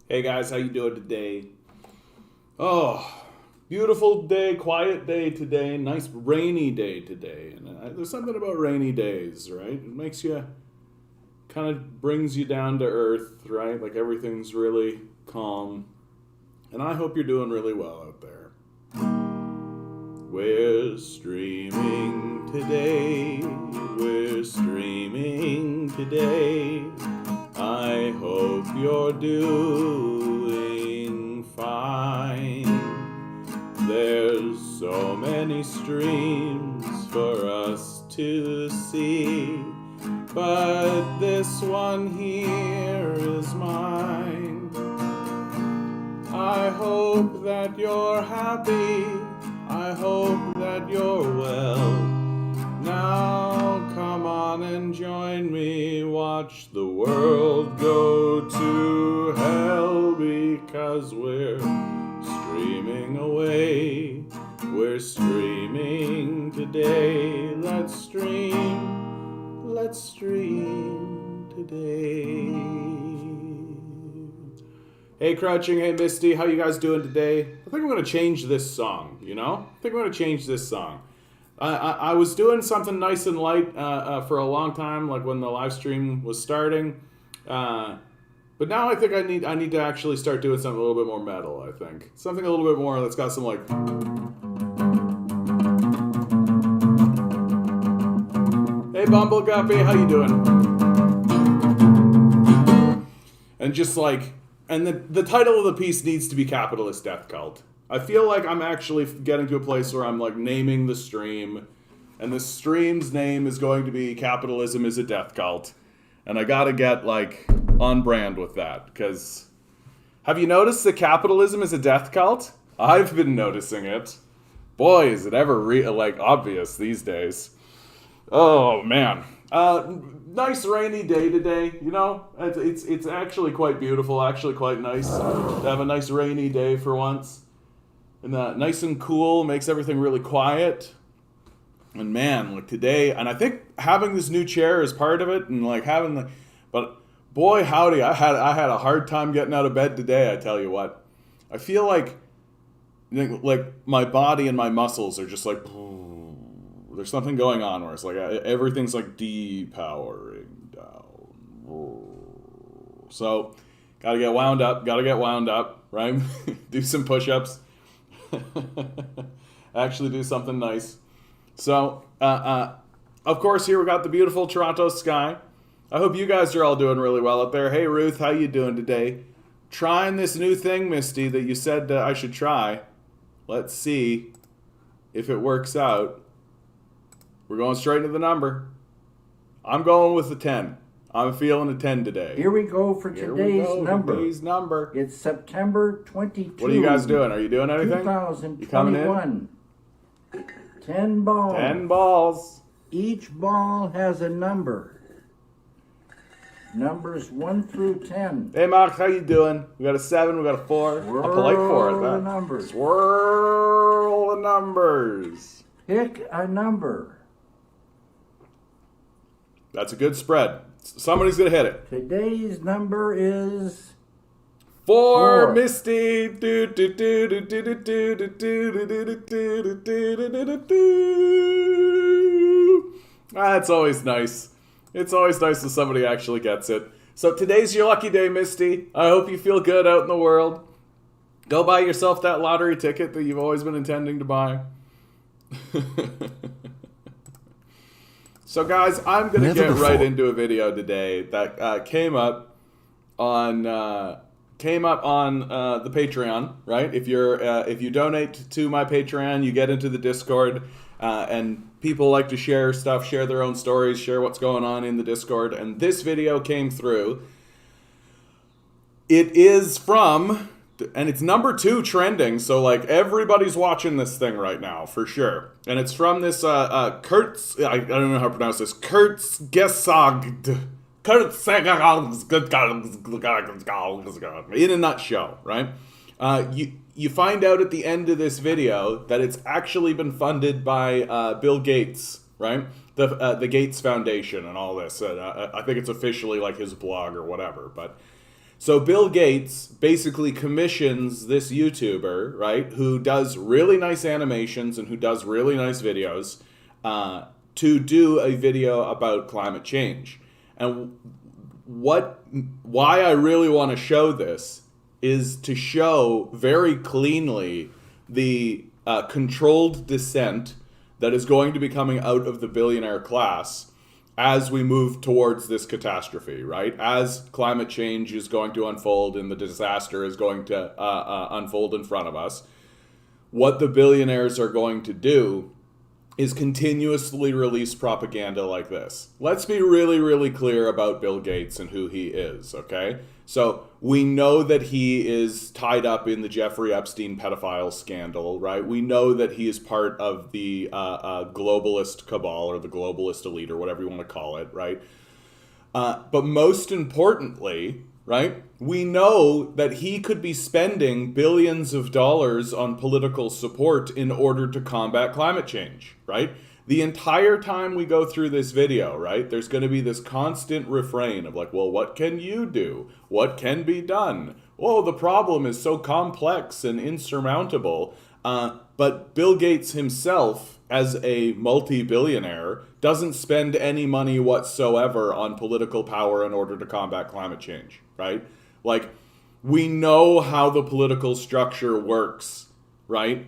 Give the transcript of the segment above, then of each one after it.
Hey guys, how you doing today? Oh, beautiful day, quiet day today, nice rainy day today. And there's something about rainy days, right? It makes you kind of brings you down to earth, right? Like everything's really calm. And I hope you're doing really well out there. We're streaming today. We're streaming today. I hope you're doing fine. There's so many streams for us to see, but this one here is mine. I hope that you're happy. I hope that you're well. Now come on and join me. Watch the world go to hell because we're streaming away. We're streaming today. Let's stream. Let's stream today. Hey Crouching, hey Misty, how you guys doing today? I think I'm going to change this song, I think I'm going to change this song. I was doing something nice and light for a long time, like when the live stream was starting. But now I think I need to actually start doing something a little bit more metal, I think. Something a little bit more that's got some like... Hey Bumble Guppy, how you doing? And just like... And the title of the piece needs to be Capitalist Death Cult. I feel like I'm actually getting to a place where I'm like naming the stream, and the stream's name is going to be Capitalism is a Death Cult. And I gotta get like on brand with that, because have you noticed that capitalism is a death cult? I've been noticing it. Boy, is it ever obvious these days. Oh man. Nice rainy day today, It's actually quite beautiful, actually quite nice to have a nice rainy day for once. And nice and cool, makes everything really quiet. And man, like today, and I think having this new chair is part of it, and like but boy howdy, I had a hard time getting out of bed today, I tell you what. I feel like my body and my muscles are just like, there's something going on where it's like everything's like depowering down. So, gotta get wound up, right? Do some push-ups. Actually do something nice. So, of course, here we got the beautiful Toronto sky. I hope you guys are all doing really well out there. Hey, Ruth, how you doing today? Trying this new thing, Misty, that you said I should try. Let's see if it works out. We're going straight into the number. I'm going with the 10. I'm feeling a 10 today. Here we go for today's number. Today's number. It's September 22. What are you guys doing? Are you doing anything? 2021. You coming in? 10 balls. 10 balls. Each ball has a number. Numbers 1 through 10. Hey, Mark, how you doing? We got a 7, we got a 4. Swirl a polite 4 at that. the numbers. Swirl the numbers. Pick a number. That's a good spread. Somebody's going to hit it. Today's number is 4, 4. Misty. That's always nice. It's always nice when somebody actually gets it. So today's your lucky day, Misty. I hope you feel good out in the world. Go buy yourself that lottery ticket that you've always been intending to buy. So guys, I'm going to get right into a video today that came up on the Patreon, right? If you donate to my Patreon, you get into the Discord, and people like to share stuff, share their own stories, share what's going on in the Discord, and this video came through. It is from... And it's number 2 trending, so like everybody's watching this thing right now for sure. And it's from this Kurtz. I don't know how to pronounce this. Kurtz Gesagt. In a nutshell, right? You find out at the end of this video that it's actually been funded by Bill Gates, right? The Gates Foundation and all this. I think it's officially like his blog or whatever, but. So Bill Gates basically commissions this YouTuber, right, who does really nice animations and who does really nice videos, to do a video about climate change. And why I really want to show this is to show very cleanly the controlled descent that is going to be coming out of the billionaire class as we move towards this catastrophe, right? As climate change is going to unfold and the disaster is going to unfold in front of us, what the billionaires are going to do is continuously release propaganda like this. Let's be really, really clear about Bill Gates and who he is, okay? So we know that he is tied up in the Jeffrey Epstein pedophile scandal, right? We know that he is part of the globalist cabal or the globalist elite or whatever you want to call it, right? But most importantly, right, we know that he could be spending billions of dollars on political support in order to combat climate change, right? The entire time we go through this video, right, there's going to be this constant refrain of like, well, what can you do? What can be done? Oh, the problem is so complex and insurmountable. But Bill Gates himself, as a multi-billionaire, doesn't spend any money whatsoever on political power in order to combat climate change, right? Like, we know how the political structure works, right?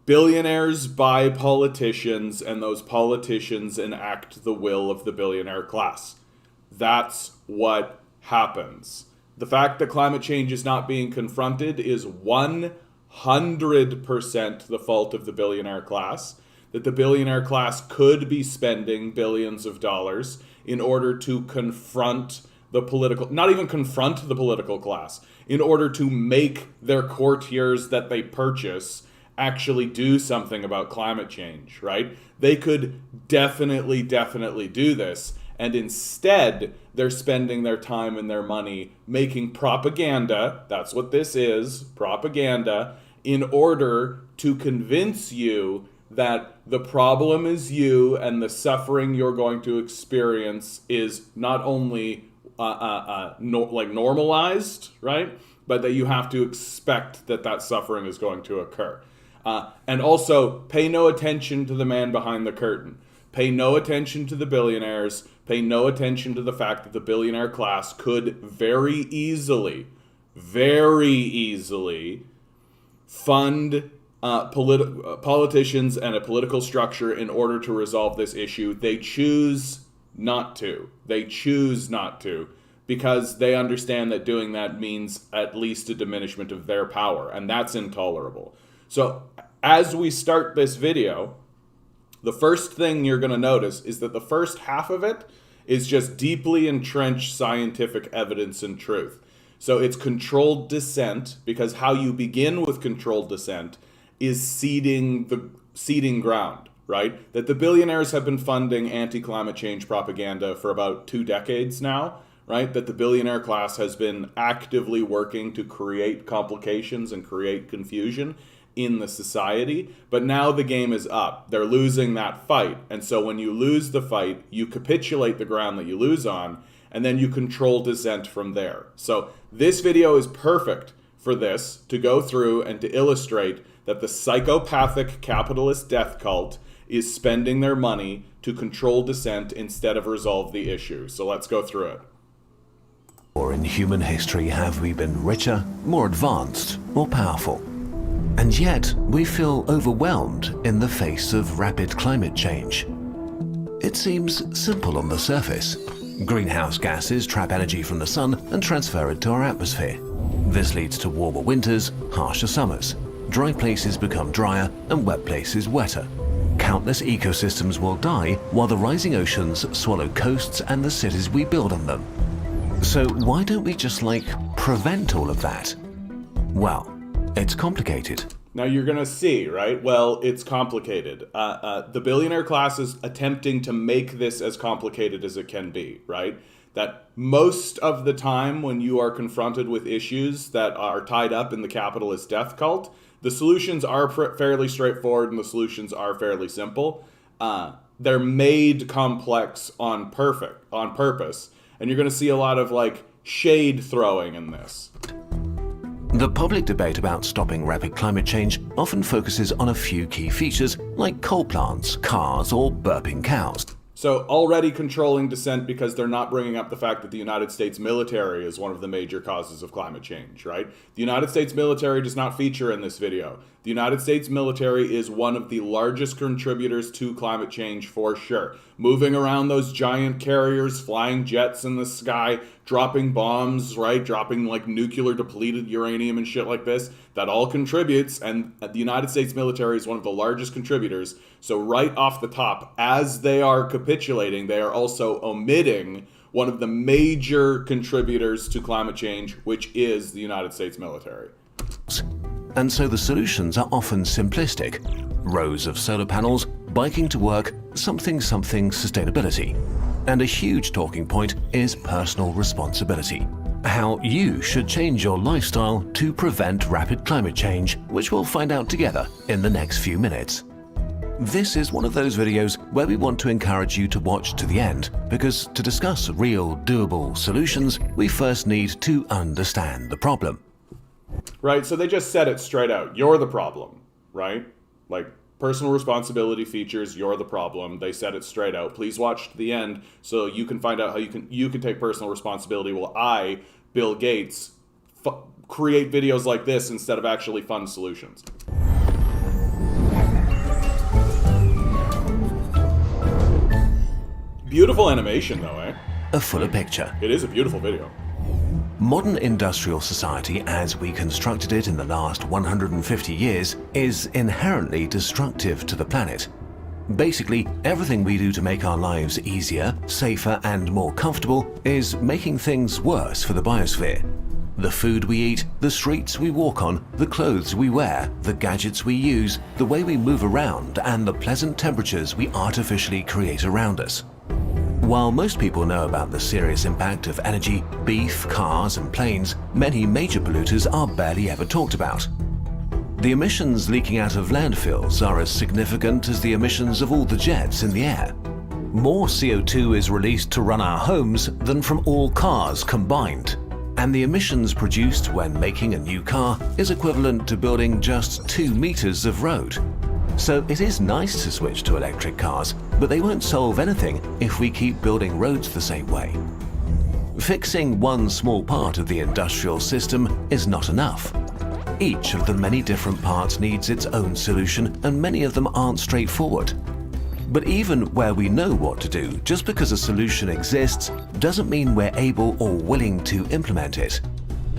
Billionaires buy politicians, and those politicians enact the will of the billionaire class. That's what happens. The fact that climate change is not being confronted is 100% the fault of the billionaire class. That the billionaire class could be spending billions of dollars in order to confront the political, not even confront the political class, in order to make their courtiers that they purchase actually do something about climate change, right? They could definitely do this. And instead, they're spending their time and their money making propaganda. That's what this is, propaganda, in order to convince you that the problem is you and the suffering you're going to experience is not only normalized, right? But that you have to expect that suffering is going to occur. And also, pay no attention to the man behind the curtain. Pay no attention to the billionaires. Pay no attention to the fact that the billionaire class could very easily fund politicians and a political structure in order to resolve this issue. They choose not to. Because they understand that doing that means at least a diminishment of their power, and that's intolerable. So as we start this video, the first thing you're going to notice is that the first half of it is just deeply entrenched scientific evidence and truth. So it's controlled dissent, because how you begin with controlled dissent is seeding ground, right? That the billionaires have been funding anti-climate change propaganda for about 2 decades now, right? That the billionaire class has been actively working to create complications and create confusion in the society, but now the game is up. They're losing that fight. And so when you lose the fight, you capitulate the ground that you lose on, and then you control dissent from there. So this video is perfect for this, to go through and to illustrate that the psychopathic capitalist death cult is spending their money to control dissent instead of resolve the issue. So let's go through it. Or in human history have we been richer, more advanced, more powerful? And yet we feel overwhelmed in the face of rapid climate change. It seems simple on the surface. Greenhouse gases trap energy from the sun and transfer it to our atmosphere. This leads to warmer winters, harsher summers. Dry places become drier and wet places wetter. Countless ecosystems will die while the rising oceans swallow coasts and the cities we build on them. So why don't we just prevent all of that? Well, it's complicated. Now you're going to see, right? Well, it's complicated. The billionaire class is attempting to make this as complicated as it can be, right? That most of the time when you are confronted with issues that are tied up in the capitalist death cult, the solutions are fairly straightforward and the solutions are fairly simple. They're made complex on purpose. And you're going to see a lot of shade throwing in this. The public debate about stopping rapid climate change often focuses on a few key features like coal plants, cars, or burping cows. So already controlling dissent because they're not bringing up the fact that the United States military is one of the major causes of climate change, right? The United States military does not feature in this video. The United States military is one of the largest contributors to climate change for sure. Moving around those giant carriers, flying jets in the sky, dropping bombs, right? Dropping like nuclear depleted uranium and shit like this. That all contributes, and the United States military is one of the largest contributors. So right off the top, as they are capitulating, they are also omitting one of the major contributors to climate change, which is the United States military. And so the solutions are often simplistic. Rows of solar panels, biking to work, something sustainability. And a huge talking point is personal responsibility. How you should change your lifestyle to prevent rapid climate change, which we'll find out together in the next few minutes. This is one of those videos where we want to encourage you to watch to the end, because to discuss real, doable solutions, we first need to understand the problem. Right, so they just said it straight out. You're the problem, right? Like, personal responsibility features, you're the problem. They said it straight out. Please watch to the end so you can find out how you can take personal responsibility while I, Bill Gates, create videos like this instead of actually fund solutions. Beautiful animation though, eh? A fuller picture. It is a beautiful video. Modern industrial society, as we constructed it in the last 150 years, is inherently destructive to the planet. Basically, everything we do to make our lives easier, safer, and more comfortable is making things worse for the biosphere. The food we eat, the streets we walk on, the clothes we wear, the gadgets we use, the way we move around, and the pleasant temperatures we artificially create around us. While most people know about the serious impact of energy, beef, cars, and planes, many major polluters are barely ever talked about. The emissions leaking out of landfills are as significant as the emissions of all the jets in the air. More CO2 is released to run our homes than from all cars combined. And the emissions produced when making a new car is equivalent to building just 2 meters of road. So it is nice to switch to electric cars, but they won't solve anything if we keep building roads the same way. Fixing one small part of the industrial system is not enough. Each of the many different parts needs its own solution, and many of them aren't straightforward. But even where we know what to do, just because a solution exists doesn't mean we're able or willing to implement it.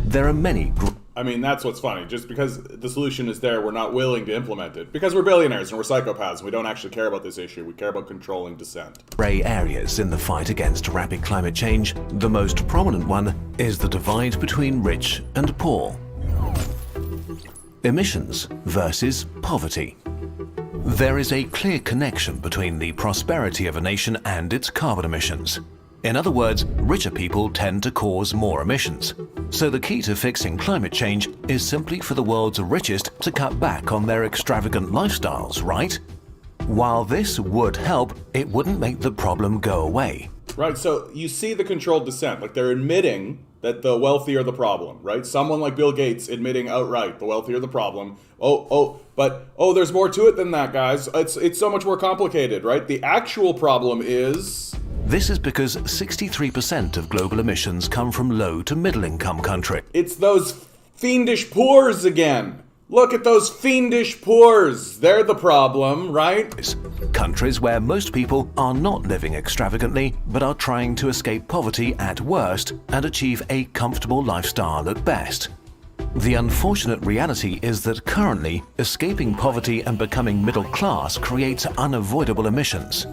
There are many I mean, that's what's funny. Just because the solution is there, we're not willing to implement it. Because we're billionaires and we're psychopaths and we don't actually care about this issue. We care about controlling dissent. gray areas in the fight against rapid climate change. The most prominent one is the divide between rich and poor. Emissions versus poverty. There is a clear connection between the prosperity of a nation and its carbon emissions. In other words, richer people tend to cause more emissions. So the key to fixing climate change is simply for the world's richest to cut back on their extravagant lifestyles, right? While this would help, it wouldn't make the problem go away. Right, so you see the controlled dissent. Like, they're admitting that the wealthy are the problem, right? Someone like Bill Gates admitting outright the wealthy are the problem. But there's more to it than that, guys. It's so much more complicated, right? The actual problem is... This is because 63% of global emissions come from low to middle income countries. It's those fiendish poors again. Look at those fiendish poors. They're the problem, right? Countries where most people are not living extravagantly, but are trying to escape poverty at worst and achieve a comfortable lifestyle at best. The unfortunate reality is that currently, escaping poverty and becoming middle class creates unavoidable emissions.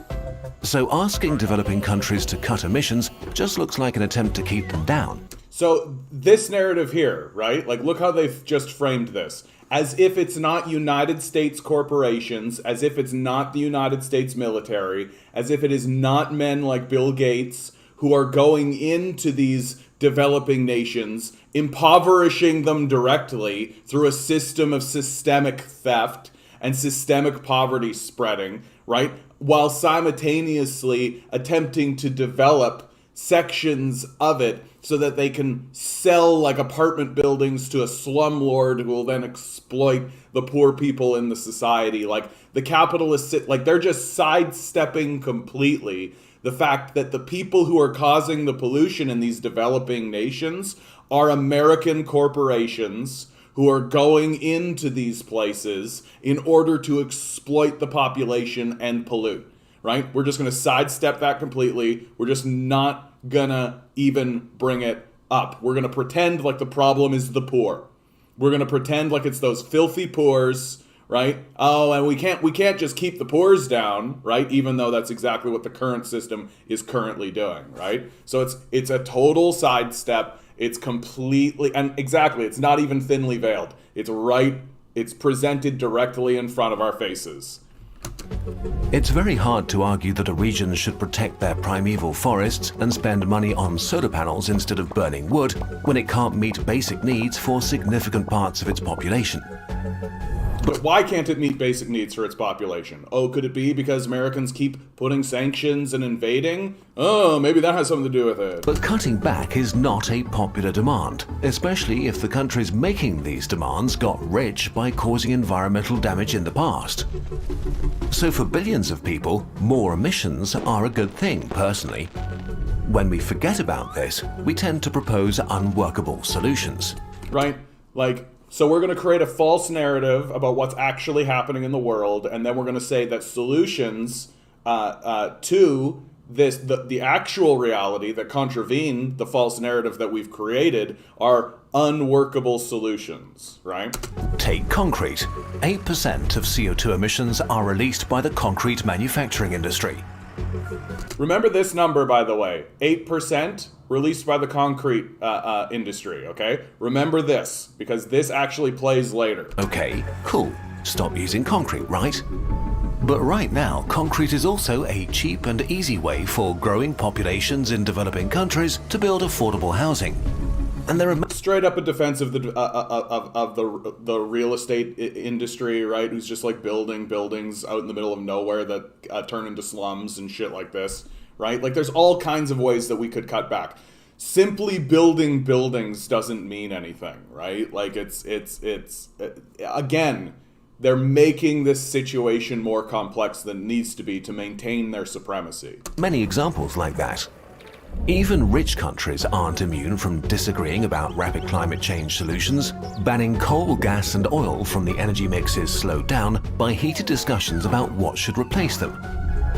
So asking developing countries to cut emissions just looks like an attempt to keep them down. So this narrative here, right? Like, look how they've just framed this. As if it's not United States corporations, as if it's not the United States military, as if it is not men like Bill Gates who are going into these developing nations, impoverishing them directly through a system of systemic theft and systemic poverty spreading, right? While simultaneously attempting to develop sections of it so that they can sell like apartment buildings to a slumlord who will then exploit the poor people in the society. Like the capitalists, like they're just sidestepping completely the fact that the people who are causing the pollution in these developing nations are American corporations who are going into these places in order to exploit the population and pollute. Right? We're just going to sidestep that completely. We're just not going to even bring it up. We're going to pretend like the problem is the poor. We're going to pretend like it's those filthy poors, right? Oh, and we can't just keep the poors down, right? Even though that's exactly what the current system is currently doing, right? So it's a total sidestep. It's completely, and exactly, it's not even thinly veiled. It's presented directly in front of our faces. It's very hard to argue that a region should protect their primeval forests and spend money on solar panels instead of burning wood when it can't meet basic needs for significant parts of its population. But why can't it meet basic needs for its population? Oh, could it be because Americans keep putting sanctions and invading? Oh, maybe that has something to do with it. But cutting back is not a popular demand, especially if the countries making these demands got rich by causing environmental damage in the past. So for billions of people, more emissions are a good thing, personally. When we forget about this, we tend to propose unworkable solutions. Right? Like, so we're going to create a false narrative about what's actually happening in the world, and then we're going to say that solutions to this, the actual reality that contravene the false narrative that we've created are unworkable solutions, right? Take concrete. 8% of CO2 emissions are released by the concrete manufacturing industry. Remember this number, by the way, 8% released by the concrete industry, okay? Remember this, because this actually plays later. Okay, cool. Stop using concrete, right? But right now, concrete is also a cheap and easy way for growing populations in developing countries to build affordable housing. And there are straight up a defense of the real estate industry, right? Who's just like building buildings out in the middle of nowhere that turn into slums and shit like this, right? Like there's all kinds of ways that we could cut back. Simply building buildings doesn't mean anything, right? Like it's again, they're making this situation more complex than it needs to be to maintain their supremacy. Many examples like that. Even rich countries aren't immune from disagreeing about rapid climate change solutions. Banning coal, gas and oil from the energy mix is slowed down by heated discussions about what should replace them.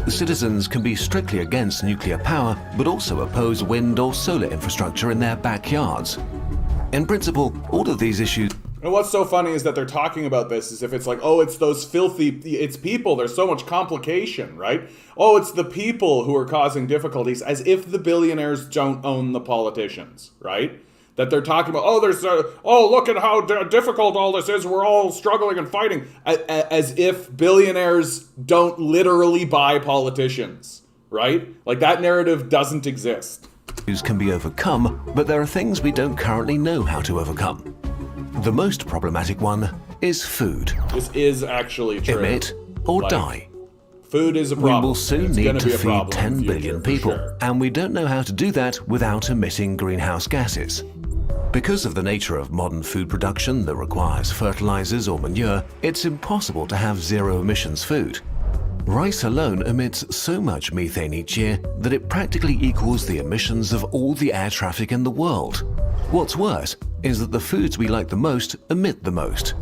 Citizens can be strictly against nuclear power, but also oppose wind or solar infrastructure in their backyards. In principle, all of these issues. And what's so funny is that they're talking about this as if it's like, oh, it's those it's people, there's so much complication, right? Oh, it's the people who are causing difficulties, as if the billionaires don't own the politicians, right? That they're talking about, oh, look at how difficult all this is, we're all struggling and fighting, as if billionaires don't literally buy politicians, right? Like that narrative doesn't exist. Can be overcome, but there are things we don't currently know how to overcome. The most problematic one is food. This is actually true. Emit or die. Food is a problem. We will soon need to feed 10 billion people, and we don't know how to do that without emitting greenhouse gases. Because of the nature of modern food production that requires fertilizers or manure, it's impossible to have zero emissions food. Rice alone emits so much methane each year that it practically equals the emissions of all the air traffic in the world. What's worse is that the foods we like the most emit the most.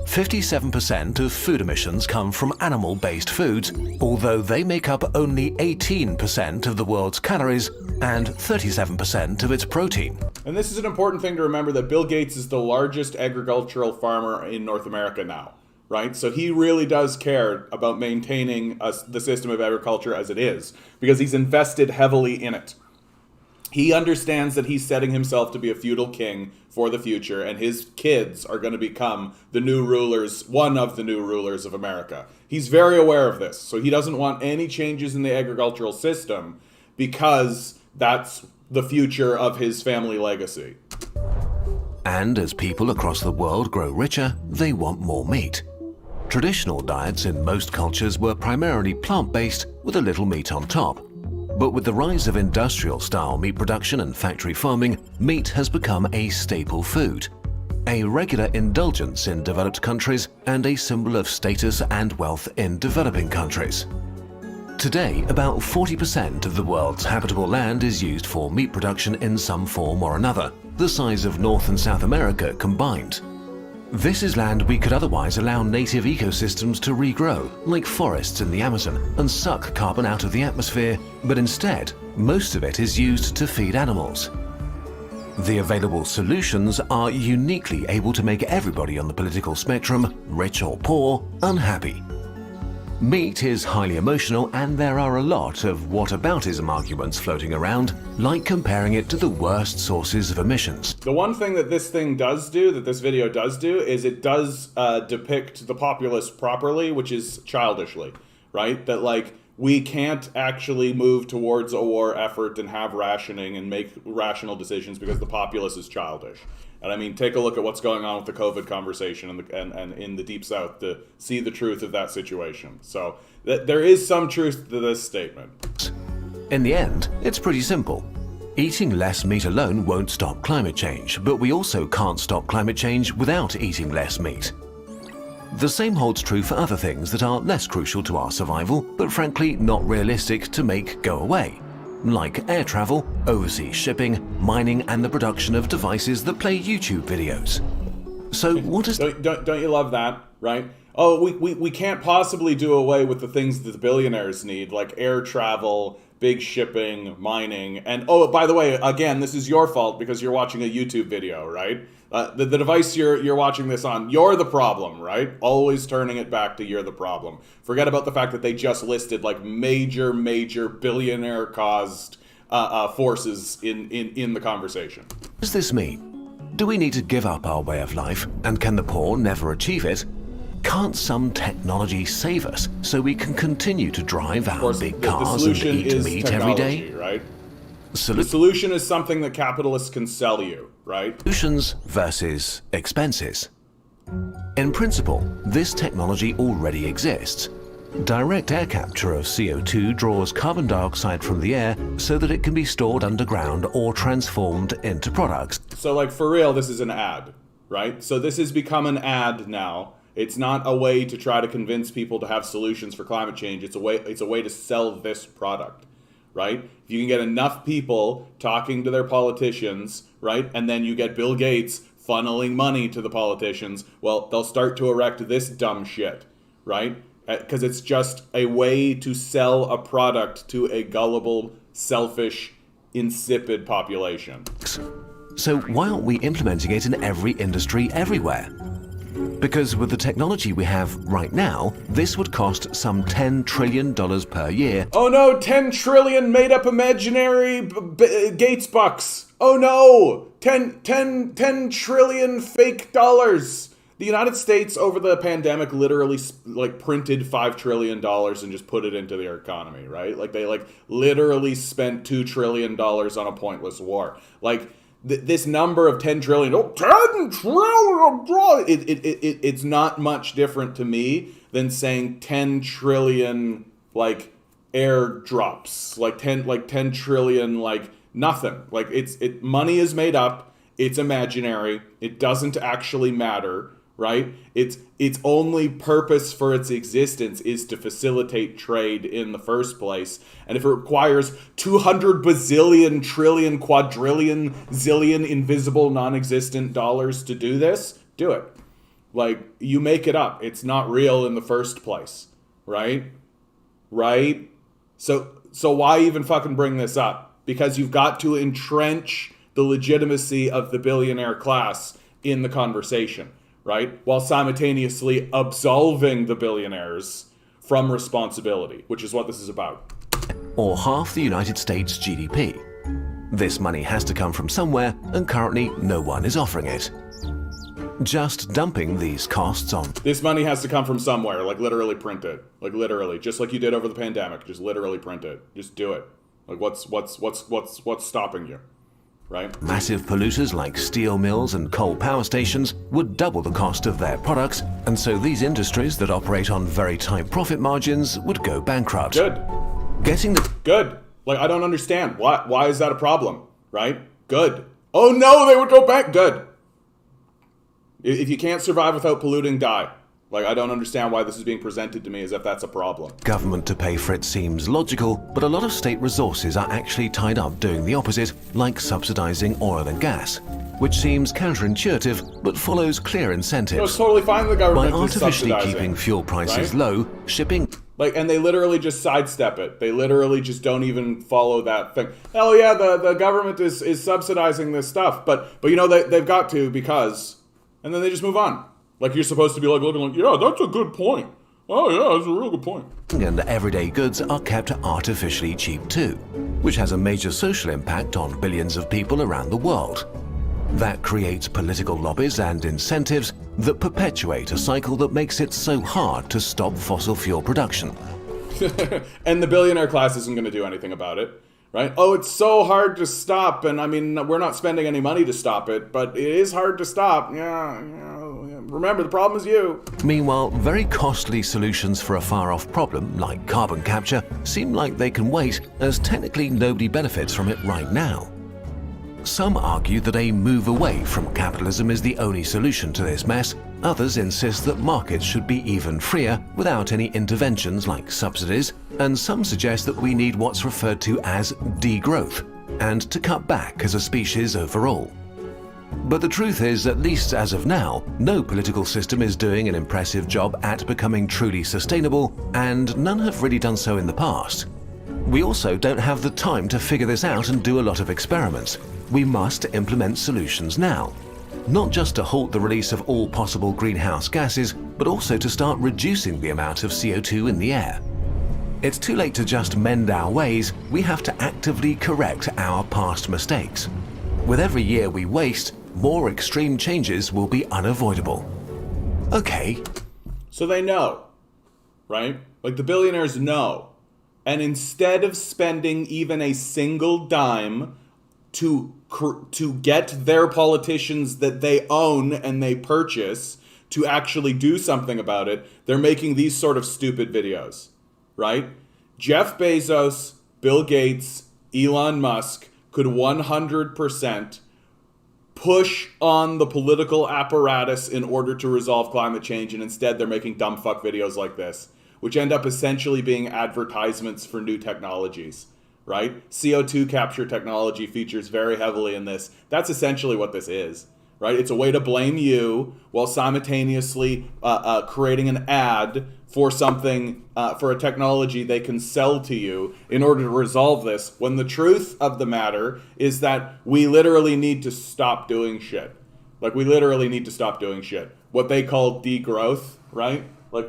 57% of food emissions come from animal-based foods, although they make up only 18% of the world's calories and 37% of its protein. And this is an important thing to remember, that Bill Gates is the largest agricultural farmer in North America now, right? So he really does care about maintaining the system of agriculture as it is, because he's invested heavily in it. He understands that he's setting himself to be a feudal king for the future, and his kids are going to become the new rulers, one of the new rulers of America. He's very aware of this, so he doesn't want any changes in the agricultural system because that's the future of his family legacy. And as people across the world grow richer, they want more meat. Traditional diets in most cultures were primarily plant-based with a little meat on top. But with the rise of industrial-style meat production and factory farming, meat has become a staple food, a regular indulgence in developed countries and a symbol of status and wealth in developing countries. Today, about 40% of the world's habitable land is used for meat production in some form or another, the size of North and South America combined. This is land we could otherwise allow native ecosystems to regrow, like forests in the Amazon, and suck carbon out of the atmosphere, but instead, most of it is used to feed animals. The available solutions are uniquely able to make everybody on the political spectrum, rich or poor, unhappy. Meat is highly emotional, and there are a lot of whataboutism arguments floating around, like comparing it to the worst sources of emissions. The one thing that this thing does do, that this video does do, is it does depict the populace properly, which is childishly, right? That, like, we can't actually move towards a war effort and have rationing and make rational decisions because the populace is childish. And I mean, take a look at what's going on with the COVID conversation and in the Deep South to see the truth of that situation. So there is some truth to this statement. In the end, it's pretty simple. Eating less meat alone won't stop climate change, but we also can't stop climate change without eating less meat. The same holds true for other things that are less crucial to our survival, but frankly not realistic to make go away, like air travel, overseas shipping, mining, and the production of devices that play YouTube videos. So what is... Don't you love that, right? Oh, we can't possibly do away with the things that the billionaires need, like air travel, big shipping, mining, and oh, by the way, again, this is your fault because you're watching a YouTube video, right? The device you're watching this on, you're the problem, right? Always turning it back to you're the problem. Forget about the fact that they just listed like major billionaire-caused forces in the conversation. What does this mean? Do we need to give up our way of life, and can the poor never achieve it? Can't some technology save us so we can continue to drive our big cars and eat meat every day? Right? The solution is something that capitalists can sell you, right? Solutions versus expenses. In principle, this technology already exists. Direct air capture of CO2 draws carbon dioxide from the air so that it can be stored underground or transformed into products. So, like, for real, this is an ad, right? So this has become an ad now. It's not a way to try to convince people to have solutions for climate change. It's a way to sell this product, right? If you can get enough people talking to their politicians, right, and then you get Bill Gates funneling money to the politicians, well, they'll start to erect this dumb shit, right? Because it's just a way to sell a product to a gullible, selfish, insipid population. So why aren't we implementing it in every industry everywhere? Because with the technology we have right now, this would cost some $10 trillion per year. Oh no, 10 trillion made-up imaginary Gates bucks. Oh no, 10 trillion fake dollars. The United States over the pandemic literally like printed $5 trillion and just put it into their economy, right? Like they like literally spent $2 trillion on a pointless war. Like this number of 10 trillion, 10 trillion, it's not much different to me than saying 10 trillion like airdrops, like 10 trillion like nothing. Like money is made up, it's imaginary, it doesn't actually matter. Right? Its only purpose for its existence is to facilitate trade in the first place. And if it requires 200 bazillion, trillion, quadrillion, zillion invisible non-existent dollars to do this, do it. Like, you make it up. It's not real in the first place. Right? Right? So why even fucking bring this up? Because you've got to entrench the legitimacy of the billionaire class in the conversation. Right? While simultaneously absolving the billionaires from responsibility, which is what this is about. Or half the United States GDP. This money has to come from somewhere, and currently no one is offering it. Just dumping these costs on... This money has to come from somewhere, like literally print it. Like literally, just like you did over the pandemic, just literally print it. Just do it. Like what's stopping you? Right? Massive polluters like steel mills and coal power stations would double the cost of their products, and so these industries that operate on very tight profit margins would go bankrupt. Good. Getting the... Good. Like, I don't understand. Why is that a problem, right? Good. Oh no, they would go back. Good. If you can't survive without polluting, die. Like, I don't understand why this is being presented to me as if that's a problem. Government to pay for it seems logical, but a lot of state resources are actually tied up doing the opposite, like subsidizing oil and gas, which seems counterintuitive but follows clear incentives. No, it's totally fine the By government is artificially subsidizing, keeping fuel prices right? low, shipping... Like, and they literally just sidestep it. They literally just don't even follow that thing. Hell yeah, the government is subsidizing this stuff, but you know, they've got to because, and then they just move on. Like, you're supposed to be like looking like, yeah, that's a good point. Oh yeah, that's a real good point. And everyday goods are kept artificially cheap too, which has a major social impact on billions of people around the world. That creates political lobbies and incentives that perpetuate a cycle that makes it so hard to stop fossil fuel production. And the billionaire class isn't going to do anything about it, right? Oh, it's so hard to stop, and I mean, we're not spending any money to stop it, but it is hard to stop. Yeah. Remember, the problem is you. Meanwhile, very costly solutions for a far-off problem, like carbon capture, seem like they can wait, as technically nobody benefits from it right now. Some argue that a move away from capitalism is the only solution to this mess. Others insist that markets should be even freer without any interventions like subsidies, and some suggest that we need what's referred to as degrowth, and to cut back as a species overall. But the truth is, at least as of now, no political system is doing an impressive job at becoming truly sustainable, and none have really done so in the past. We also don't have the time to figure this out and do a lot of experiments. We must implement solutions now. Not just to halt the release of all possible greenhouse gases, but also to start reducing the amount of CO2 in the air. It's too late to just mend our ways, we have to actively correct our past mistakes. With every year we waste, more extreme changes will be unavoidable. Okay. So they know, right? Like, the billionaires know. And instead of spending even a single dime to get their politicians that they own and they purchase to actually do something about it, they're making these sort of stupid videos, right? Jeff Bezos, Bill Gates, Elon Musk could 100% push on the political apparatus in order to resolve climate change, and instead they're making dumb fuck videos like this, which end up essentially being advertisements for new technologies, right? CO2 capture technology features very heavily in this. That's essentially what this is, right? It's a way to blame you while simultaneously creating an ad for something, for a technology they can sell to you in order to resolve this, when the truth of the matter is that we literally need to stop doing shit. Like, we literally need to stop doing shit. What they call degrowth, right? Like,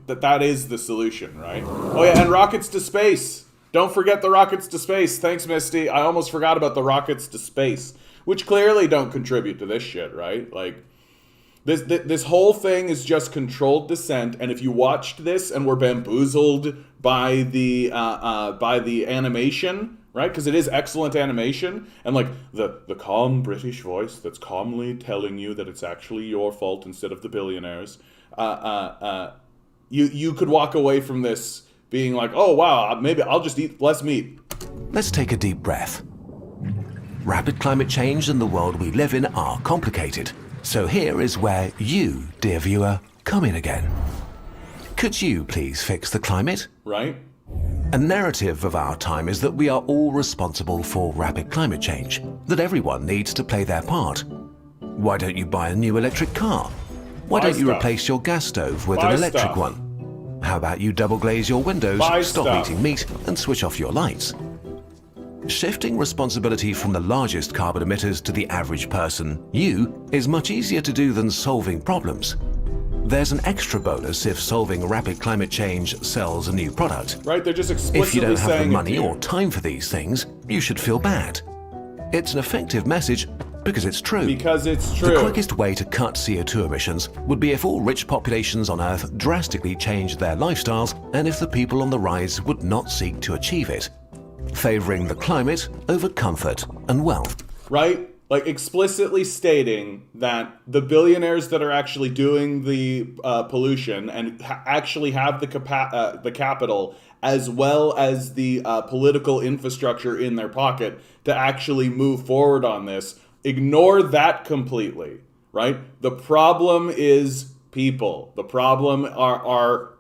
that is the solution, right? Oh yeah, and rockets to space. Don't forget the rockets to space. Thanks, Misty. I almost forgot about the rockets to space, which clearly don't contribute to this shit, right? Like, this whole thing is just controlled dissent, and if you watched this and were bamboozled by the animation, right? Because it is excellent animation, and like the calm British voice that's calmly telling you that it's actually your fault instead of the billionaires. You could walk away from this being like, oh wow, maybe I'll just eat less meat. Let's take a deep breath. Rapid climate change and the world we live in are complicated. So here is where you, dear viewer, come in again. Could you please fix the climate? Right? A narrative of our time is that we are all responsible for rapid climate change, that everyone needs to play their part. Why don't you buy a new electric car? Why don't you replace your gas stove with an electric one? How about you double glaze your windows, stop eating meat, and switch off your lights? Shifting responsibility from the largest carbon emitters to the average person, you, is much easier to do than solving problems. There's an extra bonus if solving rapid climate change sells a new product. Right, they're just explicitly If you don't have the saying money or time for these things, you should feel bad. It's an effective message because it's true. Because it's true. The quickest way to cut CO2 emissions would be if all rich populations on Earth drastically changed their lifestyles, and if the people on the rise would not seek to achieve it, favoring the climate over comfort and wealth. Right? like explicitly stating that the billionaires that are actually doing the pollution and actually have the capital as well as the political infrastructure in their pocket to actually move forward on this, ignore that completely, right? The problem is people. The problem are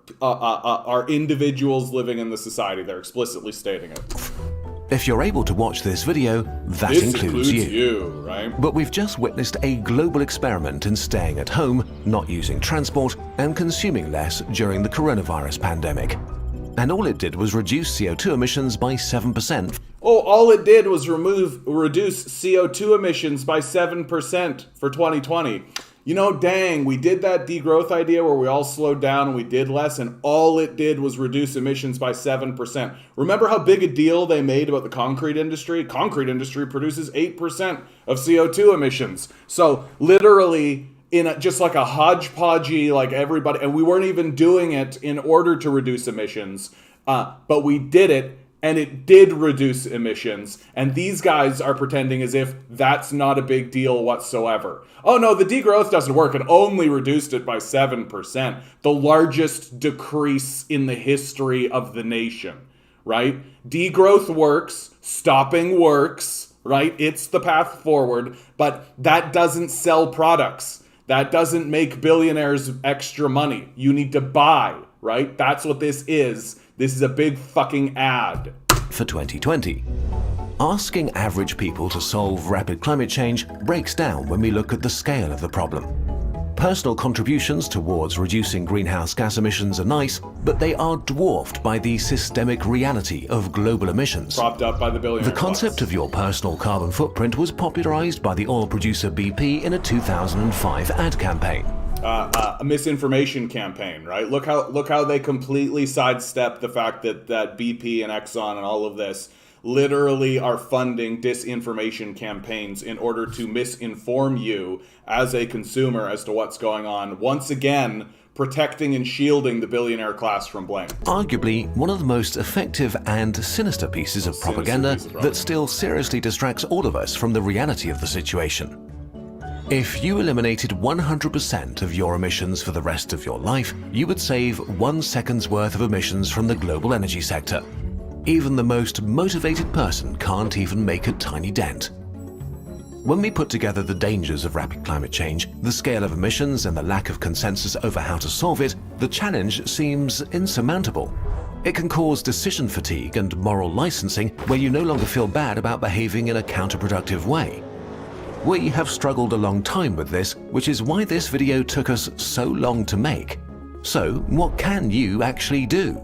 individuals living in the society. They're explicitly stating it. If you're able to watch this video, that This includes you. right? But we've just witnessed a global experiment in staying at home, not using transport, and consuming less during the coronavirus pandemic. And all it did was reduce CO2 emissions by 7%. Oh, all it did was reduce CO2 emissions by 7% for 2020. You know, dang, we did that degrowth idea where we all slowed down and we did less, and all it did was reduce emissions by 7%. Remember how big a deal they made about the concrete industry? Concrete industry produces 8% of CO2 emissions. So literally, just like a hodgepodgey, like everybody, and we weren't even doing it in order to reduce emissions, but we did it, and it did reduce emissions, and these guys are pretending as if that's not a big deal whatsoever. Oh no, the degrowth doesn't work. It only reduced it by 7%, the largest decrease in the history of the nation, right? Degrowth works, stopping works, right? It's the path forward, but that doesn't sell products. That doesn't make billionaires extra money. You need to buy, right? That's what this is. This is a big fucking ad. For 2020. Asking average people to solve rapid climate change breaks down when we look at the scale of the problem. Personal contributions towards reducing greenhouse gas emissions are nice, but they are dwarfed by the systemic reality of global emissions. Propped up by the billionaire The concept of your personal carbon footprint was popularized by the oil producer BP in a 2005 ad campaign. A misinformation campaign, right? Look how they completely sidestep the fact that BP and Exxon and all of this literally are funding disinformation campaigns in order to misinform you as a consumer as to what's going on. Once again, protecting and shielding the billionaire class from blame. Arguably one of the most effective and sinister pieces of propaganda that still seriously distracts all of us from the reality of the situation. If you eliminated 100% of your emissions for the rest of your life, you would save 1 second's worth of emissions from the global energy sector. Even the most motivated person can't even make a tiny dent. When we put together the dangers of rapid climate change, the scale of emissions and the lack of consensus over how to solve it, the challenge seems insurmountable. It can cause decision fatigue and moral licensing where you no longer feel bad about behaving in a counterproductive way. We have struggled a long time with this, which is why this video took us so long to make. So, what can you actually do?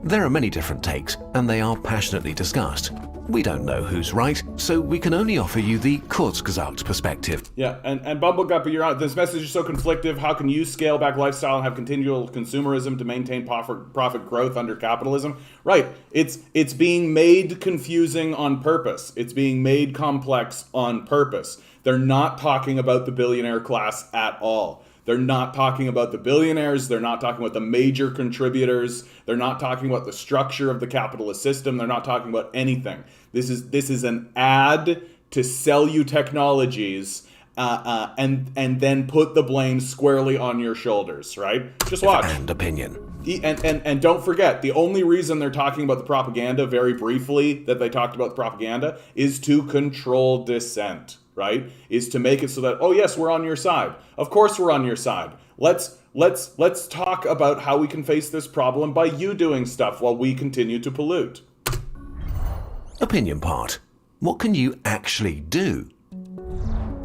There are many different takes, and they are passionately discussed. We don't know who's right, so we can only offer you the Kurzgesagt perspective. Yeah, and Bumbleguppy, you're on. This message is so conflictive. How can you scale back lifestyle and have continual consumerism to maintain profit growth under capitalism? Right, it's being made confusing on purpose. It's being made complex on purpose. They're not talking about the billionaire class at all. They're not talking about the billionaires. They're not talking about the major contributors. They're not talking about the structure of the capitalist system. They're not talking about anything. This is an ad to sell you technologies and then put the blame squarely on your shoulders, right? Just watch. And opinion. And don't forget, the only reason they're talking about the propaganda very briefly, that they talked about the propaganda, is to control dissent, right? Is to make it so that, oh yes, we're on your side. Of course we're on your side. Let's talk about how we can face this problem by you doing stuff while we continue to pollute. Opinion part. What can you actually do?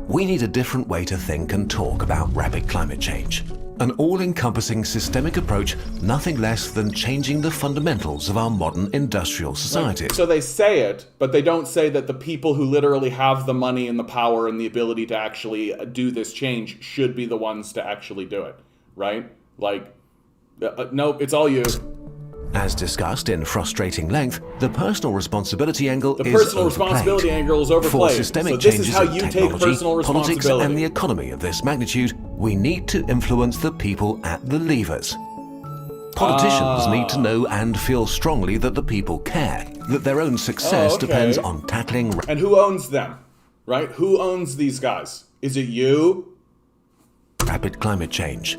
We need a different way to think and talk about rapid climate change. An all-encompassing systemic approach, nothing less than changing the fundamentals of our modern industrial society. So they say it, but they don't say that the people who literally have the money and the power and the ability to actually do this change should be the ones to actually do it, right? Like, nope, it's all you. As discussed in frustrating length, the personal responsibility angle is personal responsibility angle is overplayed. For systemic so this changes is how in you technology, take personal politics, responsibility. and the economy of this magnitude, we need to influence the people at the levers. Politicians need to know and feel strongly that the people care, that their own success depends on tackling... And who owns them? right? Who owns these guys? Is it you? Rapid climate change.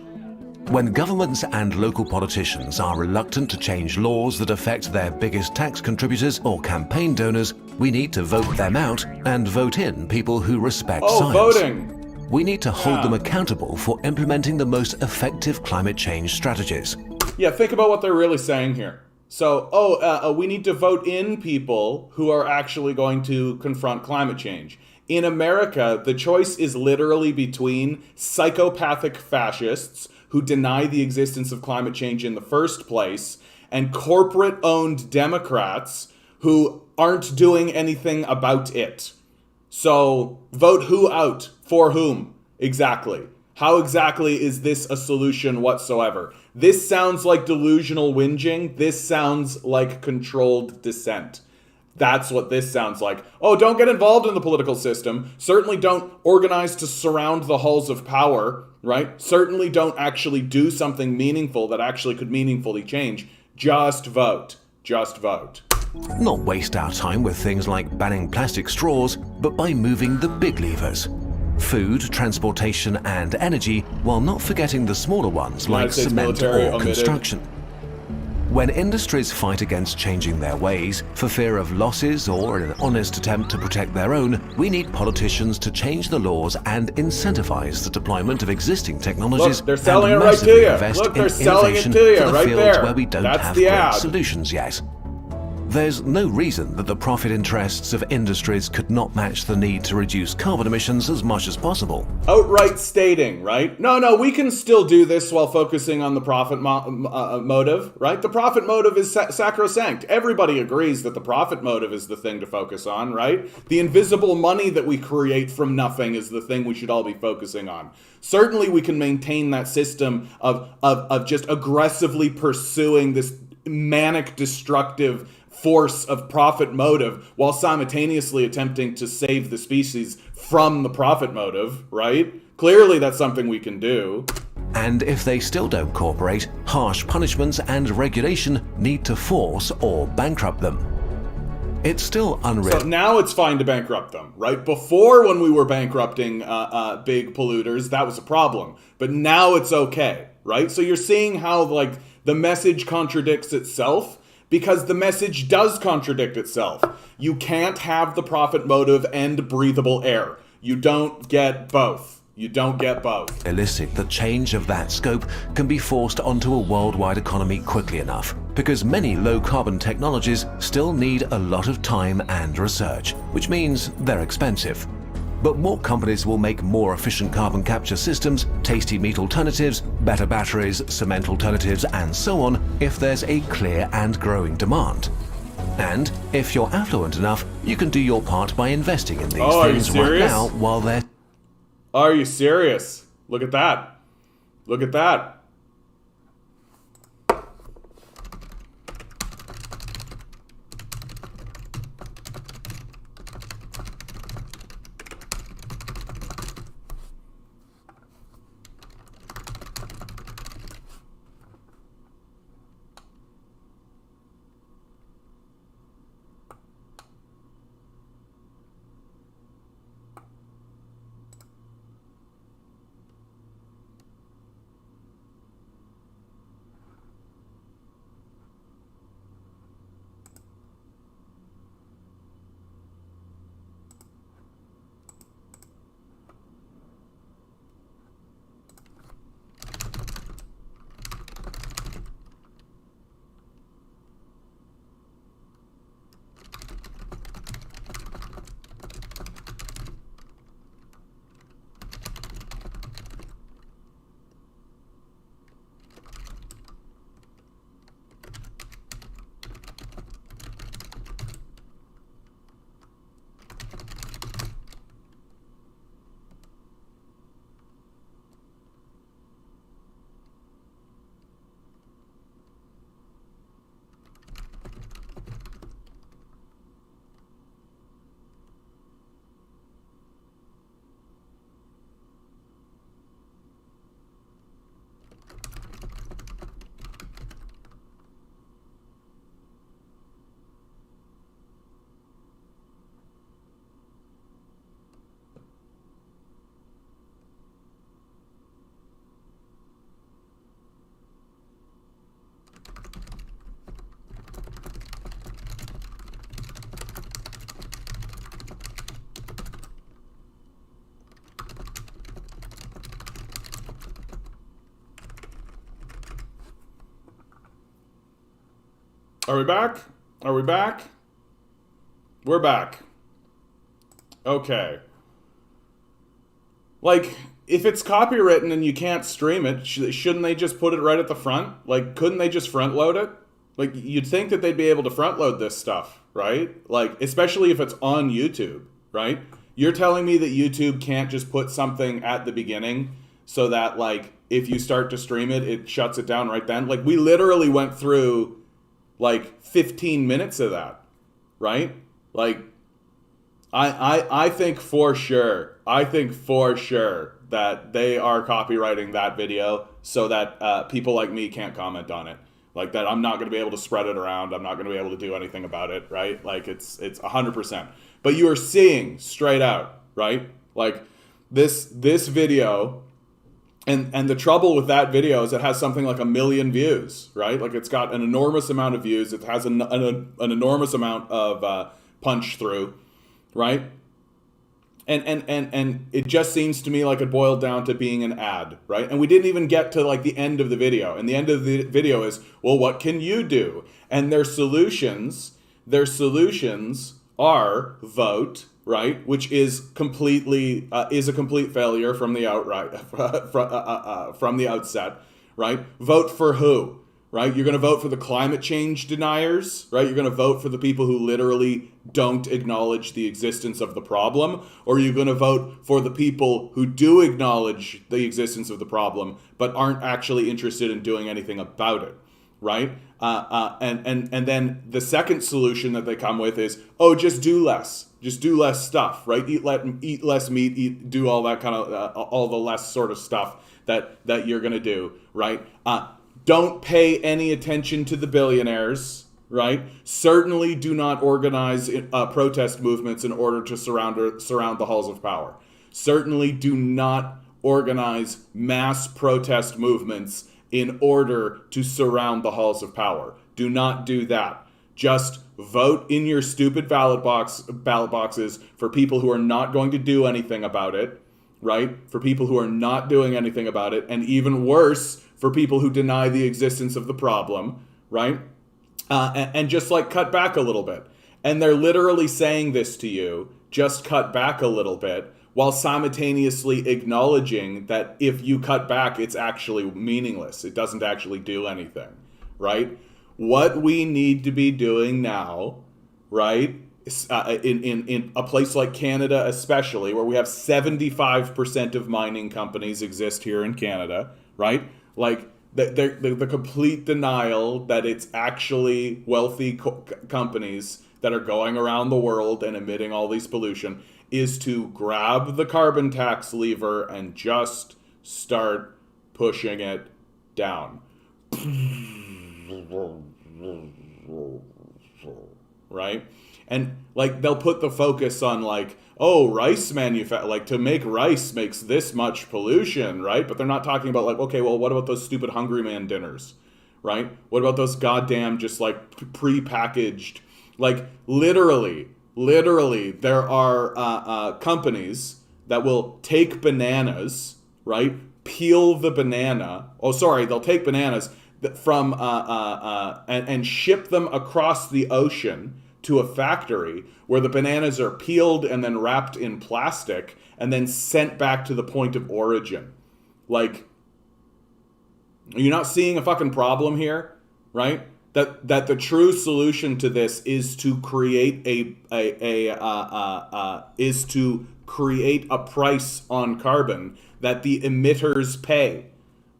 When governments and local politicians are reluctant to change laws that affect their biggest tax contributors or campaign donors, we need to vote them out and vote in people who respect science. Voting. We need to hold them accountable for implementing the most effective climate change strategies. Yeah, think about what they're really saying here. So, we need to vote in people who are actually going to confront climate change. In America, the choice is literally between psychopathic fascists who deny the existence of climate change in the first place and corporate-owned Democrats who aren't doing anything about it. So, vote who out? For whom? Exactly. How exactly is this a solution whatsoever? This sounds like delusional whinging. This sounds like controlled dissent. That's what this sounds like. Oh, don't get involved in the political system. Certainly don't organize to surround the halls of power, right? Certainly don't actually do something meaningful that actually could meaningfully change. Just vote. Just vote. Not waste our time with things like banning plastic straws, but by moving the big levers. Food, transportation, and energy, while not forgetting the smaller ones like cement or construction. When industries fight against changing their ways for fear of losses or in an honest attempt to protect their own, we need politicians to change the laws and incentivize the deployment of existing technologies. Look, they're selling it and right to you. invest Look, they're in selling it innovation to you for the right fields there. where we don't That's have the great ad. solutions yet. There's no reason that the profit interests of industries could not match the need to reduce carbon emissions as much as possible. Outright stating, right? No, we can still do this while focusing on the profit motive, right? The profit motive is sacrosanct. Everybody agrees that the profit motive is the thing to focus on, right? The invisible money that we create from nothing is the thing we should all be focusing on. Certainly we can maintain that system of just aggressively pursuing this manic destructive force of profit motive while simultaneously attempting to save the species from the profit motive, right? Clearly that's something we can do. And if they still don't cooperate, harsh punishments and regulation need to force or bankrupt them. It's still unreal. So now it's fine to bankrupt them, right? Before, when we were bankrupting big polluters, that was a problem. But now it's okay, right? So you're seeing how like the message contradicts itself, because the message does contradict itself. You can't have the profit motive and breathable air. You don't get both. You don't get both. Realistic that change of that scope can be forced onto a worldwide economy quickly enough, because many low-carbon technologies still need a lot of time and research, which means they're expensive. But more companies will make more efficient carbon capture systems, tasty meat alternatives, better batteries, cement alternatives, and so on if there's a clear and growing demand. And if you're affluent enough, you can do your part by investing in these things right now while they're... Are you serious? Look at that. Look at that. Are we back? Are we back? We're back. Okay. Like, if it's copywritten and you can't stream it, shouldn't they just put it right at the front? Like, couldn't they just front load it? Like, you'd think that they'd be able to front load this stuff, right? Like, especially if it's on YouTube, right? You're telling me that YouTube can't just put something at the beginning so that, like, if you start to stream it, it shuts it down right then? Like, we literally went through, like, 15 minutes of that, right? Like, I think for sure that they are copywriting that video so that people like me can't comment on it. Like, that I'm not going to be able to spread it around. I'm not going to be able to do anything about it, right? Like, it's 100%. But you are seeing straight out, right? Like, this video, and the trouble with that video is it has something like 1 million views, right? Like, it's got an enormous amount of views. It has an enormous amount of punch through, right? And it just seems to me like it boiled down to being an ad, right? And we didn't even get to like the end of the video. And the end of the video is, well, what can you do? And their solutions are vote, right? Which is completely is a complete failure from the from the outset, right? Vote for who? Right? You're going to vote for the climate change deniers, right? You're going to vote for the people who literally don't acknowledge the existence of the problem, or you're going to vote for the people who do acknowledge the existence of the problem, but aren't actually interested in doing anything about it, right? And then the second solution that they come with is, oh, just do less stuff, right? Eat less meat, do all that kind of all the less sort of stuff that you're going to do, right? Don't pay any attention to the billionaires, right? Certainly do not organize protest movements in order to surround the halls of power. Certainly do not organize mass protest movements in order to surround the halls of power. Do not do that. Just vote in your stupid ballot boxes for people who are not going to do anything about it, right? For people who are not doing anything about it, and even worse, for people who deny the existence of the problem, right? And just like cut back a little bit. And they're literally saying this to you, just cut back a little bit, while simultaneously acknowledging that if you cut back, it's actually meaningless. It doesn't actually do anything, right? What we need to be doing now, right, in a place like Canada especially, where we have 75% of mining companies exist here in Canada, right? Like, the complete denial that it's actually wealthy companies that are going around the world and emitting all these pollution is to grab the carbon tax lever and just start pushing it down. Right? And like they'll put the focus on like, oh, rice like to make rice makes this much pollution, right? But they're not talking about like, okay, well, what about those stupid Hungry Man dinners, right? What about those goddamn just like pre-packaged, like literally there are companies that will take bananas, right? Peel the banana. Oh, sorry, they'll take bananas from and ship them across the ocean to a factory where the bananas are peeled and then wrapped in plastic and then sent back to the point of origin. Like, are you not seeing a fucking problem here, right? That the true solution to this is to create a price on carbon that the emitters pay,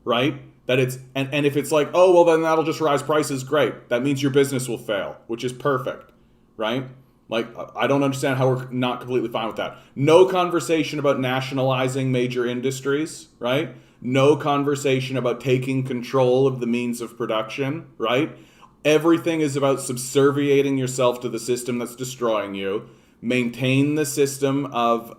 right? That it's and if it's like, oh, well, then that'll just rise prices, great. That means your business will fail, which is perfect, right? Like, I don't understand how we're not completely fine with that. No conversation about nationalizing major industries, right? No conversation about taking control of the means of production, right? Everything is about subserviating yourself to the system that's destroying you. Maintain the system of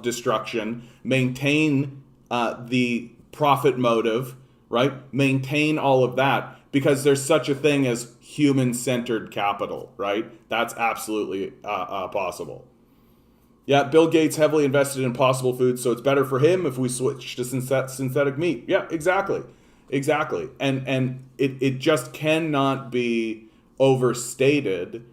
destruction. Maintain the profit motive, right? Maintain all of that, because there's such a thing as human-centered capital, right? That's absolutely possible. Yeah, Bill Gates heavily invested in Impossible Foods, so it's better for him if we switch to synthetic meat. Yeah, exactly. Exactly. And it just cannot be overstated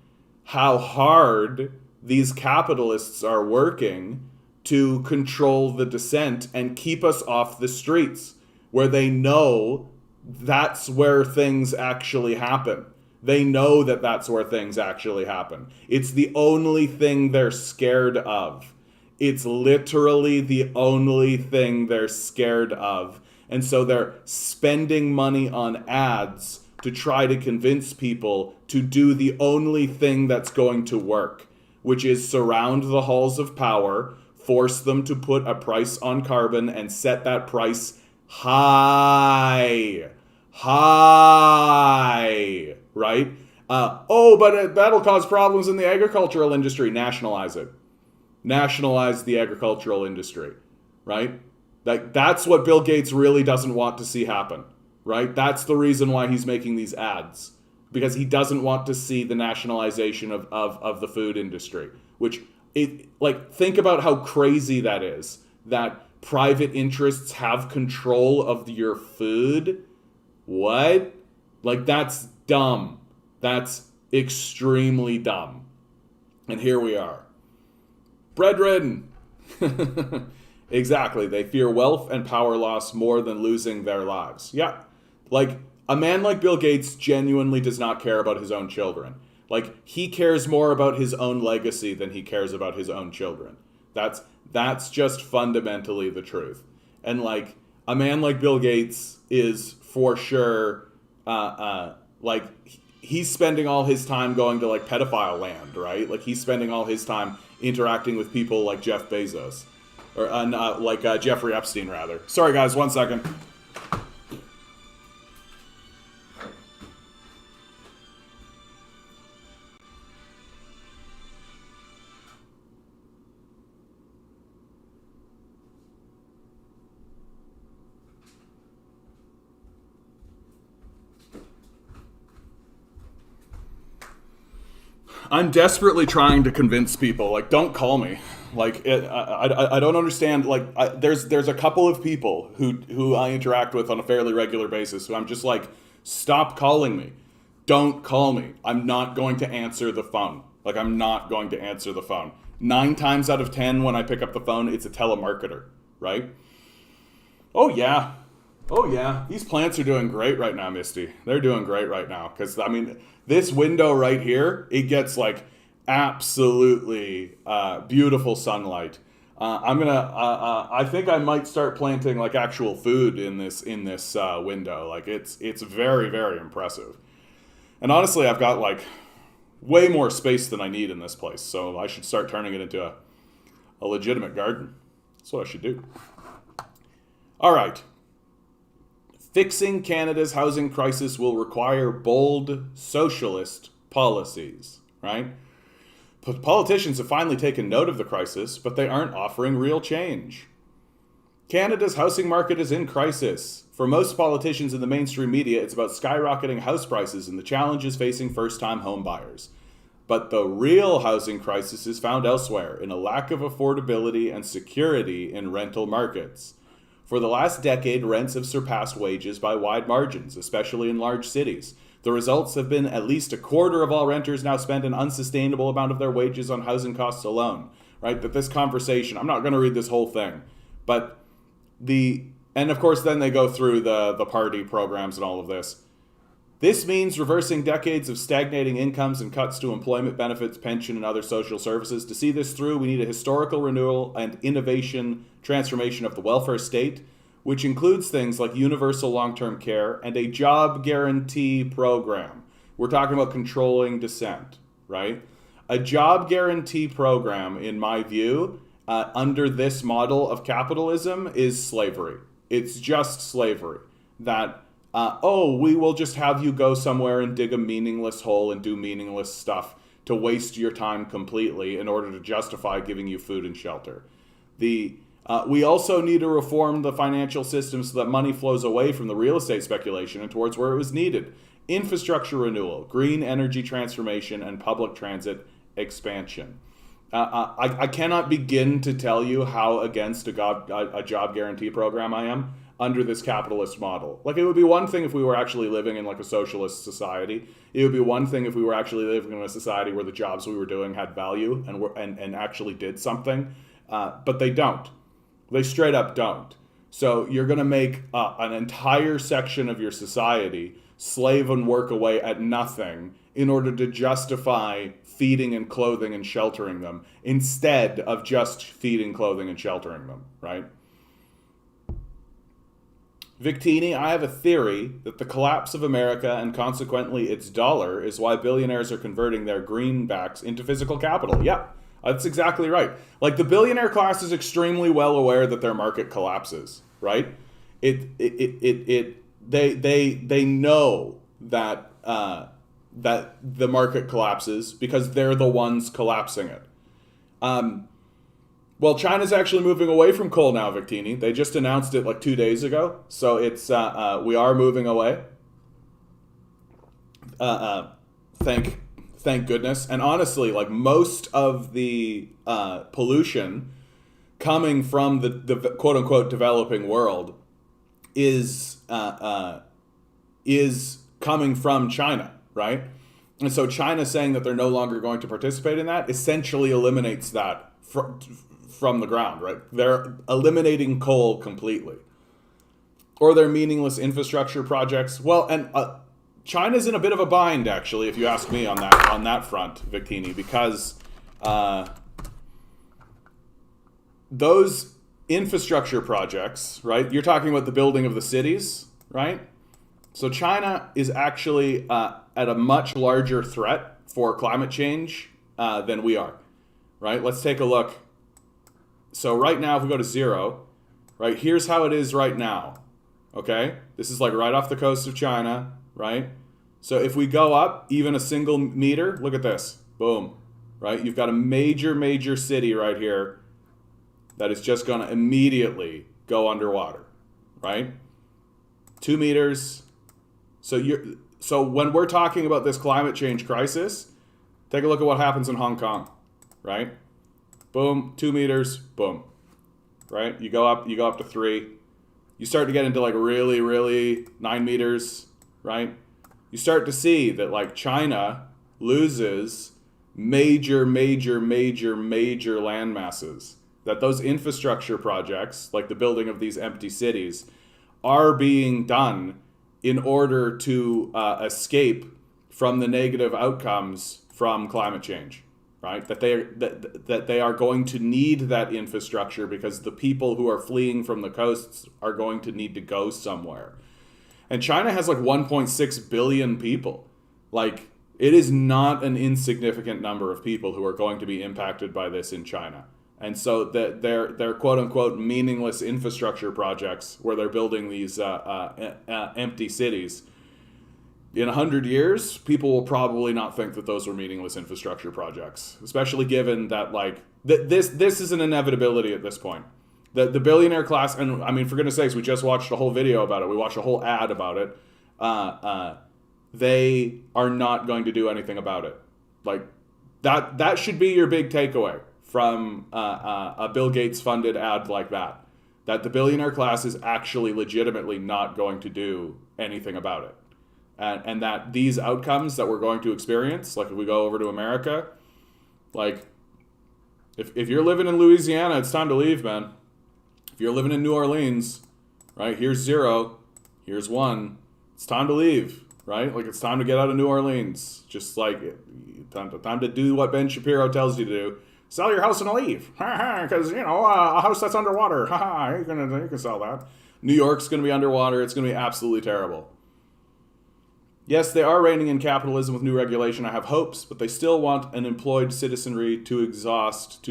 how hard these capitalists are working to control the dissent and keep us off the streets, where they know that's where things actually happen. They know that that's where things actually happen. It's the only thing they're scared of. It's literally the only thing they're scared of. And so they're spending money on ads to try to convince people to do the only thing that's going to work, which is surround the halls of power, force them to put a price on carbon and set that price high. High, right? But that'll cause problems in the agricultural industry. Nationalize it. Nationalize the agricultural industry, right? That's what Bill Gates really doesn't want to see happen, right? That's the reason why he's making these ads, because he doesn't want to see the nationalization of the food industry, which think about how crazy that is, that private interests have control of your food. What? That's dumb. That's extremely dumb. And here we are. Bread-ridden. Exactly. They fear wealth and power loss more than losing their lives. Yeah. A man like Bill Gates genuinely does not care about his own children. He cares more about his own legacy than he cares about his own children. That's just fundamentally the truth. And a man like Bill Gates is for sure, he's spending all his time going to pedophile land, right? He's spending all his time interacting with people like Jeff Bezos, or Jeffrey Epstein, rather. Sorry guys, 1 second. I'm desperately trying to convince people, don't call me. I don't understand. There's a couple of people who I interact with on a fairly regular basis who I'm just stop calling me. Don't call me. I'm not going to answer the phone. I'm not going to answer the phone. 9 times out of 10 when I pick up the phone, it's a telemarketer, right? Oh yeah. These plants are doing great right now, Misty. They're doing great right now. Because, this window right here, it gets absolutely beautiful sunlight. I think I might start planting actual food in this window. It's very, very impressive. And honestly, I've got way more space than I need in this place. So I should start turning it into a legitimate garden. That's what I should do. All right. Fixing Canada's housing crisis will require bold socialist policies, right? Politicians have finally taken note of the crisis, but they aren't offering real change. Canada's housing market is in crisis. For most politicians in the mainstream media, it's about skyrocketing house prices and the challenges facing first-time home buyers. But the real housing crisis is found elsewhere, in a lack of affordability and security in rental markets. For the last decade, rents have surpassed wages by wide margins, especially in large cities. The results have been at least a quarter of all renters now spend an unsustainable amount of their wages on housing costs alone, right? That this conversation, I'm not going to read this whole thing, but and of course then they go through the party programs and all of this. This means reversing decades of stagnating incomes and cuts to employment benefits, pension, and other social services. To see this through, we need a historical renewal and innovation transformation of the welfare state, which includes things like universal long-term care and a job guarantee program. We're talking about controlling dissent, right? A job guarantee program, in my view, under this model of capitalism is slavery. It's just slavery. That we will just have you go somewhere and dig a meaningless hole and do meaningless stuff to waste your time completely in order to justify giving you food and shelter. We also need to reform the financial system so that money flows away from the real estate speculation and towards where it was needed. Infrastructure renewal, green energy transformation, and public transit expansion. I cannot begin to tell you how against a job guarantee program I am. under this capitalist model. Like, it would be one thing if we were actually living in like a socialist society. It would be one thing if we were actually living in a society where the jobs we were doing had value and actually did something. But they don't. They straight up don't. So you're going to make an entire section of your society slave and work away at nothing in order to justify feeding and clothing and sheltering them, instead of just feeding, clothing, and sheltering them, right? Victini, I have a theory that the collapse of America and consequently its dollar is why billionaires are converting their greenbacks into physical capital. Yeah, that's exactly right. Like, the billionaire class is extremely well aware that their market collapses, right? They know that that the market collapses because they're the ones collapsing it. Well, China's actually moving away from coal now, Victini. They just announced it like 2 days ago. So it's we are moving away. Thank goodness. And honestly, like, most of the pollution coming from the quote unquote developing world is coming from China, right? And so China saying that they're no longer going to participate in that essentially eliminates that from the ground, right? They're eliminating coal completely. Or their meaningless infrastructure projects. Well, and China's in a bit of a bind, actually, if you ask me on that front, Victini, because those infrastructure projects, right? You're talking about the building of the cities, right? So China is actually at a much larger threat for climate change than we are, right? Let's take a look. So right now, if we go to 0, right, here's how it is right now, okay? This is like right off the coast of China, right? So if we go up even a single meter, look at this, boom, right? You've got a major city right here that is just going to immediately go underwater, right? 2 meters. So when we're talking about this climate change crisis, take a look at what happens in Hong Kong, right? Boom, 2 meters, boom, right? You go up to 3. You start to get into like really 9 meters, right? You start to see that like China loses major land masses. That those infrastructure projects, like the building of these empty cities, are being done in order to escape from the negative outcomes from climate change, right? That they are going to need that infrastructure because the people who are fleeing from the coasts are going to need to go somewhere. And China has like 1.6 billion people. Like, it is not an insignificant number of people who are going to be impacted by this in China. And so their quote unquote meaningless infrastructure projects where they're building these empty cities, in 100 years, people will probably not think that those were meaningless infrastructure projects, especially given that like this is an inevitability at this point. The billionaire class, and I mean, for goodness sakes, we just watched a whole video about it. We watched a whole ad about it. They are not going to do anything about it. Like, that should be your big takeaway from a Bill Gates funded ad like that. That the billionaire class is actually legitimately not going to do anything about it. And that these outcomes that we're going to experience, like if we go over to America, like if you're living in Louisiana, it's time to leave, man. If you're living in New Orleans, right, here's 0, here's 1, it's time to leave, right? Like, it's time to get out of New Orleans. Just like time to do what Ben Shapiro tells you to do. Sell your house and leave, because a house that's underwater, you can sell that. New York's going to be underwater. It's going to be absolutely terrible. Yes, they are reining in capitalism with new regulation. I have hopes, but they still want an employed citizenry exhausted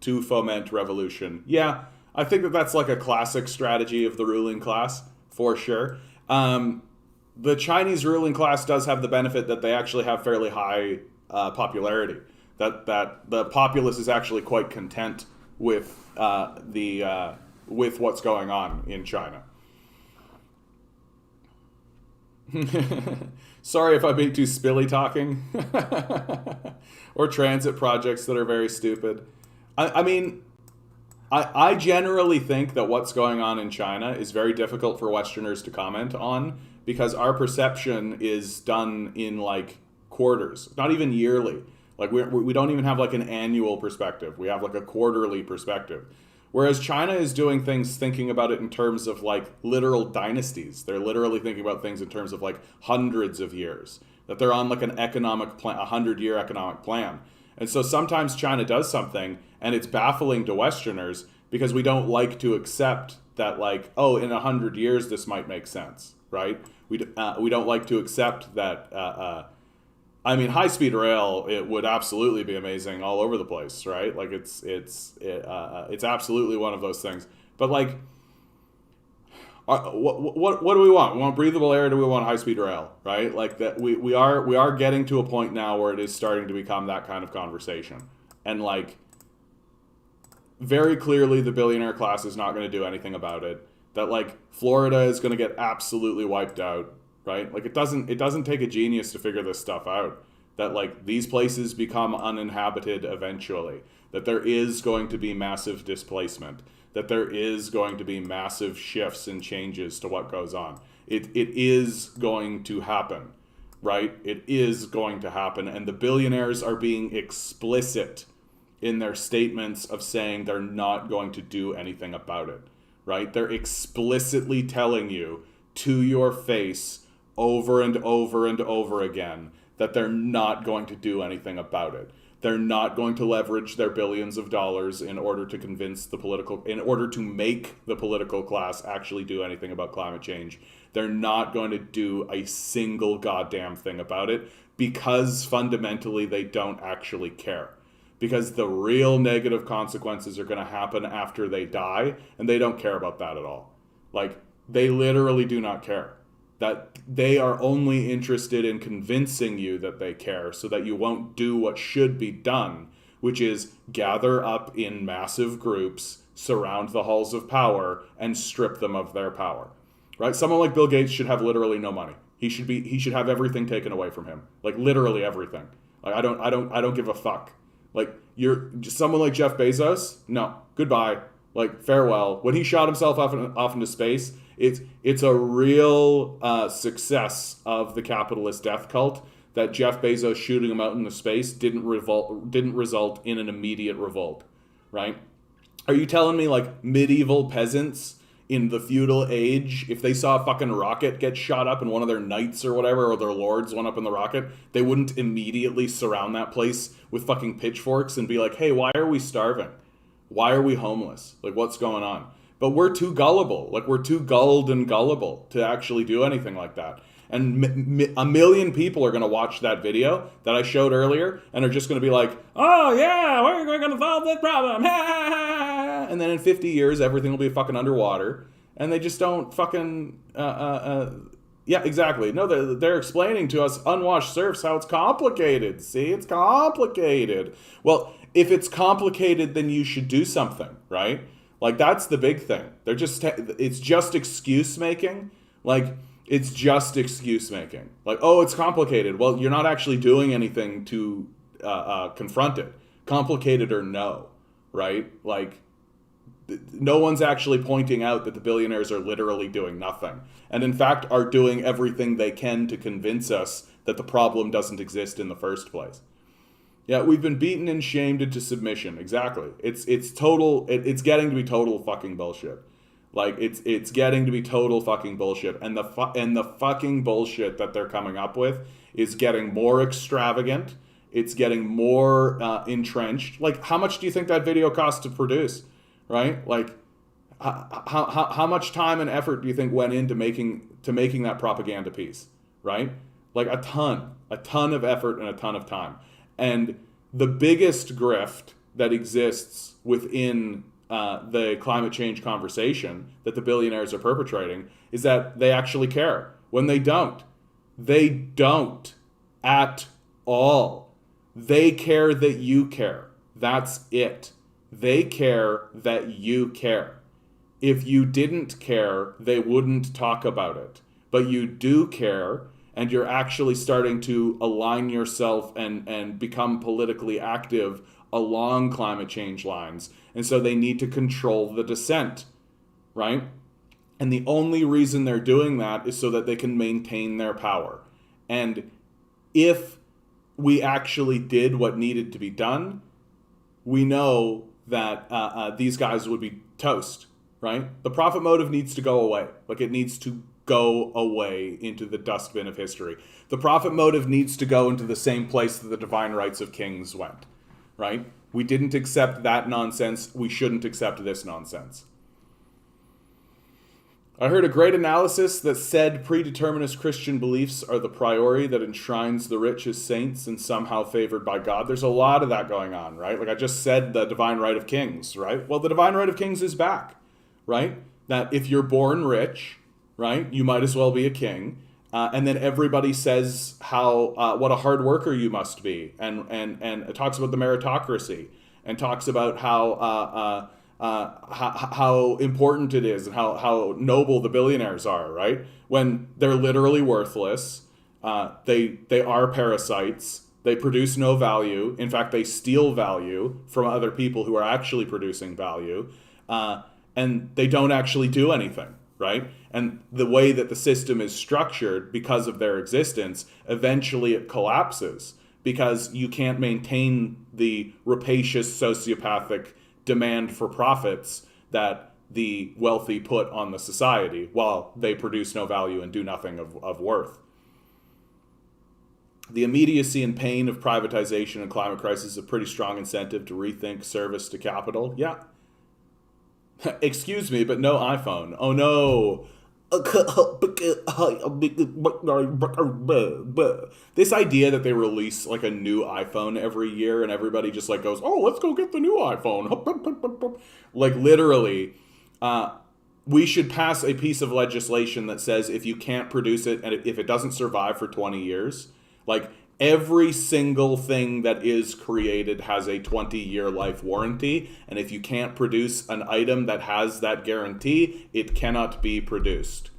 to foment revolution. Yeah, I think that's like a classic strategy of the ruling class for sure. The Chinese ruling class does have the benefit that they actually have fairly high popularity. That the populace is actually quite content with with what's going on in China. Sorry if I'm being too spilly talking. Or transit projects that are very stupid. I mean, I generally think that what's going on in China is very difficult for Westerners to comment on because our perception is done in like quarters, not even yearly. Like we don't even have like an annual perspective. We have like a quarterly perspective. Whereas China is doing things thinking about it in terms of like literal dynasties. They're literally thinking about things in terms of like hundreds of years. That they're on like an economic plan, a 100-year economic plan. And so sometimes China does something and it's baffling to Westerners because we don't like to accept that like, oh, in 100 years this might make sense, right? We don't like to accept that. I mean, high-speed rail, it would absolutely be amazing all over the place, right? Like it's absolutely one of those things. But like, what do we want? We want breathable air. Do we want high-speed rail? Right? Like that. We are getting to a point now where it is starting to become that kind of conversation, and like very clearly the billionaire class is not going to do anything about it. That like Florida is going to get absolutely wiped out. Right? Like it doesn't take a genius to figure this stuff out. That like these places become uninhabited eventually. That there is going to be massive displacement. That there is going to be massive shifts and changes to what goes on. It is going to happen, right? It is going to happen. And the billionaires are being explicit in their statements of saying they're not going to do anything about it, right? They're explicitly telling you to your face over and over and over again that they're not going to do anything about it. They're not going to leverage their billions of dollars in order to in order to make the political class actually do anything about climate change. They're not going to do a single goddamn thing about it because fundamentally they don't actually care. Because the real negative consequences are going to happen after they die, and they don't care about that at all. Like, they literally do not care. That they are only interested in convincing you that they care so that you won't do what should be done, which is gather up in massive groups, surround the halls of power, and strip them of their power. Right? Someone like Bill Gates should have literally no money. He should have everything taken away from him. Like literally everything. Like I don't give a fuck. Like someone like Jeff Bezos, no, goodbye. Like farewell. When he shot himself off into space, it's a real success of the capitalist death cult that Jeff Bezos shooting him out into space didn't result in an immediate revolt, right? Are you telling me like medieval peasants in the feudal age, if they saw a fucking rocket get shot up and one of their knights or whatever, or their lords went up in the rocket, they wouldn't immediately surround that place with fucking pitchforks and be like, hey, why are we starving? Why are we homeless? Like, what's going on? But we're too gullible. Like, we're too gulled and gullible to actually do anything like that. And a million people are going to watch that video that I showed earlier and are just going to be like, oh, yeah, we're going to solve this problem. And then in 50 years, everything will be fucking underwater. And they just don't fucking... yeah, exactly. No, they're explaining to us unwashed serfs how it's complicated. See, it's complicated. Well, if it's complicated, then you should do something, right? Like, that's the big thing. It's just excuse making. Like, it's just excuse making. Like, oh, it's complicated. Well, you're not actually doing anything to confront it. Complicated or no, right? Like, no one's actually pointing out that the billionaires are literally doing nothing. And in fact, are doing everything they can to convince us that the problem doesn't exist in the first place. Yeah, we've been beaten and shamed into submission. Exactly. It's getting to be total fucking bullshit. Like it's getting to be total fucking bullshit, and the fucking bullshit that they're coming up with is getting more extravagant. It's getting more entrenched. Like, how much do you think that video cost to produce? Right? Like, how much time and effort do you think went into making that propaganda piece? Right? Like a ton of effort and a ton of time. And the biggest grift that exists within the climate change conversation that the billionaires are perpetrating is that they actually care. When they don't. They don't at all. They care that you care. That's it. They care that you care. If you didn't care, they wouldn't talk about it. But you do care, and you're actually starting to align yourself and become politically active along climate change lines. And so they need to control the descent, right? And the only reason they're doing that is so that they can maintain their power. And if we actually did what needed to be done, we know that these guys would be toast, right? The profit motive needs to go away. Like, it needs to go away into the dustbin of history. The profit motive needs to go into the same place that the divine rights of kings went, right? We didn't accept that nonsense. We shouldn't accept this nonsense. I heard a great analysis that said predeterminist Christian beliefs are the priori that enshrines the rich as saints and somehow favored by God. There's a lot of that going on, right? Like I just said, the divine right of kings, right? Well, the divine right of kings is back, right? That if you're born rich, right, you might as well be a king. And then everybody says how what a hard worker you must be, and it talks about the meritocracy, and talks about how important it is and how noble the billionaires are, right? When they're literally worthless, they are parasites. They produce no value. In fact, they steal value from other people who are actually producing value, and they don't actually do anything, right? And the way that the system is structured, because of their existence, eventually it collapses because you can't maintain the rapacious, sociopathic demand for profits that the wealthy put on the society while they produce no value and do nothing of worth. The immediacy and pain of privatization and climate crisis is a pretty strong incentive to rethink service to capital. Yeah. Excuse me, but no iPhone. Oh no. This idea that they release like a new iPhone every year and everybody just like goes, oh, let's go get the new iPhone. Like literally, we should pass a piece of legislation that says if you can't produce it and if it doesn't survive for 20 years, like every single thing that is created has a 20-year life warranty. And if you can't produce an item that has that guarantee, it cannot be produced.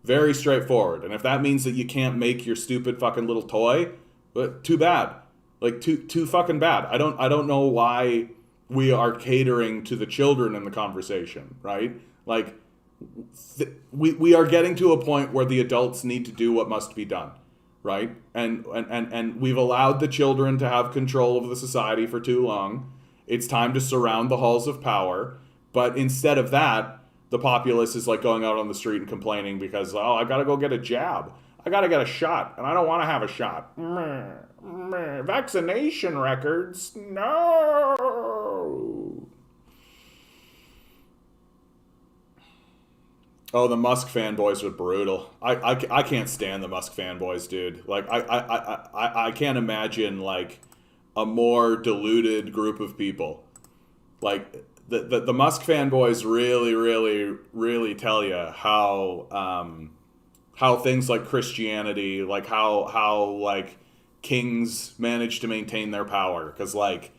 Very straightforward. And if that means that you can't make your stupid fucking little toy, but too bad. Like too fucking bad. I don't know why we are catering to the children in the conversation, right? Like we are getting to a point where the adults need to do what must be done. Right? And we've allowed the children to have control of the society for too long. It's time to surround the halls of power. But instead of that, the populace is like going out on the street and complaining because, oh, I gotta go get a jab. I gotta get a shot, and I don't want to have a shot. Vaccination records? No! Oh, the Musk fanboys were brutal. I can't stand the Musk fanboys, dude. Like I can't imagine like a more deluded group of people. Like the Musk fanboys really tell you how things like Christianity, like how like kings manage to maintain their power, because like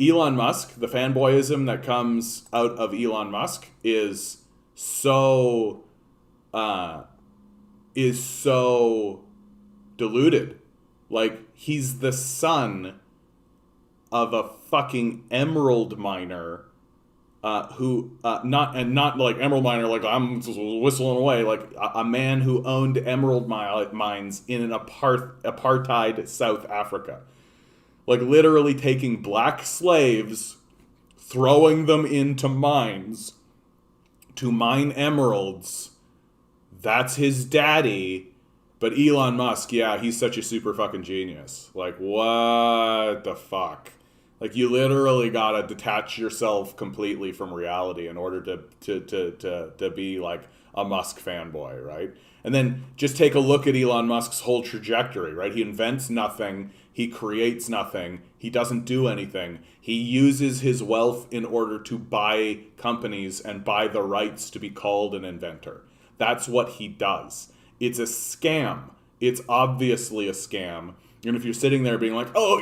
Elon Musk, the fanboyism that comes out of Elon Musk is so deluded. Like, he's the son of a fucking emerald miner who not like emerald miner like I'm just whistling away, like a man who owned emerald mines in an apartheid South Africa, like literally taking black slaves, throwing them into mines to mine emeralds. That's his daddy. But Elon Musk, yeah, he's such a super fucking genius. Like, what the fuck? Like, you literally gotta detach yourself completely from reality in order to be like a Musk fanboy, right? And then just take a look at Elon Musk's whole trajectory, right? He invents nothing. He creates nothing. He doesn't do anything. He uses his wealth in order to buy companies and buy the rights to be called an inventor. That's what he does. It's a scam. It's obviously a scam. And if you're sitting there being like, oh,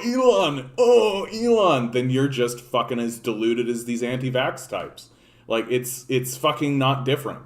Elon, then you're just fucking as deluded as these anti-vax types. Like, it's fucking not different.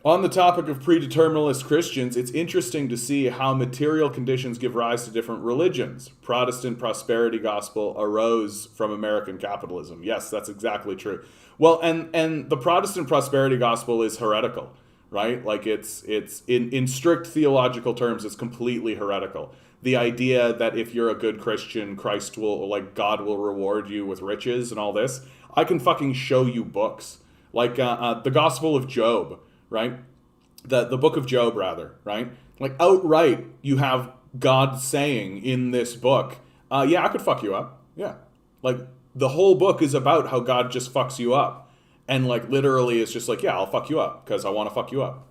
On the topic of predeterminist Christians, it's interesting to see how material conditions give rise to different religions. Protestant prosperity gospel arose from American capitalism. Yes, that's exactly true. Well, and the Protestant prosperity gospel is heretical, right? Like it's in strict theological terms, it's completely heretical. The idea that if you're a good Christian, Christ will, like, God will reward you with riches and all this. I can fucking show you books. Like the Gospel of Job, right? The book of Job, rather, right? Like, outright, you have God saying in this book, yeah, I could fuck you up. Yeah. Like, the whole book is about how God just fucks you up. And, like, literally it's just like, yeah, I'll fuck you up because I want to fuck you up.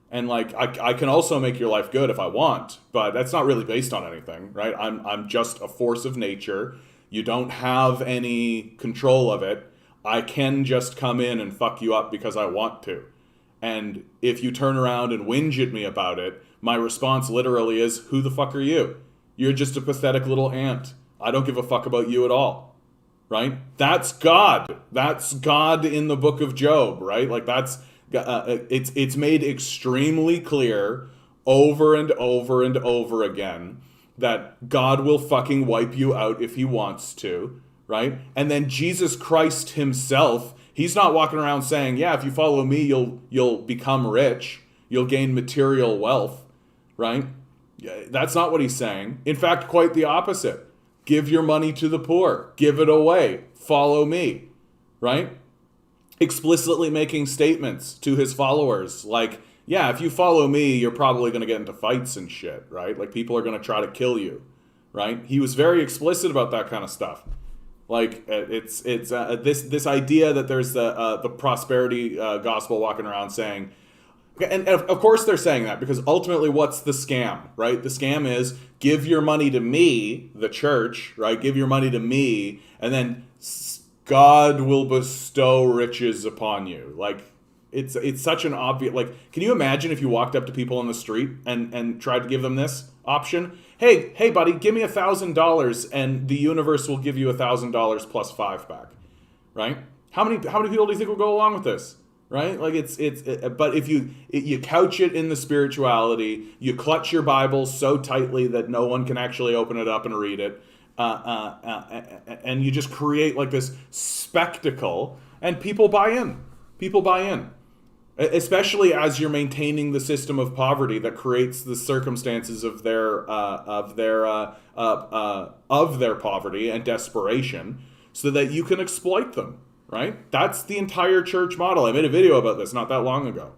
And, like, I can also make your life good if I want, but that's not really based on anything, right? I'm just a force of nature. You don't have any control of it. I can just come in and fuck you up because I want to. And if you turn around and whinge at me about it, my response literally is, who the fuck are you? You're just a pathetic little ant. I don't give a fuck about you at all. Right? That's God. That's God in the book of Job, right? Like, that's it's made extremely clear over and over and over again that God will fucking wipe you out if he wants to, right? And then Jesus Christ himself, he's not walking around saying, yeah, if you follow me, you'll become rich, you'll gain material wealth, right? That's not what he's saying. In fact, quite the opposite. Give your money to the poor, give it away, follow me, right? Explicitly making statements to his followers like, yeah, if you follow me, you're probably going to get into fights and shit, right? Like, people are going to try to kill you, right? He was very explicit about that kind of stuff. Like, it's this idea that there's the prosperity gospel walking around saying, and of course they're saying that because ultimately what's the scam, right? The scam is give your money to me, the church, right? Give your money to me, and then God will bestow riches upon you. Like, it's such an obvious, like, can you imagine if you walked up to people on the street and tried to give them this option? Hey buddy, give me $1,000 and the universe will give you $1,000 plus 5 back, right? How many people do you think will go along with this, right? Like, but if you couch it in the spirituality, you clutch your Bible so tightly that no one can actually open it up and read it, and you just create like this spectacle, and people buy in. People buy in. Especially as you're maintaining the system of poverty that creates the circumstances of their poverty and desperation, so that you can exploit them, right? That's the entire church model. I made a video about this not that long ago.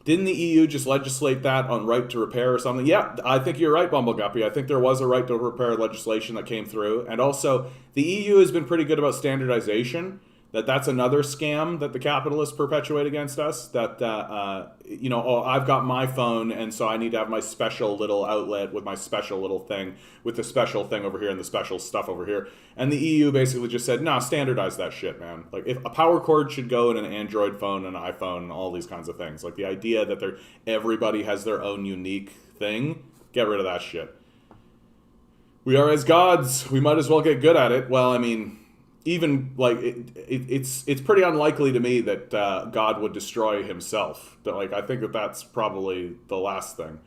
Didn't the EU just legislate that on right to repair or something? Yeah, I think you're right, Bumbleguppy. I think there was a right to repair legislation that came through, and also the EU has been pretty good about standardization. That's another scam that the capitalists perpetuate against us. That, I've got my phone, and so I need to have my special little outlet with my special little thing, with the special thing over here and the special stuff over here. And the EU basically just said, nah, standardize that shit, man. Like, if a power cord should go in an Android phone, an iPhone, and all these kinds of things. Like, the idea that everybody has their own unique thing, get rid of that shit. We are as gods. We might as well get good at it. Well, I mean, even like it's pretty unlikely to me that God would destroy himself. But like, I think that's probably the last thing.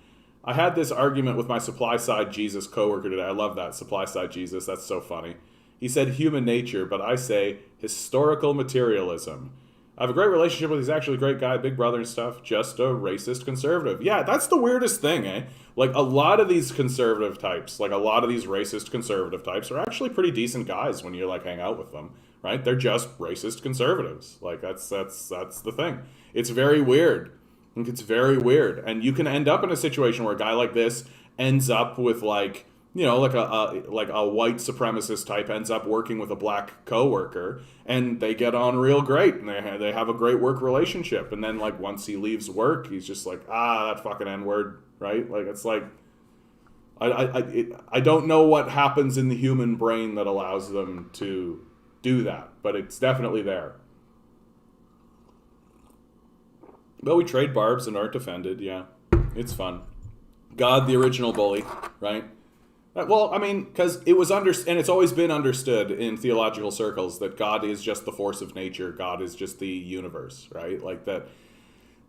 I had this argument with my supply side Jesus coworker today. I love that, supply side Jesus. That's so funny. He said human nature, but I say historical materialism. I have a great relationship with, he's actually a great guy, big brother and stuff, just a racist conservative. Yeah, that's the weirdest thing, eh? Like, a lot of these conservative types, like a lot of these racist conservative types are actually pretty decent guys when you, like, hang out with them, right? They're just racist conservatives. Like, that's the thing. It's very weird. I think it's very weird. And you can end up in a situation where a guy like this ends up with, like, you know, like a white supremacist type ends up working with a black coworker, and they get on real great, and they have a great work relationship. And then, like, once he leaves work, he's just like, that fucking N-word, right? Like, it's like, I don't know what happens in the human brain that allows them to do that, but it's definitely there. But we trade barbs and aren't offended. Yeah, it's fun. God, the original bully, right? Well, I mean, because it was and it's always been understood in theological circles that God is just the force of nature. God is just the universe, right? Like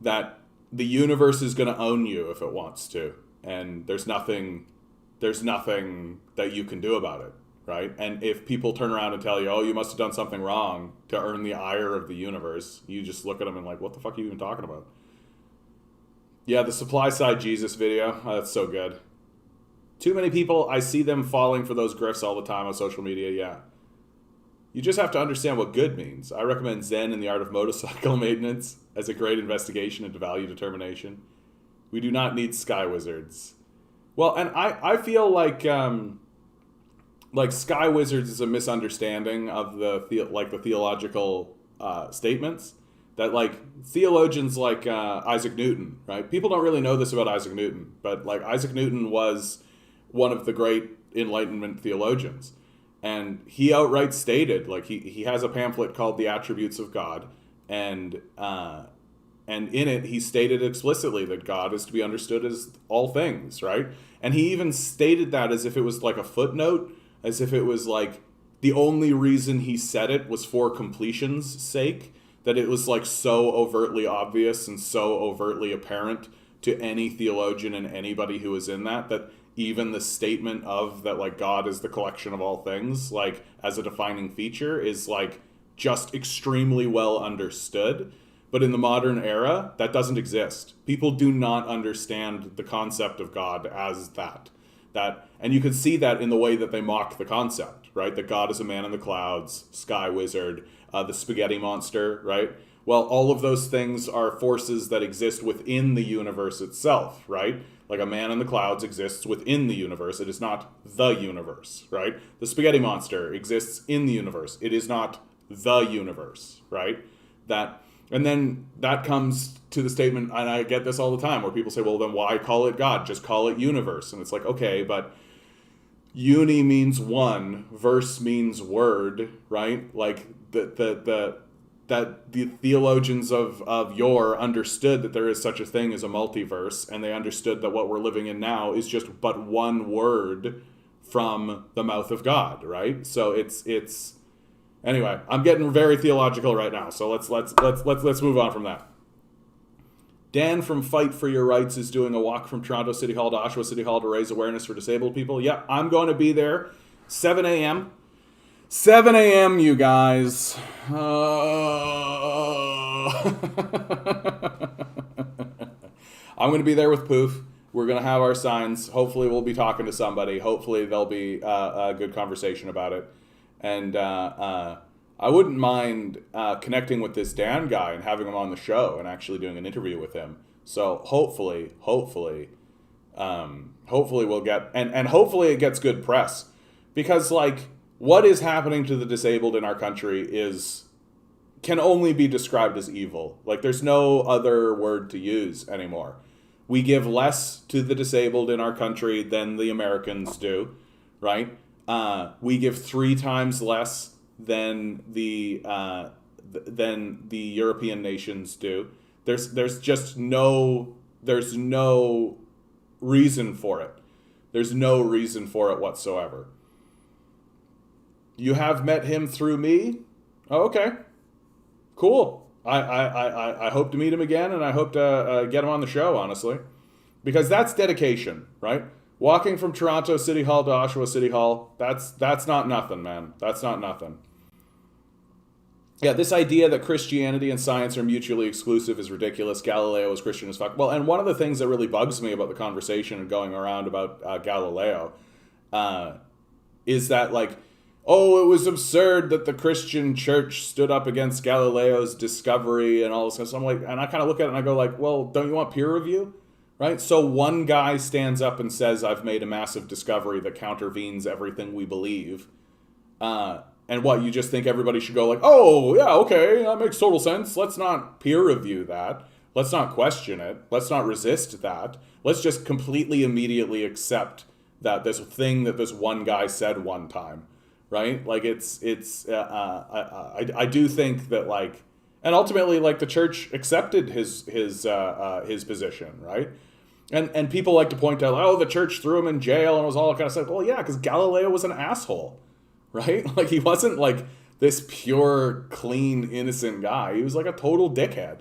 that the universe is going to own you if it wants to, and there's nothing that you can do about it, right? And if people turn around and tell you, oh, you must have done something wrong to earn the ire of the universe, you just look at them and like, what the fuck are you even talking about? Yeah, the supply side Jesus video, that's so good. Too many people, I see them falling for those grifts all the time on social media, yeah. You just have to understand what good means. I recommend Zen and the Art of Motorcycle Maintenance as a great investigation into value determination. We do not need sky wizards. Well, and I feel like sky wizards is a misunderstanding of the theological statements. That like theologians like Isaac Newton, right? People don't really know this about Isaac Newton, but like Isaac Newton was one of the great Enlightenment theologians. And he outright stated, like he has a pamphlet called The Attributes of God, and in it he stated explicitly that God is to be understood as all things, right? And he even stated that as if it was like a footnote, as if it was like the only reason he said it was for completion's sake, that it was like so overtly obvious and so overtly apparent to any theologian and anybody who was in that even the statement of that like God is the collection of all things, like as a defining feature, is like just extremely well understood. But in the modern era, that doesn't exist. People do not understand the concept of God as that. And you can see that in the way that they mock the concept, right? That God is a man in the clouds, sky wizard, the spaghetti monster, right? Well, all of those things are forces that exist within the universe itself, right? Like a man in the clouds exists within the universe. It is not the universe, right? The spaghetti monster exists in the universe. It is not the universe, right? And then that comes to the statement, and I get this all the time, where people say, well, then why call it God? Just call it universe. And it's like, okay, but uni means one, verse means word, right? Like that the theologians of yore understood that there is such a thing as a multiverse, and they understood that what we're living in now is just but one word from the mouth of God, right? So it's anyway, I'm getting very theological right now, so let's move on from that. Dan from Fight for Your Rights is doing a walk from Toronto City Hall to Oshawa City Hall to raise awareness for disabled people. Yeah, I'm going to be there, 7 a.m. 7 a.m., you guys. I'm going to be there with Poof. We're going to have our signs. Hopefully we'll be talking to somebody. Hopefully there'll be a good conversation about it. And I wouldn't mind connecting with this Dan guy and having him on the show and actually doing an interview with him. So hopefully we'll get, and hopefully it gets good press. Because, like, what is happening to the disabled in our country can only be described as evil. Like, there's no other word to use anymore. We give less to the disabled in our country than the Americans do, right? We give 3 times less than the European nations do. There's just no reason for it. There's no reason for it whatsoever. You have met him through me? Oh, okay. Cool. I hope to meet him again, and I hope to get him on the show, honestly. Because that's dedication, right? Walking from Toronto City Hall to Oshawa City Hall, that's not nothing, man. That's not nothing. Yeah, this idea that Christianity and science are mutually exclusive is ridiculous. Galileo was Christian as fuck. Well, and one of the things that really bugs me about the conversation going around about Galileo is that, like, oh, it was absurd that the Christian church stood up against Galileo's discovery and all this stuff. So I'm like, and I kind of look at it and I go like, well, don't you want peer review? Right? So one guy stands up and says, I've made a massive discovery that countervenes everything we believe. And what, you just think everybody should go like, oh, yeah, okay, that makes total sense. Let's not peer review that. Let's not question it. Let's not resist that. Let's just completely immediately accept that this thing that this one guy said one time. Right? Like I do think that, like, and ultimately, like, the church accepted his position, right? And people like to point out, oh, the church threw him in jail and it was all kind of stuff. Well, yeah, because Galileo was an asshole, right? Like, he wasn't like this pure, clean, innocent guy. He was like a total dickhead.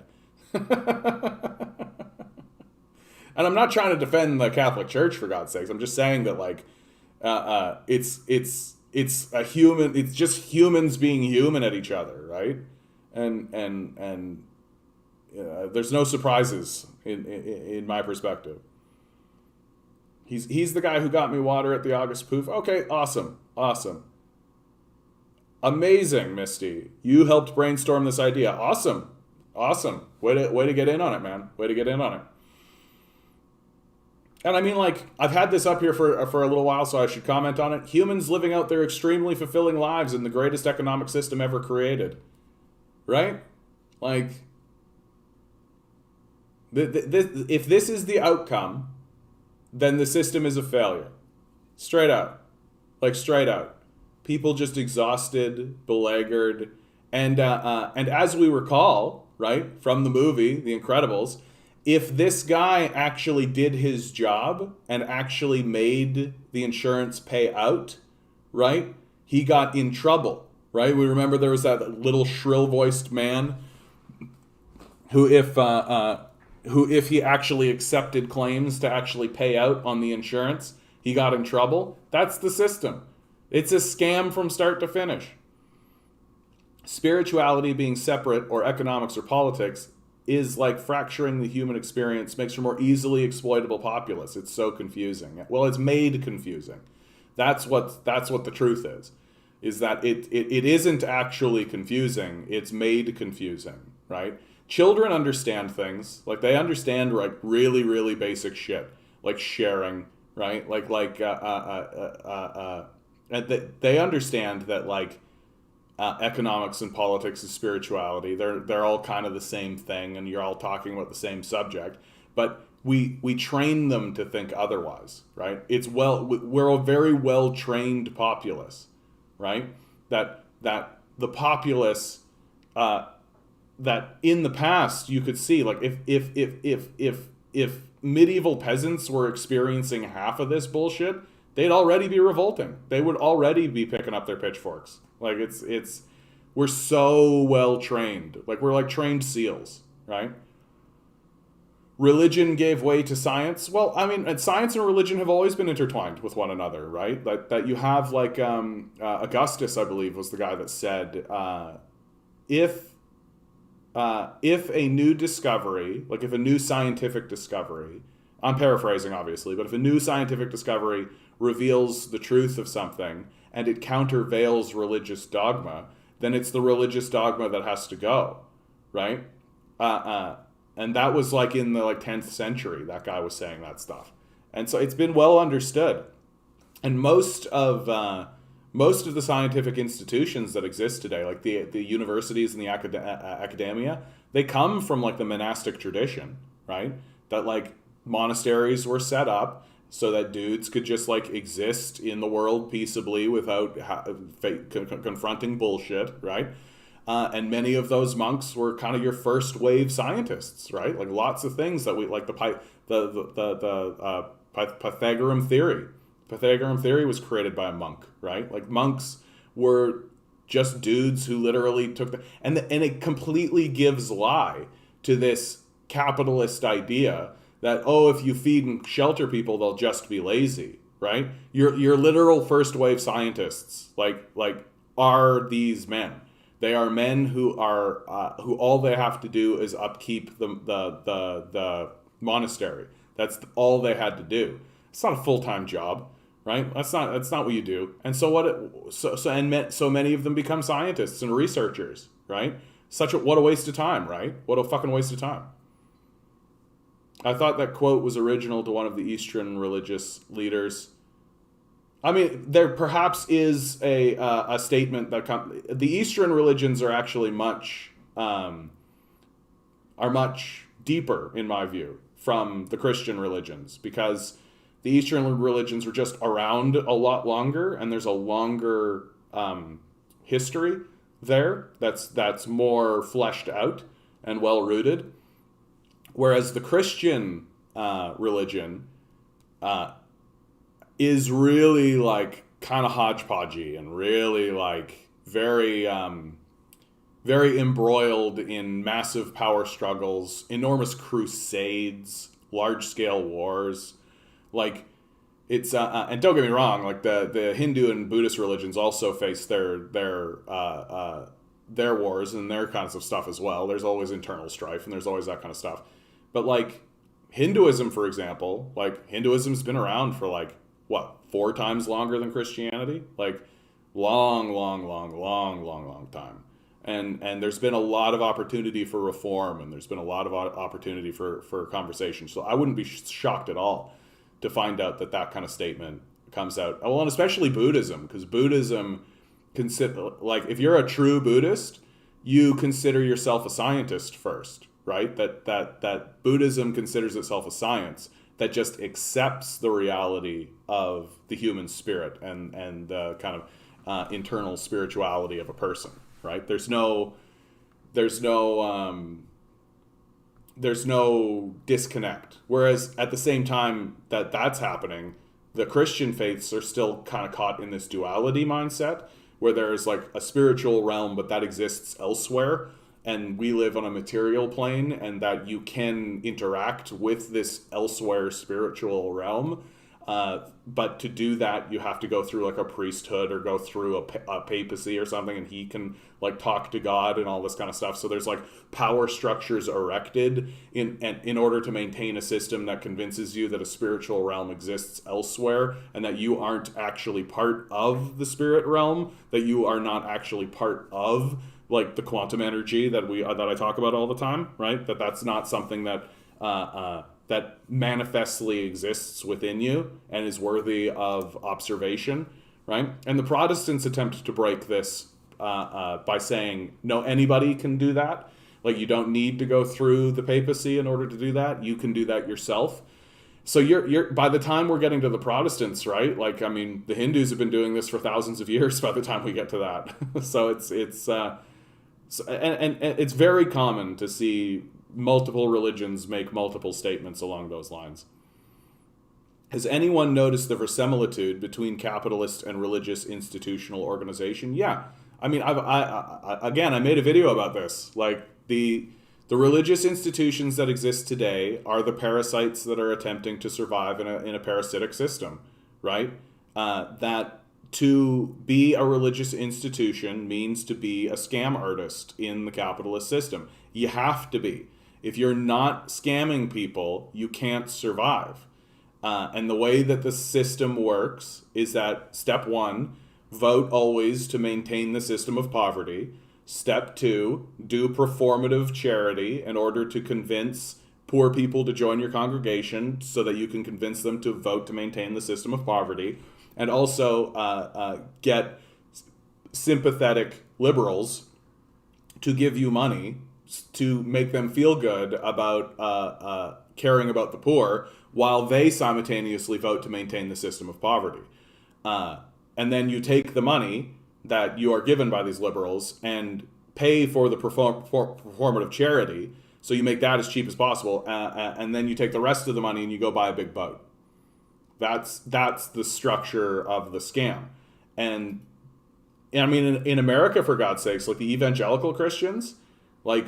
And I'm not trying to defend the Catholic Church, for God's sakes. I'm just saying that, like, it's a human. It's just humans being human at each other, right? And there's no surprises in my perspective. He's the guy who got me water at the August Poof. Okay, awesome. Amazing, Misty. You helped brainstorm this idea. Awesome. Way to get in on it, man. Way to get in on it. And I mean, like, I've had this up here for a little while, so I should comment on it. Humans living out their extremely fulfilling lives in the greatest economic system ever created. Right? Like, if this is the outcome, then the system is a failure. Straight out. Like, straight out. People just exhausted, beleaguered, and as we recall, right, from the movie, The Incredibles, if this guy actually did his job and actually made the insurance pay out, right, he got in trouble, right? We remember there was that little shrill-voiced man who, if he actually accepted claims to actually pay out on the insurance, he got in trouble. That's the system. It's a scam from start to finish. Spirituality being separate, or economics or politics, is like fracturing the human experience, makes for more easily exploitable populace. It's so confusing. Well, it's made confusing. That's what the truth is that it isn't actually confusing. It's made confusing, right? Children understand things. Like, they understand, like, really, really basic shit, like sharing, right? They understand that, like, economics and politics and spirituality, they're all kind of the same thing, and you're all talking about the same subject, but we train them to think otherwise, right? We're a very well Trained populace, right? That the populace that in the past you could see, like, if medieval peasants were experiencing half of this bullshit, they'd already be revolting. They would already be picking up their pitchforks. Like, we're so well trained. Like, we're like trained seals, right? Religion gave way to science. Well, I mean, science and religion have always been intertwined with one another, right? That you have, like, Augustus, I believe, was the guy that said, if a new discovery, like if a new scientific discovery, I'm paraphrasing obviously, but if a new scientific discovery reveals the truth of something and it countervails religious dogma, then it's the religious dogma that has to go, right? And that was like in the 10th century, that guy was saying that stuff. And so it's been well understood. And most of the scientific institutions that exist today, like the universities and the academia, they come from like the monastic tradition, right? That like monasteries were set up so that dudes could just like exist in the world peaceably without confronting bullshit, right? And many of those monks were kind of your first wave scientists, right? Like lots of things that we like the Pythagorean theory. Pythagorean theory was created by a monk, right? Like monks were just dudes who literally took and it completely gives lie to this capitalist idea that, oh, if you feed and shelter people, they'll just be lazy, right? Your literal first wave scientists like are these men. They are men who are who all they have to do is upkeep the monastery. That's all they had to do. It's not a full-time job, right? That's not what you do. And so many of them become scientists and researchers, right? What a waste of time, right? What a fucking waste of time. I thought that quote was original to one of the Eastern religious leaders. I mean, there perhaps is a statement that the Eastern religions are actually much deeper, in my view, from the Christian religions, because the Eastern religions were just around a lot longer, and there's a longer history there that's more fleshed out and well rooted. Whereas the Christian religion is really like kind of hodgepodgey and really like very very embroiled in massive power struggles, enormous crusades, large scale wars. Like it's and don't get me wrong, like the Hindu and Buddhist religions also face their wars and their kinds of stuff as well. There's always internal strife and there's always that kind of stuff. But like Hinduism, for example, like Hinduism's been around for like what, 4 times longer than Christianity? Like long time. And there's been a lot of opportunity for reform, and there's been a lot of opportunity for conversation. So I wouldn't be shocked at all to find out that kind of statement comes out. Well, and especially Buddhism, because Buddhism like if you're a true Buddhist, you consider yourself a scientist first, right? That Buddhism considers itself a science that just accepts the reality of the human spirit and the kind of internal spirituality of a person, right? There's no disconnect. Whereas at the same time that's happening, the Christian faiths are still kind of caught in this duality mindset where there's like a spiritual realm, but that exists elsewhere. And we live on a material plane, and that you can interact with this elsewhere spiritual realm. But to do that, you have to go through like a priesthood or go through a papacy or something, and he can like talk to God and all this kind of stuff. So there's like power structures erected in order to maintain a system that convinces you that a spiritual realm exists elsewhere and that you aren't actually part of the spirit realm, that you are not actually part of like the quantum energy that I talk about all the time, right? That's not something that that manifestly exists within you and is worthy of observation, right? And the Protestants attempt to break this by saying, no, anybody can do that. Like, you don't need to go through the papacy in order to do that. You can do that yourself. So you're by the time we're getting to the Protestants, right? Like, I mean, the Hindus have been doing this for thousands of years by the time we get to that. So it's it's very common to see multiple religions make multiple statements along those lines. Has anyone noticed the verisimilitude between capitalist and religious institutional organization? Yeah. I mean, I made a video about this. Like, the religious institutions that exist today are the parasites that are attempting to survive in a parasitic system, right? That to be a religious institution means to be a scam artist in the capitalist system. You have to be. If you're not scamming people, you can't survive. And the way that the system works is that step 1, vote always to maintain the system of poverty. Step 2, do performative charity in order to convince poor people to join your congregation so that you can convince them to vote to maintain the system of poverty. And also get sympathetic liberals to give you money to make them feel good about caring about the poor while they simultaneously vote to maintain the system of poverty. And then you take the money that you are given by these liberals and pay for the performative charity, so you make that as cheap as possible, and then you take the rest of the money and you go buy a big boat. That's the structure of the scam. And I mean, in America, for God's sakes, like the evangelical Christians, like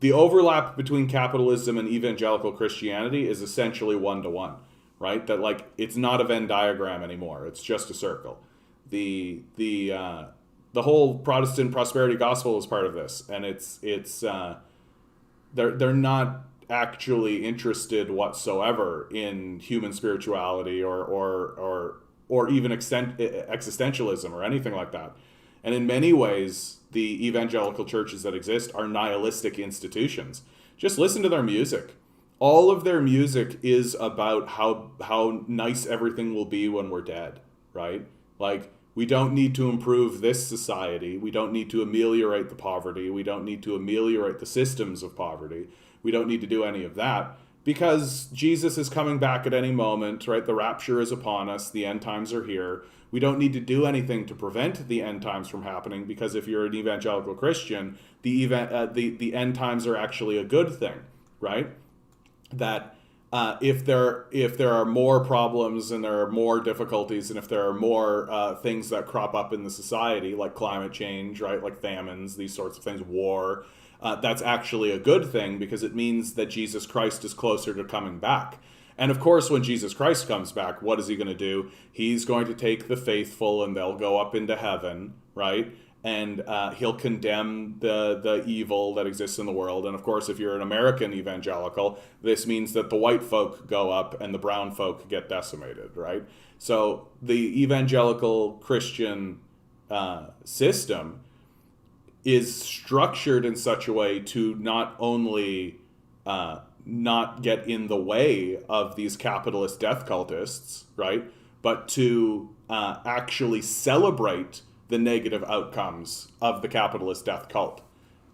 the overlap between capitalism and evangelical Christianity is essentially 1-to-1, right? That like it's not a Venn diagram anymore. It's just a circle. The whole Protestant prosperity gospel is part of this, and they're not actually interested whatsoever in human spirituality or even existentialism or anything like that. And in many ways, the evangelical churches that exist are nihilistic institutions. Just listen to their music. All of their music is about how nice everything will be when we're dead, right? Like, we don't need to improve this society. We don't need to ameliorate the poverty. We don't need to ameliorate the systems of poverty. We don't need to do any of that because Jesus is coming back at any moment, right? The rapture is upon us. The end times are here. We don't need to do anything to prevent the end times from happening because if you're an evangelical Christian, the end times are actually a good thing, right? That if there are more problems and there are more difficulties and if there are more things that crop up in the society, like climate change, right, like famines, these sorts of things, war, that's actually a good thing because it means that Jesus Christ is closer to coming back. And of course, when Jesus Christ comes back, what is he going to do? He's going to take the faithful and they'll go up into heaven, right? And he'll condemn the evil that exists in the world. And of course, if you're an American evangelical, this means that the white folk go up and the brown folk get decimated, right? So the evangelical Christian system is structured in such a way to not only not get in the way of these capitalist death cultists, right? But to actually celebrate the negative outcomes of the capitalist death cult.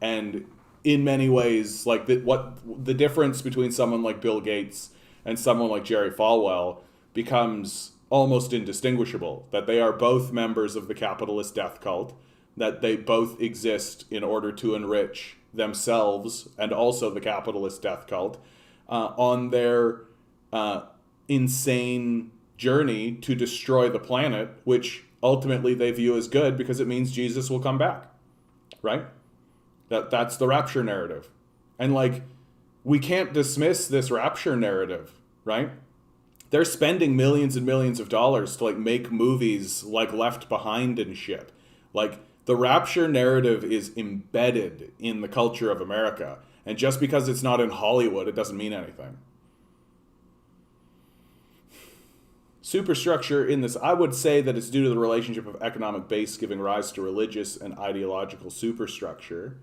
And in many ways, like what the difference between someone like Bill Gates and someone like Jerry Falwell becomes almost indistinguishable, that they are both members of the capitalist death cult, that they both exist in order to enrich themselves and also the capitalist death cult on their insane journey to destroy the planet, which ultimately they view as good because it means Jesus will come back, right? That's the rapture narrative. And like, we can't dismiss this rapture narrative, right? They're spending millions and millions of dollars to like make movies like Left Behind and shit. Like, the rapture narrative is embedded in the culture of America. And just because it's not in Hollywood, it doesn't mean anything. Superstructure in this, I would say that it's due to the relationship of economic base giving rise to religious and ideological superstructure.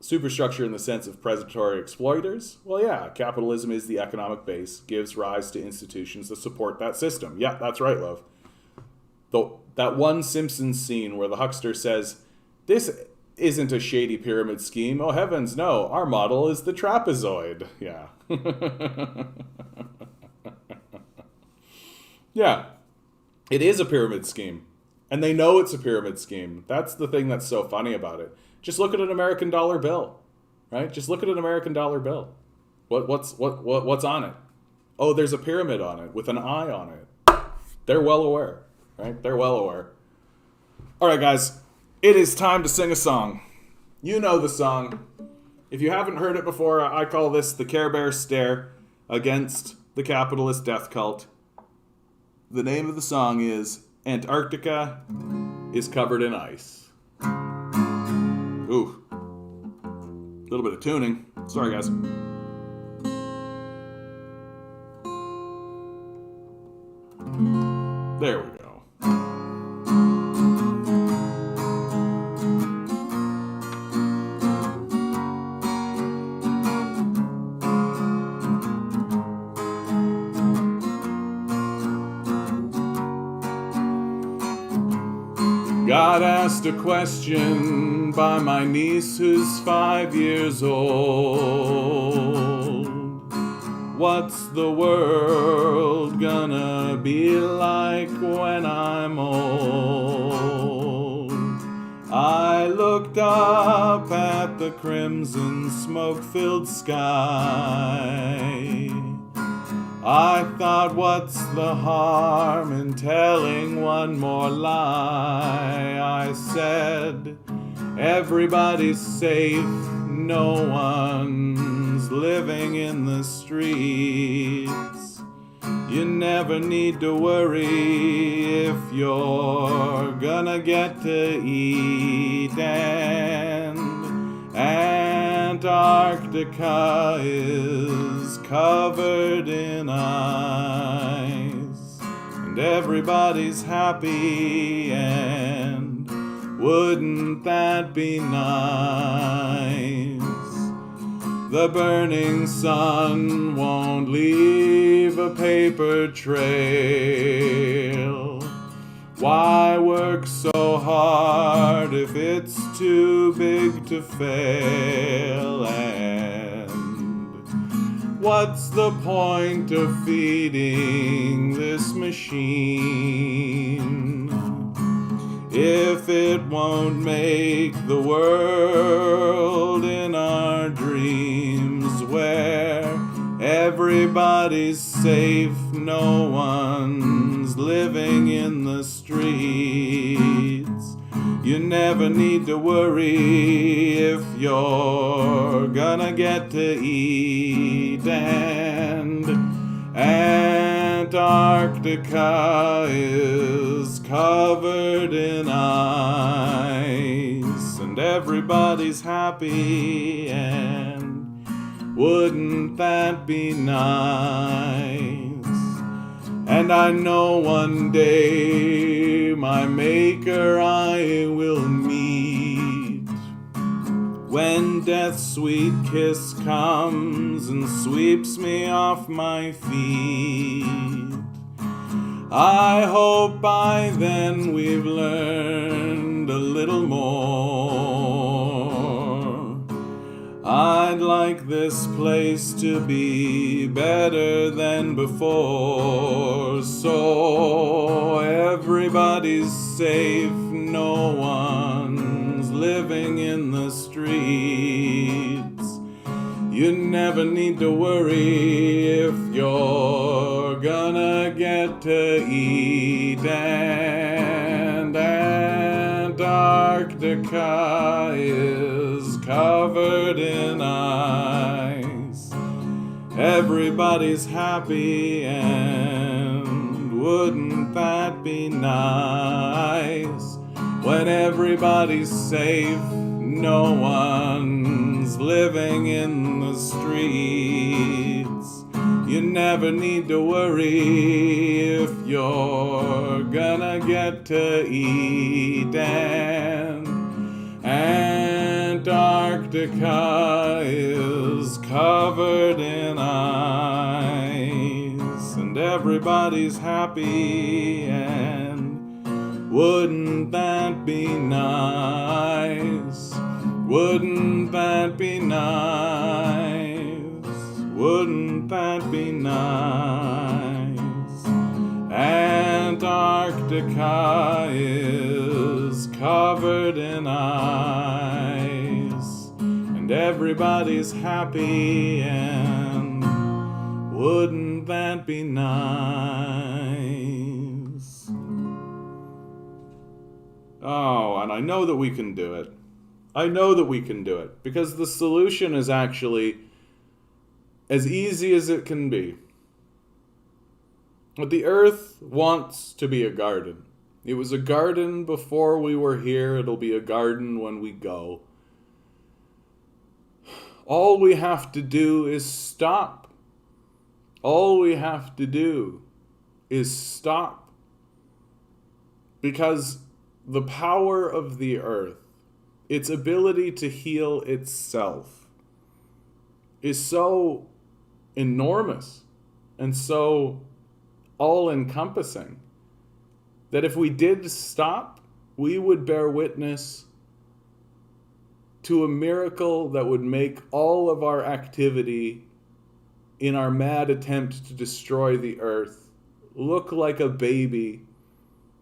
Superstructure in the sense of predatory exploiters? Well, yeah, capitalism is the economic base, gives rise to institutions that support that system. Yeah, that's right, love. That one Simpsons scene where the huckster says, "This isn't a shady pyramid scheme. Oh, heavens, no. Our model is the trapezoid." Yeah. Yeah. It is a pyramid scheme. And they know it's a pyramid scheme. That's the thing that's so funny about it. Just look at an American dollar bill, right? Just look at an American dollar bill. What's on it? Oh, there's a pyramid on it with an eye on it. They're well aware, right? They're well aware. All right, guys, it is time to sing a song. You know the song. If you haven't heard it before, I call this the Care Bear Stare against the capitalist death cult. The name of the song is Antarctica is Covered in Ice. Ooh. A little bit of tuning. Sorry, guys. There we go. Got asked a question by my niece who's 5 years old. What's the world gonna be like when I'm old? I looked up at the crimson smoke-filled sky. I thought, what's the harm in telling one more lie? I said, everybody's safe, no one's living in the streets. You never need to worry if you're gonna get to eat. And Antarctica is covered in ice, and everybody's happy, and wouldn't that be nice? The burning sun won't leave a paper trail. Why work so hard if it's too big to fail? And what's the point of feeding this machine if it won't make the world in our dreams where every everybody's safe, no one's living in the streets. You never need to worry if you're gonna get to eat. And Antarctica is covered in ice, and everybody's happy, and wouldn't that be nice? And I know one day my maker I will meet, when death's sweet kiss comes and sweeps me off my feet. I hope by then we've learned a little more. I'd like this place to be better than before, so everybody's safe, no one's living in the streets. You never need to worry if you're gonna get to eat. And Antarctica is covered in ice. Everybody's happy, and wouldn't that be nice? When everybody's safe, no one's living in the streets. You never need to worry if you're gonna get to eat. And Antarctica is covered in ice, and everybody's happy, and wouldn't that be nice? Wouldn't that be nice? Wouldn't that be nice? Antarctica is covered in ice, and everybody's happy, and wouldn't that be nice? Oh, and I know that we can do it. I know that we can do it, because the solution is actually as easy as it can be. But the earth wants to be a garden. It was a garden before we were here. It'll be a garden when we go. All we have to do is stop. All we have to do is stop. Because the power of the earth, its ability to heal itself, is so enormous and so all-encompassing that if we did stop, we would bear witness to a miracle that would make all of our activity in our mad attempt to destroy the earth look like a baby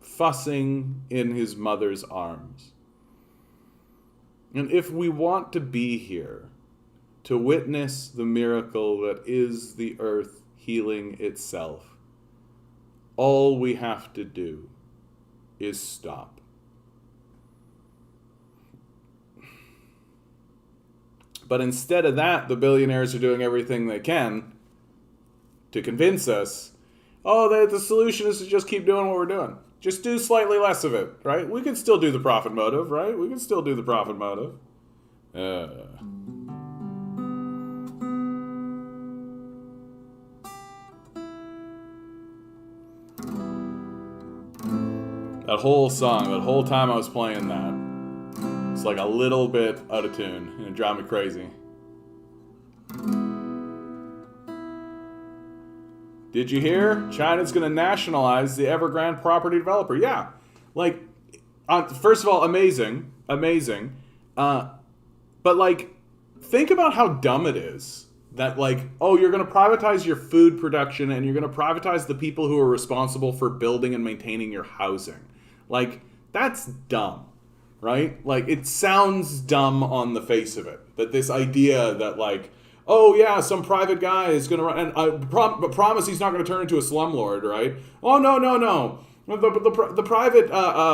fussing in his mother's arms. And if we want to be here to witness the miracle that is the earth healing itself, all we have to do is stop. But instead of that, the billionaires are doing everything they can to convince us, oh, the solution is to just keep doing what we're doing. Just do slightly less of it, right? We can still do the profit motive, right? We can still do the profit motive. That whole song, that whole time I was playing that, it's like a little bit out of tune, and it drives me crazy. Did you hear? China's going to nationalize the Evergrande property developer. Yeah. Like, first of all, amazing. But, like, think about how dumb it is that, like, oh, you're going to privatize your food production and you're going to privatize the people who are responsible for building and maintaining your housing. Like, that's dumb, right? Like, it sounds dumb on the face of it. That this idea that, like, oh yeah, some private guy is going to run, and but promise he's not going to turn into a slumlord, right? Oh no, no, no. The private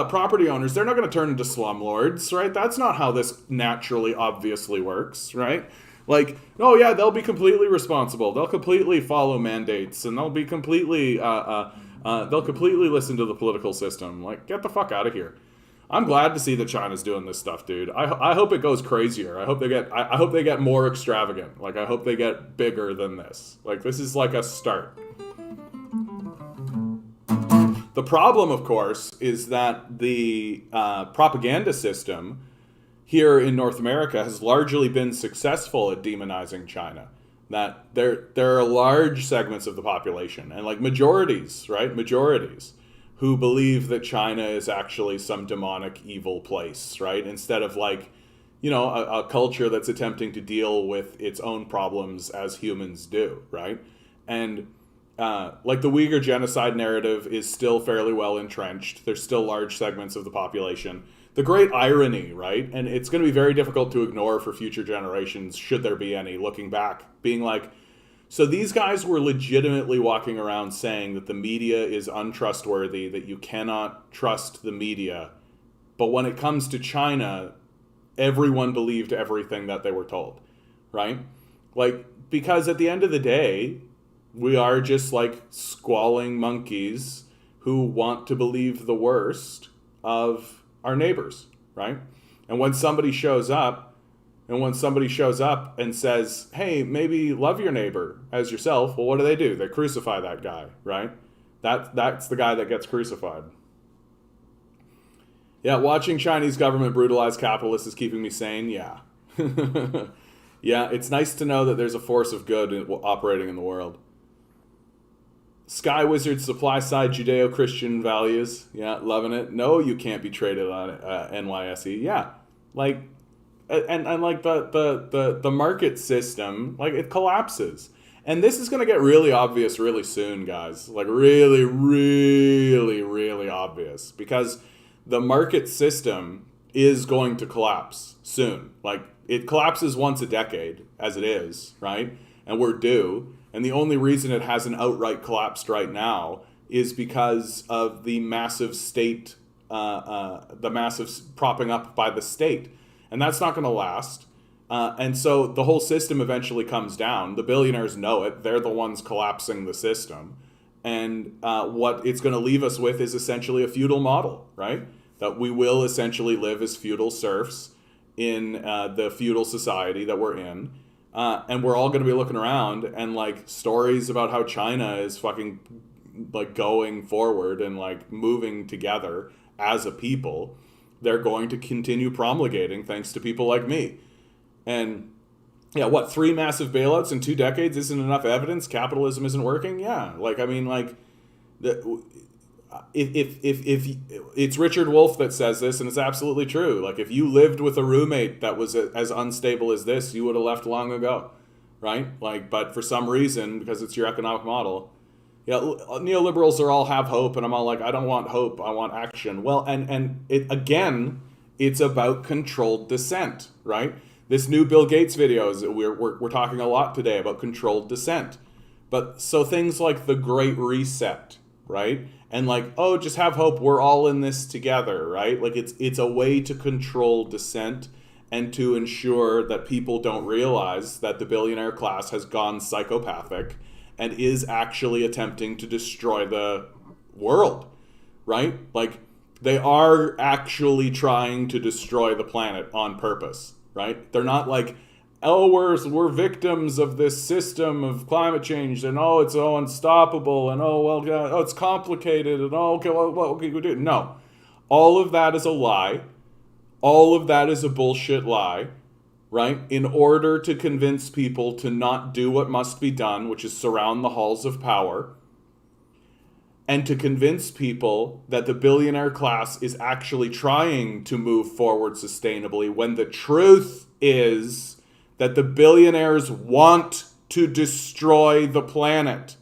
property owners, they're not going to turn into slumlords, right? That's not how this naturally, obviously works, right? Like, oh yeah, they'll be completely responsible. They'll completely follow mandates, and they'll be completely, they'll completely listen to the political system. Like, get the fuck out of here. I'm glad to see that China's doing this stuff, dude. I hope it goes crazier. I hope they get more extravagant. Like, I hope they get bigger than this. Like, this is like a start. The problem, of course, is that the propaganda system here in North America has largely been successful at demonizing China. That there are large segments of the population, and like majorities, right? Majorities who believe that China is actually some demonic evil place, right? Instead of like, you know, a culture that's attempting to deal with its own problems as humans do, right? And like the Uyghur genocide narrative is still fairly well entrenched. There's still large segments of the population. The great irony, right? And it's going to be very difficult to ignore for future generations, should there be any, looking back, being like, so these guys were legitimately walking around saying that the media is untrustworthy, that you cannot trust the media. But when it comes to China, everyone believed everything that they were told, right? Like, because at the end of the day, we are just like squalling monkeys who want to believe the worst of our neighbors, right? And when somebody shows up, and says, hey, maybe love your neighbor as yourself, well, what do? They crucify that guy, right? That's the guy that gets crucified. Yeah, watching Chinese government brutalize capitalists is keeping me sane, yeah. Yeah, it's nice to know that there's a force of good operating in the world. Sky Wizard's supply side Judeo-Christian values. Yeah, loving it. No, you can't be traded on NYSE. Yeah, like, and like the market system, like it collapses. And this is going to get really obvious really soon, guys. Like really, really, really obvious. Because the market system is going to collapse soon. Like, it collapses once a decade, as it is, right? And we're due. And the only reason it hasn't outright collapsed right now is because of the massive state, the massive propping up by the state. And that's not going to last. And so the whole system eventually comes down. The billionaires know it. They're the ones collapsing the system. And what it's going to leave us with is essentially a feudal model, right? That we will essentially live as feudal serfs in the feudal society that we're in. And we're all going to be looking around and like stories about how China is fucking like going forward and like moving together as a people. They're going to continue promulgating thanks to people like me. And yeah, what, 3 massive bailouts in 2 decades isn't enough evidence capitalism isn't working? Yeah, like, I mean, like, if it's Richard Wolff that says this, and it's absolutely true. Like, if you lived with a roommate that was as unstable as this, you would have left long ago, right? Like, but for some reason, because it's your economic model, yeah, neoliberals are all have hope, and I'm all like, I don't want hope, I want action. Well, and it again, it's about controlled dissent, right? This new Bill Gates videos, we're talking a lot today about controlled dissent. But so things like the Great Reset, right? And like, oh, just have hope, we're all in this together, right? Like it's a way to control dissent and to ensure that people don't realize that the billionaire class has gone psychopathic and is actually attempting to destroy the world, right? Like, they are actually trying to destroy the planet on purpose, right? They're not like, oh, we're victims of this system of climate change, and oh, it's so unstoppable, and oh, well, oh, it's complicated, and oh, okay, well, what can we do? No. All of that is a lie. All of that is a bullshit lie, right? In order to convince people to not do what must be done, which is surround the halls of power, and to convince people that the billionaire class is actually trying to move forward sustainably, when the truth is that the billionaires want to destroy the planet.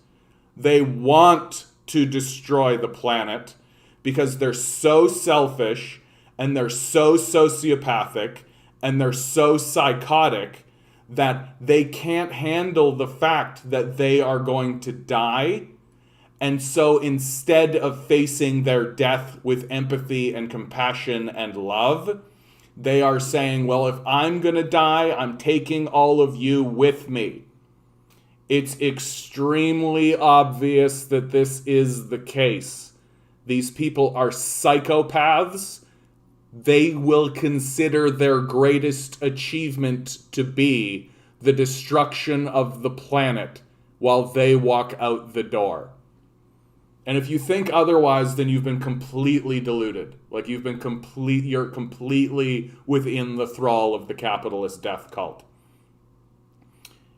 They want to destroy the planet because they're so selfish and they're so sociopathic and they're so psychotic that they can't handle the fact that they are going to die. And so instead of facing their death with empathy and compassion and love, they are saying, well, if I'm going to die, I'm taking all of you with me. It's extremely obvious that this is the case. These people are psychopaths. They will consider their greatest achievement to be the destruction of the planet while they walk out the door. And if you think otherwise, then you've been completely deluded. Like you're completely within the thrall of the capitalist death cult.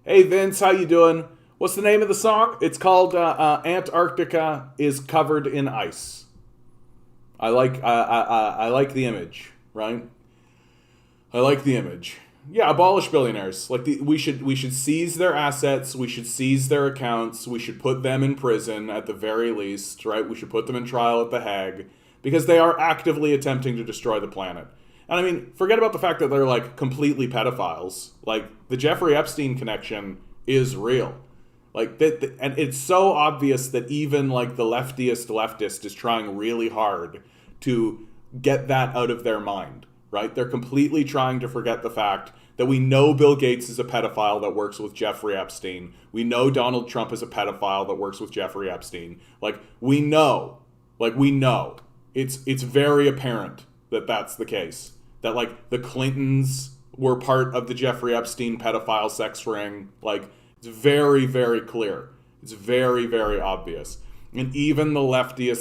Hey Vince, how you doing? What's the name of the song? It's called Antarctica is Covered in Ice. I like the image, right? I like the image. Yeah, abolish billionaires. Like we should seize their assets. We should seize their accounts. We should put them in prison at the very least, right? We should put them in trial at The Hague because they are actively attempting to destroy the planet. And I mean, forget about the fact that they're like completely pedophiles. Like the Jeffrey Epstein connection is real. Like that, and it's so obvious that even like the leftist is trying really hard to get that out of their mind. Right? They're completely trying to forget the fact that we know Bill Gates is a pedophile that works with Jeffrey Epstein. We know Donald Trump is a pedophile that works with Jeffrey Epstein. We know. It's very apparent that that's the case. That like the Clintons were part of the Jeffrey Epstein pedophile sex ring. Like it's very, very clear. It's very, very obvious. And even the lefty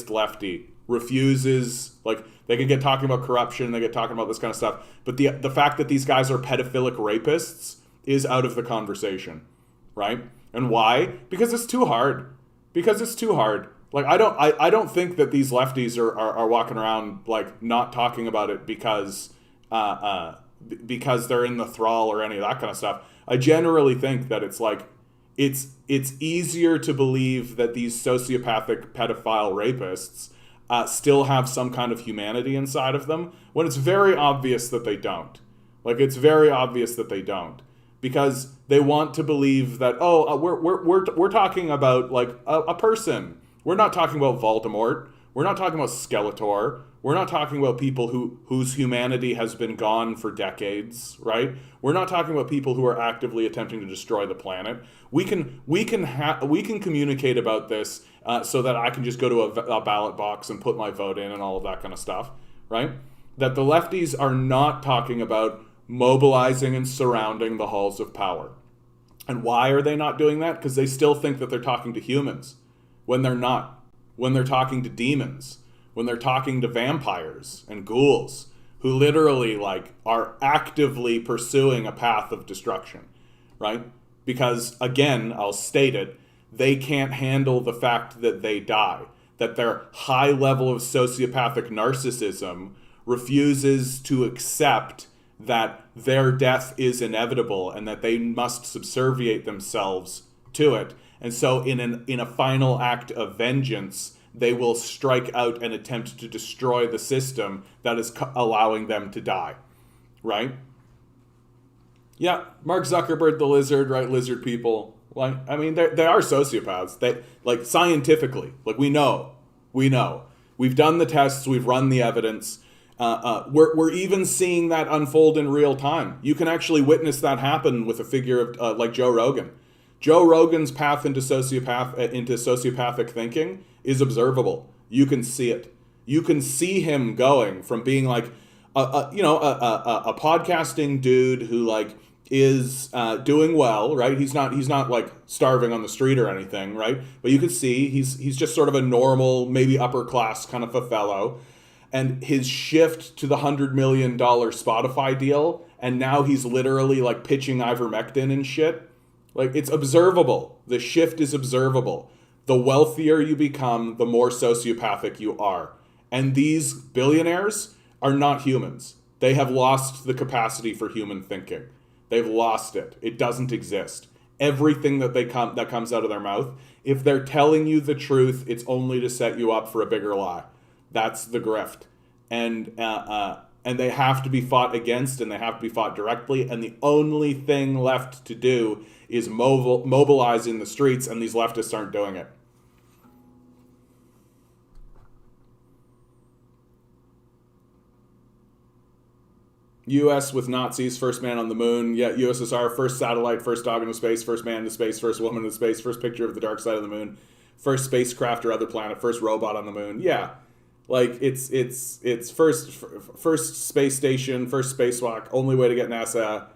refuses, like, they can get talking about corruption, they get talking about this kind of stuff, but the fact that these guys are pedophilic rapists is out of the conversation, right? And why? Because it's too hard. Like, I don't think that these lefties are walking around, like, not talking about it because they're in the thrall or any of that kind of stuff. I generally think that it's like, it's easier to believe that these sociopathic pedophile rapists still have some kind of humanity inside of them when it's very obvious that they don't. Like, it's very obvious that they don't. Because they want to believe that, we're talking about, like, a person. We're not talking about Voldemort. We're not talking about Skeletor. We're not talking about people whose humanity has been gone for decades, right? We're not talking about people who are actively attempting to destroy the planet. We can communicate about this so that I can just go to a ballot box and put my vote in and all of that kind of stuff, right? That the lefties are not talking about mobilizing and surrounding the halls of power. And why are they not doing that? Because they still think that they're talking to humans when they're not. When they're talking to demons, when they're talking to vampires and ghouls who literally like are actively pursuing a path of destruction, right? Because again, I'll state it, they can't handle the fact that they die, that their high level of sociopathic narcissism refuses to accept that their death is inevitable and that they must subserviate themselves to it. And so in a final act of vengeance, they will strike out and attempt to destroy the system that is allowing them to die, right? Yeah, Mark Zuckerberg, the lizard, right? Lizard people. Like, I mean, they are sociopaths. They, like, scientifically, like, we know. We've done the tests. We've run the evidence. We're even seeing that unfold in real time. You can actually witness that happen with a figure of like Joe Rogan. Joe Rogan's path into sociopathic thinking is observable. You can see it. You can see him going from being like a podcasting dude who like is doing well, right? He's not like starving on the street or anything, right? But you can see he's just sort of a normal, maybe upper class kind of a fellow. And his shift to the $100 million Spotify deal, and now he's literally like pitching ivermectin and shit. Like, it's observable. The shift is observable. The wealthier you become, the more sociopathic you are. And these billionaires are not humans. They have lost the capacity for human thinking. They've lost it. It doesn't exist. Everything that comes out of their mouth, if they're telling you the truth, it's only to set you up for a bigger lie. That's the grift. And and they have to be fought against, and they have to be fought directly, and the only thing left to do is mobilize in the streets, and these leftists aren't doing it. U.S. with Nazis, first man on the moon. Yeah, USSR, first satellite, first dog into space, first man into space, first woman into space, first picture of the dark side of the moon, first spacecraft or other planet, first robot on the moon. Yeah, like it's first space station, first spacewalk. Only way to get NASA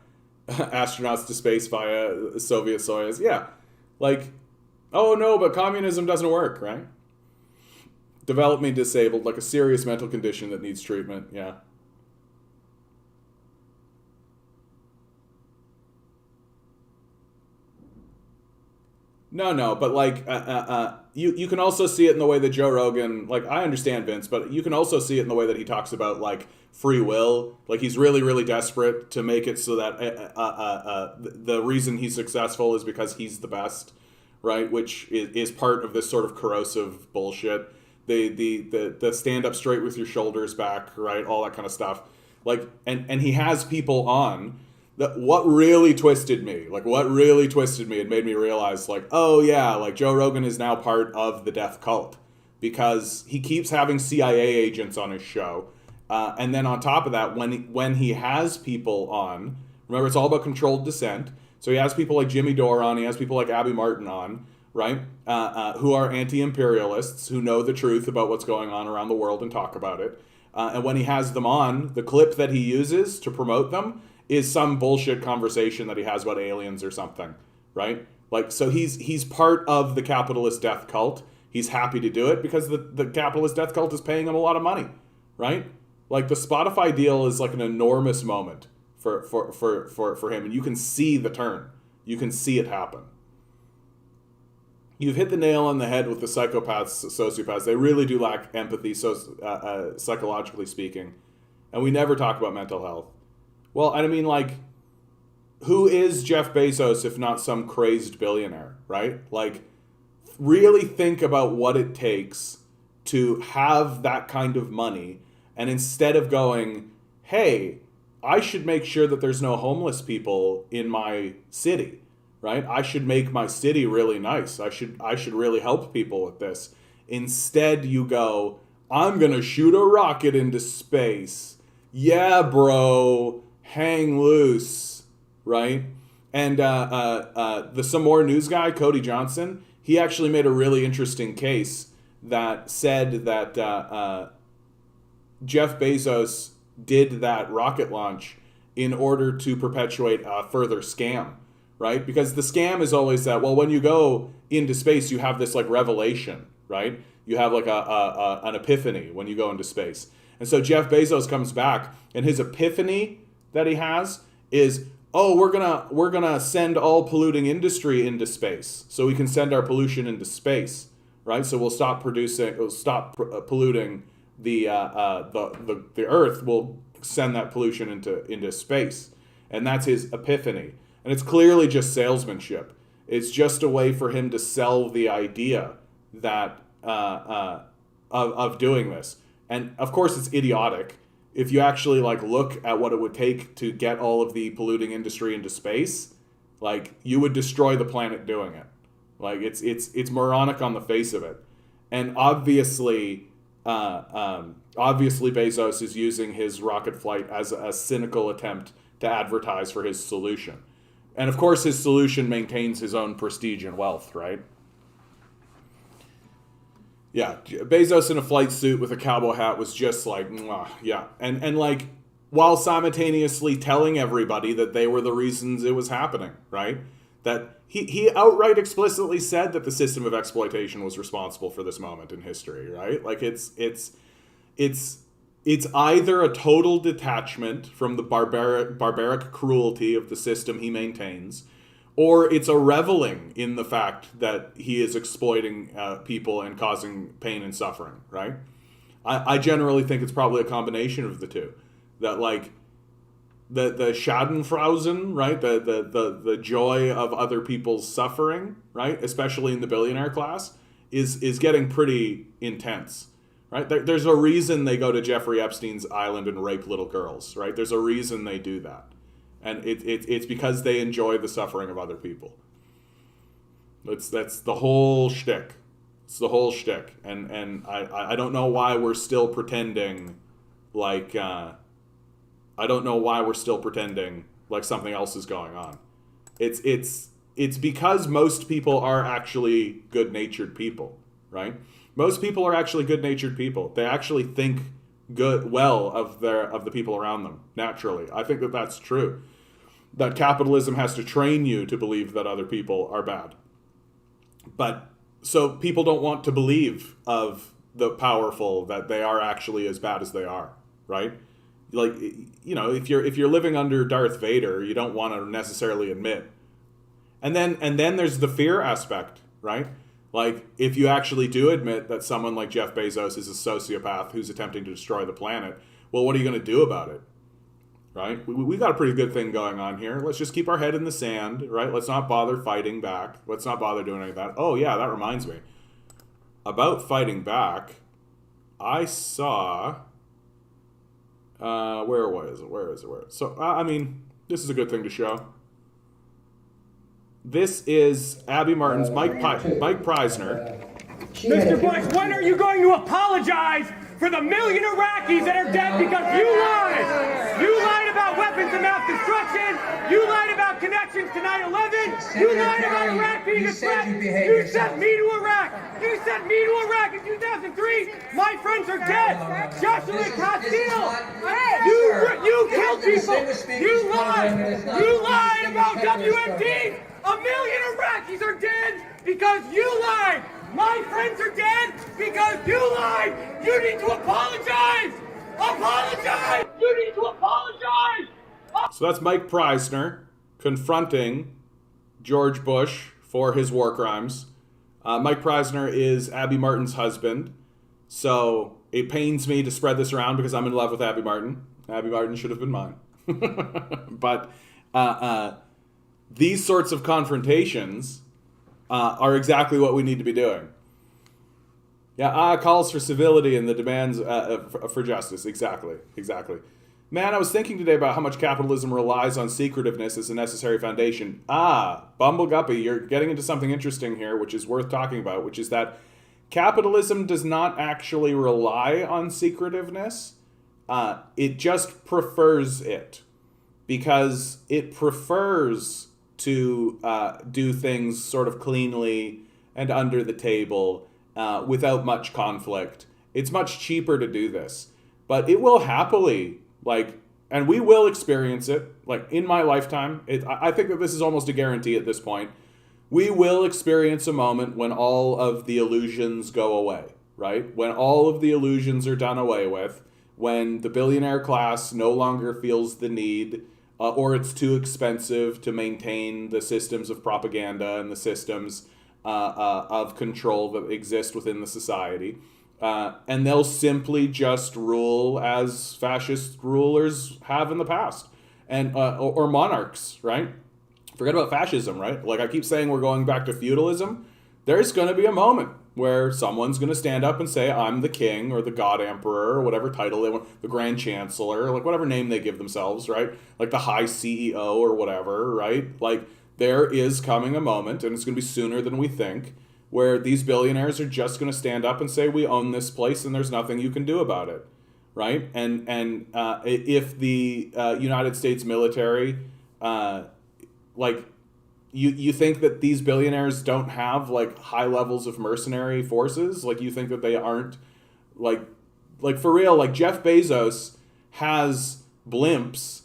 astronauts to space via Soviet Soyuz. Yeah, like, oh no, but communism doesn't work, right? Developmentally disabled, like a serious mental condition that needs treatment. Yeah. No, but like, you can also see it in the way that Joe Rogan, like, I understand Vince, but you can also see it in the way that he talks about, like, free will. Like, he's really, really desperate to make it so that the reason he's successful is because he's the best, right? Which is part of this sort of corrosive bullshit. The stand up straight with your shoulders back, right? All that kind of stuff. Like, and he has people on. What really twisted me and made me realize, like, oh yeah, like Joe Rogan is now part of the death cult because he keeps having CIA agents on his show. And then on top of that, when he has people on, remember, it's all about controlled dissent. So he has people like Jimmy Dore on, he has people like Abby Martin on, right? Who are anti-imperialists, who know the truth about what's going on around the world and talk about it. And when he has them on, the clip that he uses to promote them is some bullshit conversation that he has about aliens or something, right? Like, so he's part of the capitalist death cult. He's happy to do it because the capitalist death cult is paying him a lot of money, right? Like, the Spotify deal is like an enormous moment for him, and you can see the turn. You can see it happen. You've hit the nail on the head with the psychopaths, sociopaths. They really do lack empathy, psychologically speaking. And we never talk about mental health. Well, I mean, like, who is Jeff Bezos if not some crazed billionaire, right? Like, really think about what it takes to have that kind of money, and instead of going, hey, I should make sure that there's no homeless people in my city, right? I should make my city really nice. I should really help people with this. Instead, you go, I'm going to shoot a rocket into space. Yeah, bro. Hang loose, right? And the Some More News guy, Cody Johnson, he actually made a really interesting case that said that Jeff Bezos did that rocket launch in order to perpetuate a further scam, right? Because the scam is always that, well, when you go into space, you have this like revelation, right? You have like an epiphany when you go into space. And so Jeff Bezos comes back, and his epiphany that he has is, oh, we're gonna send all polluting industry into space, so we can send our pollution into space, right? So we'll stop polluting the Earth. We'll send that pollution into space, and that's his epiphany. And it's clearly just salesmanship. It's just a way for him to sell the idea that of doing this. And of course, it's idiotic. If you actually like look at what it would take to get all of the polluting industry into space, like, you would destroy the planet doing it. Like, it's moronic on the face of it. And obviously Bezos is using his rocket flight as a cynical attempt to advertise for his solution. And of course, his solution maintains his own prestige and wealth, right? Yeah, Bezos in a flight suit with a cowboy hat was just like, mwah, yeah. And like, while simultaneously telling everybody that they were the reasons it was happening, right? That he outright explicitly said that the system of exploitation was responsible for this moment in history, right? Like, it's either a total detachment from the barbaric cruelty of the system he maintains, or it's a reveling in the fact that he is exploiting people and causing pain and suffering, right? I generally think it's probably a combination of the two. That, like, the Schadenfreude, right? The joy of other people's suffering, right? Especially in the billionaire class, is getting pretty intense, right? There's a reason they go to Jeffrey Epstein's island and rape little girls, right? There's a reason they do that. And it's because they enjoy the suffering of other people. That's the whole shtick. It's the whole shtick. And I don't know why we're still pretending like I don't know why we're still pretending like something else is going on. It's because most people are actually good-natured people, right? Most people are actually good-natured people. They actually think well of the people around them naturally. I think that that's true. That capitalism has to train you to believe that other people are bad. But so people don't want to believe of the powerful that they are actually as bad as they are, right? Like, you know, if you're living under Darth Vader, you don't want to necessarily admit. And then there's the fear aspect, right? Like, if you actually do admit that someone like Jeff Bezos is a sociopath who's attempting to destroy the planet, well, what are you going to do about it? Right? We got a pretty good thing going on here. Let's just keep our head in the sand, right? Let's not bother fighting back. Let's not bother doing any of that. Oh, yeah, that reminds me. About fighting back, I saw... where is it? So, I mean, this is a good thing to show. This is Abby Martin's Mike Preisner. Mr. Bush, when are you going to apologize for the million Iraqis that are dead because you lied? You lied about weapons of mass destruction. You lied about connections to 9/11. You lied about Iraq being a threat. You sent me to Iraq. You sent me to Iraq in 2003. My friends are dead. Joshua Castile. You killed people. You lied. You lied about WMD. A million Iraqis are dead because you lied. My friends are dead because you lied. You need to apologize. Apologize. You need to apologize. So that's Mike Preisner confronting George Bush for his war crimes. Mike Preisner is Abby Martin's husband. So it pains me to spread this around because I'm in love with Abby Martin. Abby Martin should have been mine. But these sorts of confrontations are exactly what we need to be doing. Yeah, calls for civility and the demands for justice. Exactly. Man, I was thinking today about how much capitalism relies on secretiveness as a necessary foundation. Bumble Guppy, you're getting into something interesting here, which is worth talking about, which is that capitalism does not actually rely on secretiveness. It just prefers it because it prefers to do things sort of cleanly and under the table without much conflict. It's much cheaper to do this, but it will happily, and we will experience it, in my lifetime. I think that this is almost a guarantee at this point. We will experience a moment when all of the illusions go away, right? When all of the illusions are done away with, when the billionaire class no longer feels the need or it's too expensive to maintain the systems of propaganda and the systems of control that exist within the society. And they'll simply just rule as fascist rulers have in the past. And or monarchs, right? Forget about fascism, right? I keep saying we're going back to feudalism. There's going to be a moment where someone's going to stand up and say, I'm the king or the god emperor or whatever title they want, the grand chancellor, whatever name they give themselves, right? The high CEO or whatever, right? There is coming a moment, and it's going to be sooner than we think, where these billionaires are just going to stand up and say, we own this place and there's nothing you can do about it, right? And if the United States military, you think that these billionaires don't have high levels of mercenary forces? You think that they aren't for real? Jeff Bezos has blimps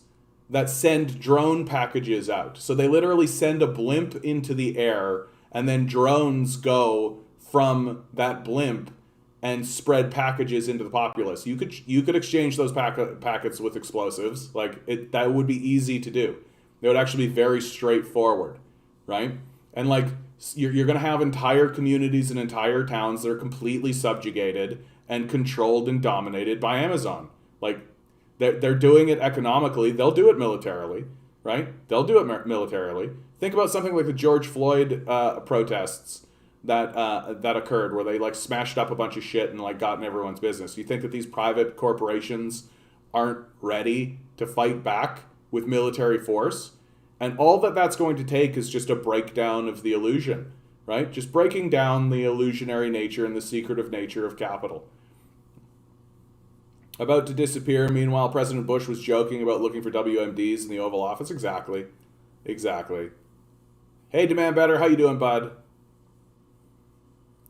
that send drone packages out. So they literally send a blimp into the air and then drones go from that blimp and spread packages into the populace. You could exchange those packets with explosives. That would be easy to do. It would actually be very straightforward. Right? And you're going to have entire communities and entire towns that are completely subjugated and controlled and dominated by Amazon. They're doing it economically. They'll do it militarily, right? They'll do it militarily. Think about something like the George Floyd protests that occurred where they like smashed up a bunch of shit and like got in everyone's business. Do you think that these private corporations aren't ready to fight back with military force? And all that that's going to take is just a breakdown of the illusion, right? Just breaking down the illusionary nature and the secretive nature of capital. About to disappear. Meanwhile, President Bush was joking about looking for WMDs in the Oval Office. Exactly. Hey, Demand Better, how you doing, bud?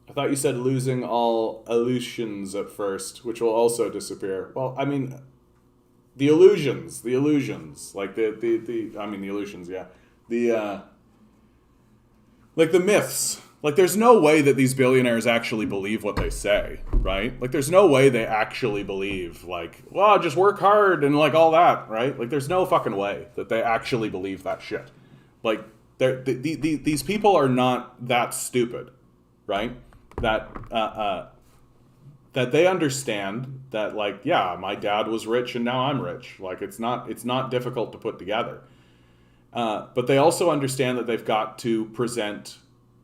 I thought you said losing all illusions at first, which will also disappear. Well, I mean, the illusions, like the illusions, yeah. Like the myths. Like, there's no way that these billionaires actually believe what they say, right? Like, there's no way they actually believe, like, well, just work hard and, like, all that, right? Like, there's no fucking way that they actually believe that shit. Like, these people are not that stupid, right? That they understand that, like, yeah, my dad was rich and now I'm rich. Like, it's not difficult to put together. But they also understand that they've got to present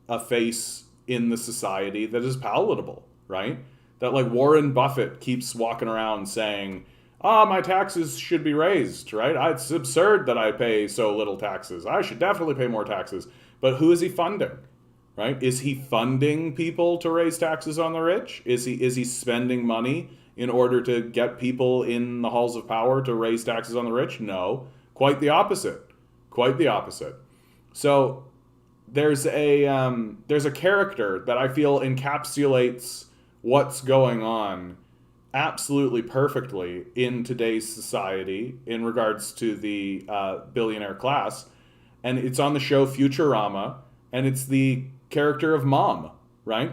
a face in the society that is palatable, right? That like Warren Buffett keeps walking around saying, my taxes should be raised, right? It's absurd that I pay so little taxes. I should definitely pay more taxes. But who is he funding, right? Is he funding people to raise taxes on the rich? Is he spending money in order to get people in the halls of power to raise taxes on the rich? No, quite the opposite. So there's a character that I feel encapsulates what's going on absolutely perfectly in today's society in regards to the billionaire class, and it's on the show Futurama, and it's the character of Mom, right?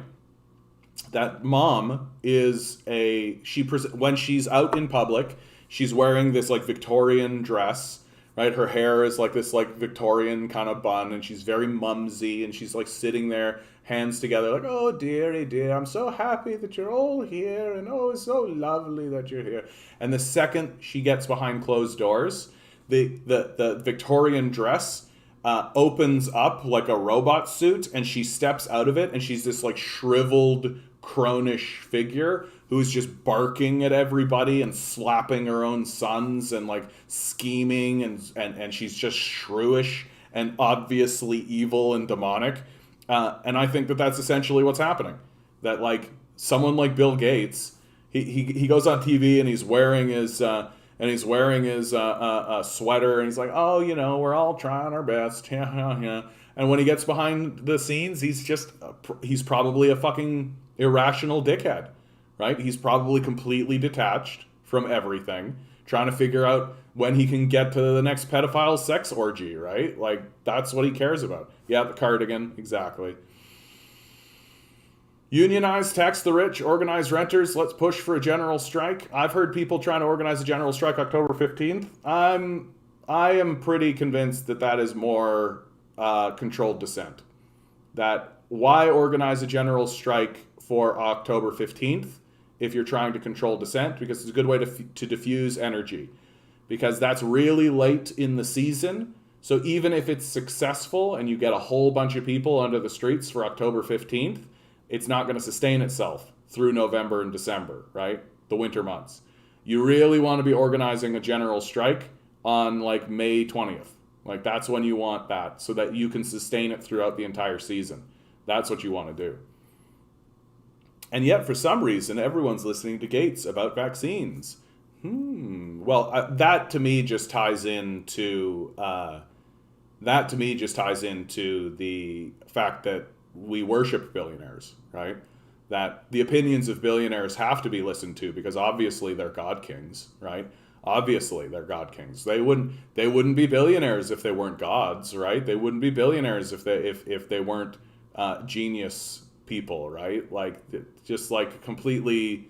That Mom is when she's out in public, she's wearing this like Victorian dress. Right, her hair is like this like Victorian kind of bun, and she's very mumsy, and she's like sitting there, hands together, like, oh dearie dear, I'm so happy that you're all here, and oh, it's so lovely that you're here. And the second she gets behind closed doors, the Victorian dress opens up like a robot suit, and she steps out of it, and she's this like shriveled, cronish figure who's just barking at everybody and slapping her own sons and like scheming, and she's just shrewish and obviously evil and demonic. And I think that that's essentially what's happening. That like someone like Bill Gates, he goes on TV and he's wearing his sweater, and he's like, oh, you know, we're all trying our best. Yeah. And when he gets behind the scenes, he's probably a fucking irrational dickhead. Right? He's probably completely detached from everything, trying to figure out when he can get to the next pedophile sex orgy, right? Like, that's what he cares about. Yeah, the cardigan, exactly. Unionize, tax the rich, organize renters, let's push for a general strike. I've heard people trying to organize a general strike October 15th. I am pretty convinced that is more controlled dissent. That why organize a general strike for October 15th? If you're trying to control dissent, because it's a good way to diffuse energy, because that's really late in the season. So even if it's successful and you get a whole bunch of people onto the streets for October 15th, it's not going to sustain itself through November and December, right? The winter months. You really want to be organizing a general strike on like May 20th. Like that's when you want that, so that you can sustain it throughout the entire season. That's what you want to do. And yet, for some reason, everyone's listening to Gates about vaccines. Well, that to me just ties into the fact that we worship billionaires, right? That the opinions of billionaires have to be listened to because obviously they're God kings, right? Obviously they're God kings. They wouldn't be billionaires if they weren't gods, right? They wouldn't be billionaires if they weren't genius people, right? Like just like completely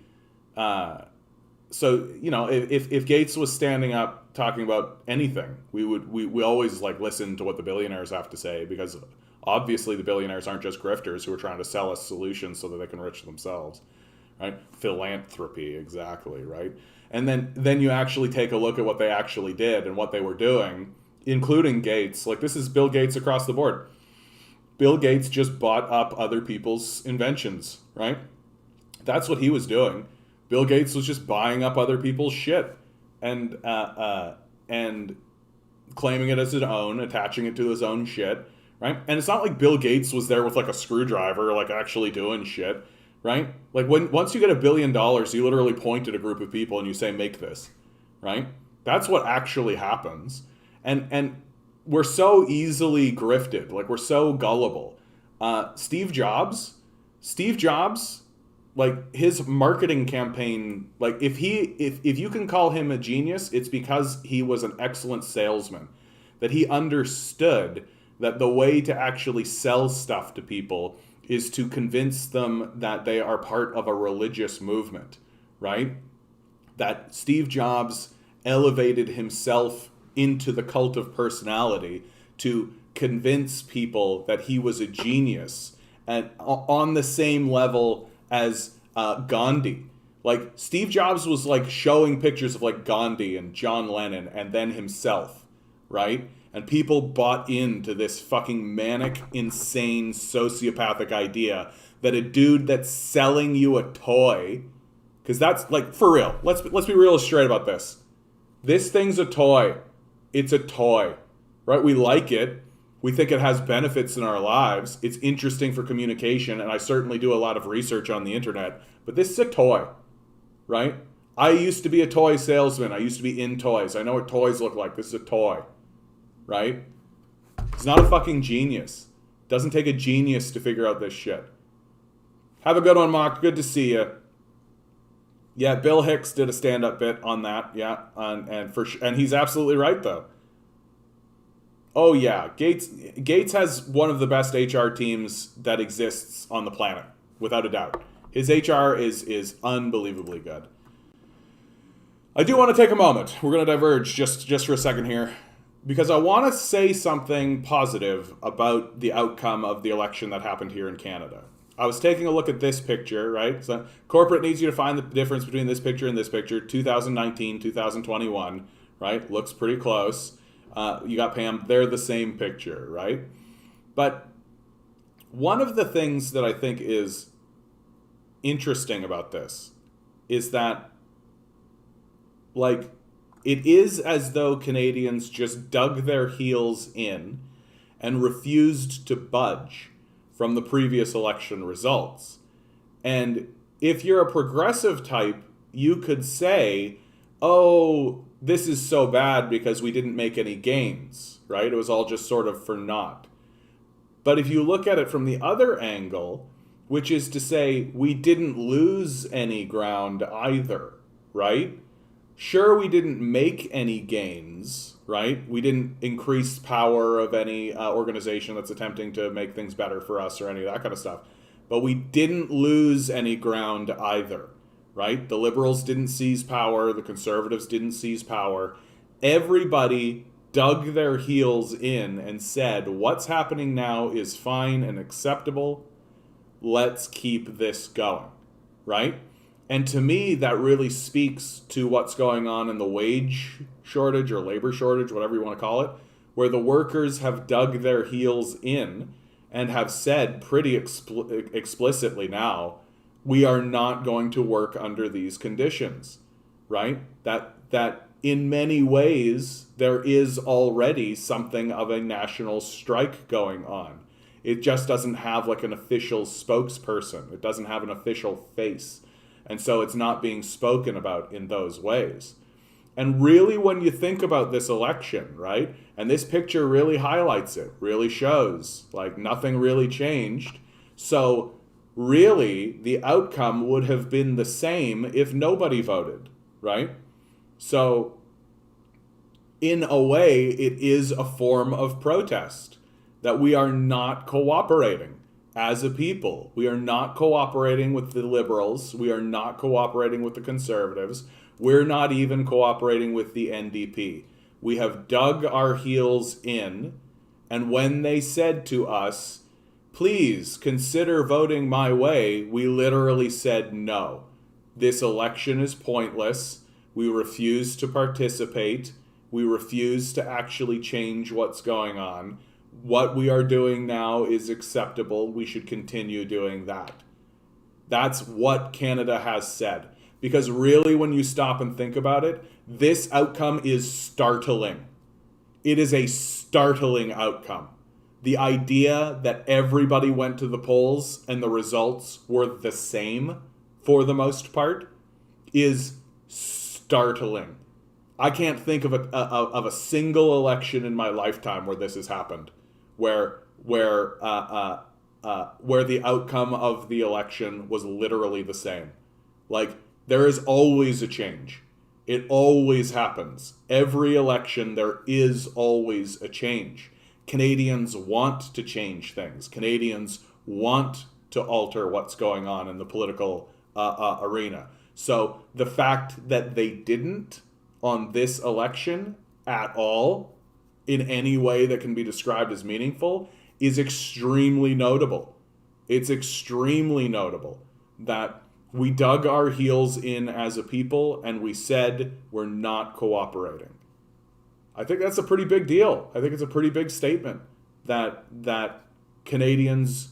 so you know, if Gates was standing up talking about anything, we always like listen to what the billionaires have to say, because obviously the billionaires aren't just grifters who are trying to sell us solutions so that they can enrich themselves, right? Philanthropy, exactly, right? And then you actually take a look at what they actually did and what they were doing, including Gates. Like, this is Bill Gates across the board. Bill Gates just bought up other people's inventions, right? That's what he was doing. Bill Gates was just buying up other people's shit and claiming it as his own, attaching it to his own shit, right? And it's not like Bill Gates was there with like a screwdriver, like actually doing shit, right? Like once you get $1 billion, you literally point at a group of people and you say, make this, right? That's what actually happens. And we're so easily grifted, like we're so gullible. Steve Jobs, like his marketing campaign, like if you can call him a genius, it's because he was an excellent salesman, that he understood that the way to actually sell stuff to people is to convince them that they are part of a religious movement, right? That Steve Jobs elevated himself into the cult of personality to convince people that he was a genius, and on the same level as Gandhi. Like Steve Jobs was like showing pictures of like Gandhi and John Lennon and then himself, right? And people bought into this fucking manic, insane, sociopathic idea that a dude that's selling you a toy, because that's like, for real, let's be real straight about this. This thing's a toy. It's a toy, right? We like it. We think it has benefits in our lives. It's interesting for communication, and I certainly do a lot of research on the internet. But this is a toy, right? I used to be a toy salesman. I used to be in toys. I know what toys look like. This is a toy, right? He's not a fucking genius. Doesn't take a genius to figure out this shit. Have a good one, Mark. Good to see you. Yeah, Bill Hicks did a stand-up bit on that. Yeah, and he's absolutely right though. Oh yeah, Gates has one of the best HR teams that exists on the planet, without a doubt. His HR is unbelievably good. I do want to take a moment. We're going to diverge just for a second here, because I want to say something positive about the outcome of the election that happened here in Canada. I was taking a look at this picture, right? So corporate needs you to find the difference between this picture and this picture, 2019, 2021, right? Looks pretty close. You got Pam, they're the same picture, right? But one of the things that I think is interesting about this is that, like, it is as though Canadians just dug their heels in and refused to budge from the previous election results. And if you're a progressive type, you could say, oh, this is so bad because we didn't make any gains, right? It was all just sort of for naught. But if you look at it from the other angle, which is to say we didn't lose any ground either, right? Sure, we didn't make any gains, right? We didn't increase power of any organization that's attempting to make things better for us or any of that kind of stuff. But we didn't lose any ground either. Right? The Liberals didn't seize power. The Conservatives didn't seize power. Everybody dug their heels in and said, what's happening now is fine and acceptable. Let's keep this going. Right? And to me, that really speaks to what's going on in the wage shortage or labor shortage, whatever you want to call it, where the workers have dug their heels in and have said pretty explicitly now, we are not going to work under these conditions, right? That in many ways, there is already something of a national strike going on. It just doesn't have like an official spokesperson. It doesn't have an official face. And so it's not being spoken about in those ways. And really, when you think about this election, right? And this picture really highlights it, really shows like nothing really changed. So really, the outcome would have been the same if nobody voted, right? So, in a way, it is a form of protest that we are not cooperating as a people. We are not cooperating with the Liberals. We are not cooperating with the Conservatives. We're not even cooperating with the NDP. We have dug our heels in, and when they said to us, please consider voting my way, we literally said no. This election is pointless. We refuse to participate. We refuse to actually change what's going on. what we are doing now is acceptable. We should continue doing that. That's what Canada has said. Because really, when you stop and think about it, this outcome is startling. It is a startling outcome. The idea that everybody went to the polls and the results were the same for the most part is startling. I can't think of a single election in my lifetime where this has happened, where the outcome of the election was literally the same. Like, there is always a change. It always happens. Every election, there is always a change. Canadians want to change things. Canadians want to alter what's going on in the political arena. So the fact that they didn't on this election at all, in any way that can be described as meaningful, is extremely notable. It's extremely notable that we dug our heels in as a people and we said we're not cooperating. I think that's a pretty big deal. I think it's a pretty big statement that Canadians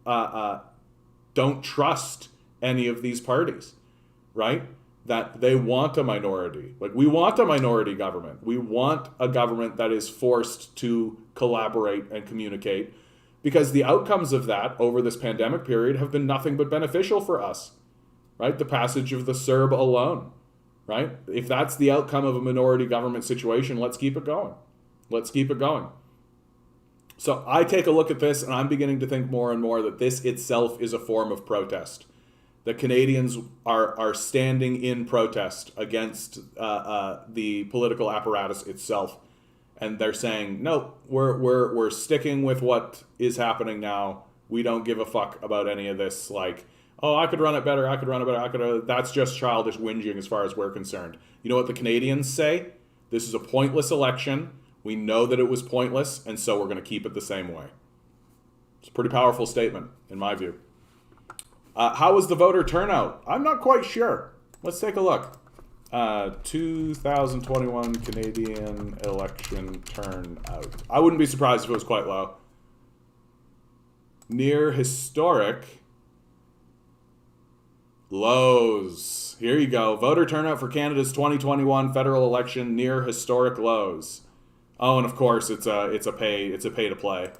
don't trust any of these parties, right? That they want a minority. Like, we want a minority government. We want a government that is forced to collaborate and communicate, because the outcomes of that over this pandemic period have been nothing but beneficial for us, right? The passage of the CERB alone, right? If that's the outcome of a minority government situation, let's keep it going. Let's keep it going. So I take a look at this and I'm beginning to think more and more that this itself is a form of protest. That Canadians are standing in protest against the political apparatus itself. And they're saying, no, we're sticking with what is happening now. We don't give a fuck about any of this. Like, oh, I could run it better. I could run it better. That's just childish whinging as far as we're concerned. You know what the Canadians say? This is a pointless election. We know that it was pointless, and so we're going to keep it the same way. It's a pretty powerful statement, in my view. How was the voter turnout? I'm not quite sure. Let's take a look. 2021 Canadian election turnout. I wouldn't be surprised if it was quite low. Near historic lows. Here you go. Voter turnout for Canada's 2021 federal election near historic lows. Oh, and of course it's a pay to play.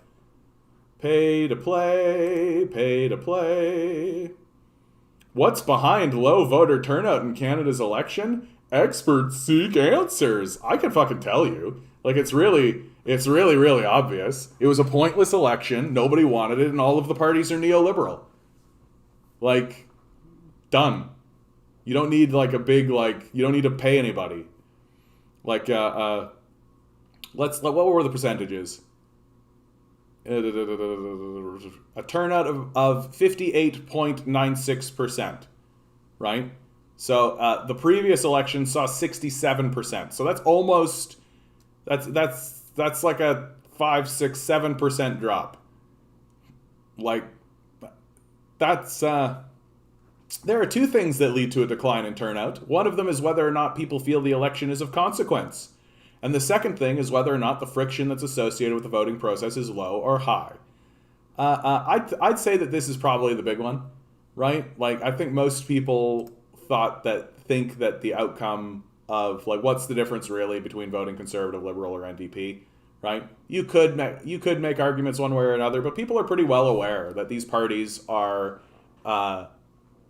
Pay to play, pay to play. What's behind low voter turnout in Canada's election? Experts seek answers. I can fucking tell you. Like, it's really obvious. It was a pointless election. Nobody wanted it, and all of the parties are neoliberal. Like, done. You don't need like a big, like, you don't need to pay anybody. Like, what were the percentages? A turnout of 58.96%, right? So the previous election saw 67%. So that's almost, that's like a 5, 6, 7% drop. Like, that's, there are two things that lead to a decline in turnout. One of them is whether or not people feel the election is of consequence. And the second thing is whether or not the friction that's associated with the voting process is low or high. I'd say that this is probably the big one, right? Like, I think most people think that the outcome of, like, what's the difference really between voting Conservative, Liberal, or NDP, right? You could make arguments one way or another, but people are pretty well aware that these parties are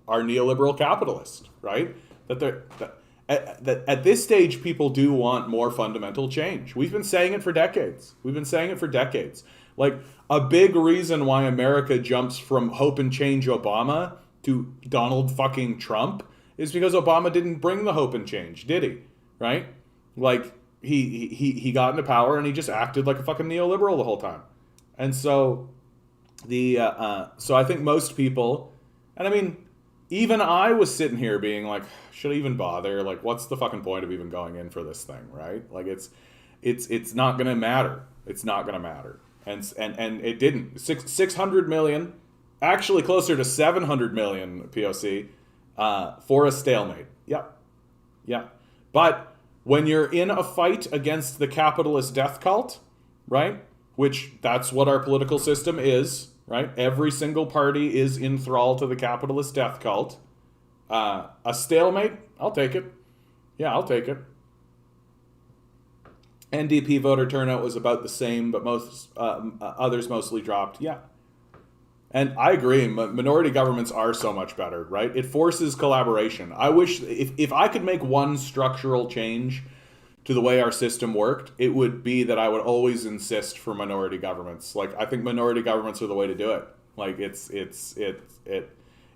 neoliberal capitalist, right? That at this stage, people do want more fundamental change. We've been saying it for decades. Like, a big reason why America jumps from hope and change Obama to Donald fucking Trump is because Obama didn't bring the hope and change, did he? Right? Like, he got into power and he just acted like a fucking neoliberal the whole time. And so so I think most people, and I mean, even I was sitting here being like, should I even bother? Like, what's the fucking point of even going in for this thing, right? Like, it's not gonna matter. It's not gonna matter. And it didn't. 600 million, actually closer to 700 million POC for a stalemate. Yep. Yeah. But when you're in a fight against the capitalist death cult, right? which that's what our political system is, right? Every single party is in thrall to the capitalist death cult. A stalemate, I'll take it. Yeah, I'll take it. NDP voter turnout was about the same, but most others mostly dropped. Yeah. And I agree, minority governments are so much better, right? It forces collaboration. I wish, if I could make one structural change to the way our system worked, it would be that I would always insist for minority governments. Like, I think minority governments are the way to do it. Like,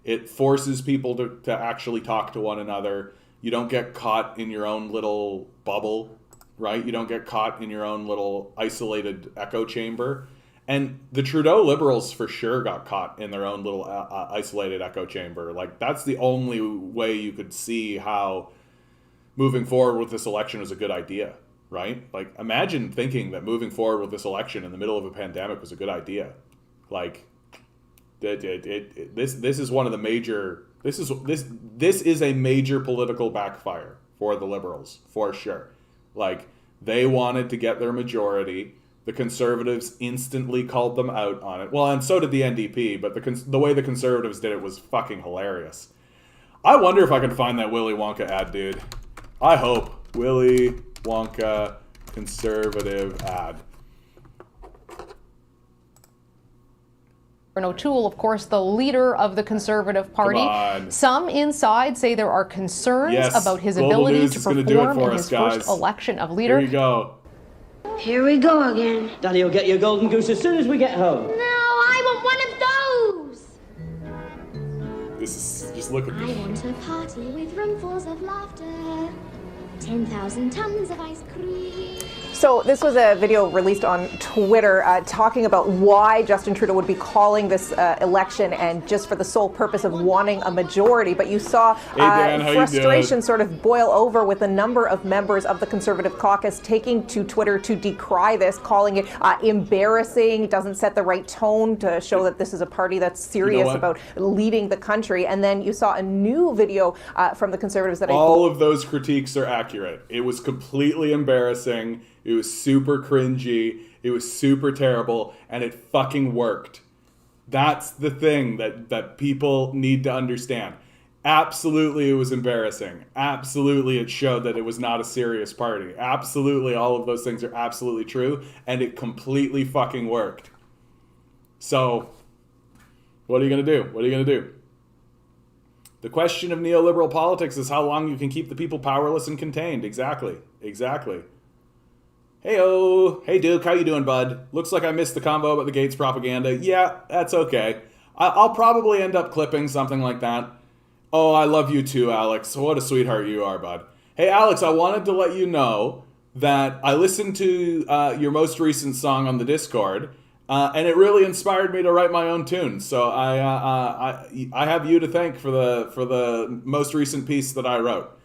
it forces people to actually talk to one another. You don't get caught in your own little bubble, right? You don't get caught in your own little isolated echo chamber. And the Trudeau Liberals for sure got caught in their own little isolated echo chamber. Like, that's the only way you could see how moving forward with this election was a good idea, right? Like, imagine thinking that moving forward with this election in the middle of a pandemic was a good idea. Like, this is one of the major. This is a major political backfire for the Liberals, for sure. Like, they wanted to get their majority. The Conservatives instantly called them out on it. Well, and so did the NDP, but the way the Conservatives did it was fucking hilarious. I wonder if I can find that Willy Wonka ad, dude. I hope. Willy Wonka Conservative ad. O'Toole, of course, the leader of the Conservative Party. Some inside say there are concerns about his ability to perform in his first election of leader. Here you go. Here we go again. Daddy will get you a golden goose as soon as we get home. No, I want one of those. This is, just look at I this. want a party with roomfuls of laughter. 10,000 tons of ice cream. So this was a video released on Twitter talking about why Justin Trudeau would be calling this election, and just for the sole purpose of wanting a majority. But you saw frustration sort of boil over with a number of members of the Conservative caucus taking to Twitter to decry this, calling it embarrassing, doesn't set the right tone to show that this is a party that's serious about leading the country. And then you saw a new video from the Conservatives that all of those critiques are accurate. It was completely embarrassing. It was super cringy. It was super terrible, and it fucking worked. That's the thing that people need to understand. Absolutely, it was embarrassing. Absolutely, it showed that it was not a serious party. Absolutely, all of those things are absolutely true, and it completely fucking worked. So, what are you going to do? What are you going to do? The question of neoliberal politics is how long you can keep the people powerless and contained. Exactly. Exactly. Hey-o. Hey, Duke. How you doing, bud? Looks like I missed the convo about the Gates propaganda. Yeah, that's okay. I'll probably end up clipping something like that. Oh, I love you too, Alex. What a sweetheart you are, bud. Hey, Alex, I wanted to let you know that I listened to your most recent song on the Discord, and it really inspired me to write my own tune. So I have you to thank for the most recent piece that I wrote.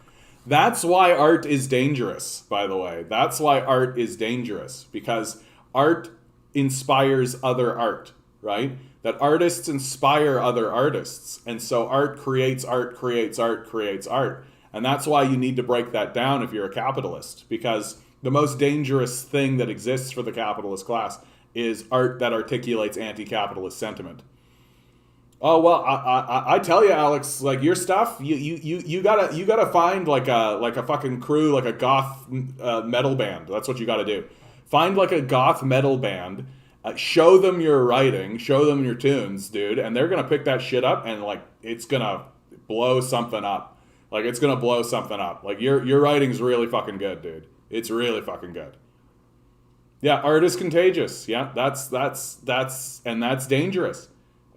That's why art is dangerous, by the way. That's why art is dangerous, because art inspires other art, right? That artists inspire other artists. And so art creates art, creates art, creates art. And that's why you need to break that down if you're a capitalist, because the most dangerous thing that exists for the capitalist class is art that articulates anti-capitalist sentiment. Oh well, I tell you, Alex, like your stuff, you gotta find like a fucking crew, like a goth metal band. That's what you gotta do. Find like a goth metal band, show them your writing, show them your tunes, dude, and they're gonna pick that shit up, and like it's gonna blow something up. Like it's gonna blow something up. Like your writing's really fucking good, dude. It's really fucking good. Yeah, art is contagious. Yeah, that's dangerous.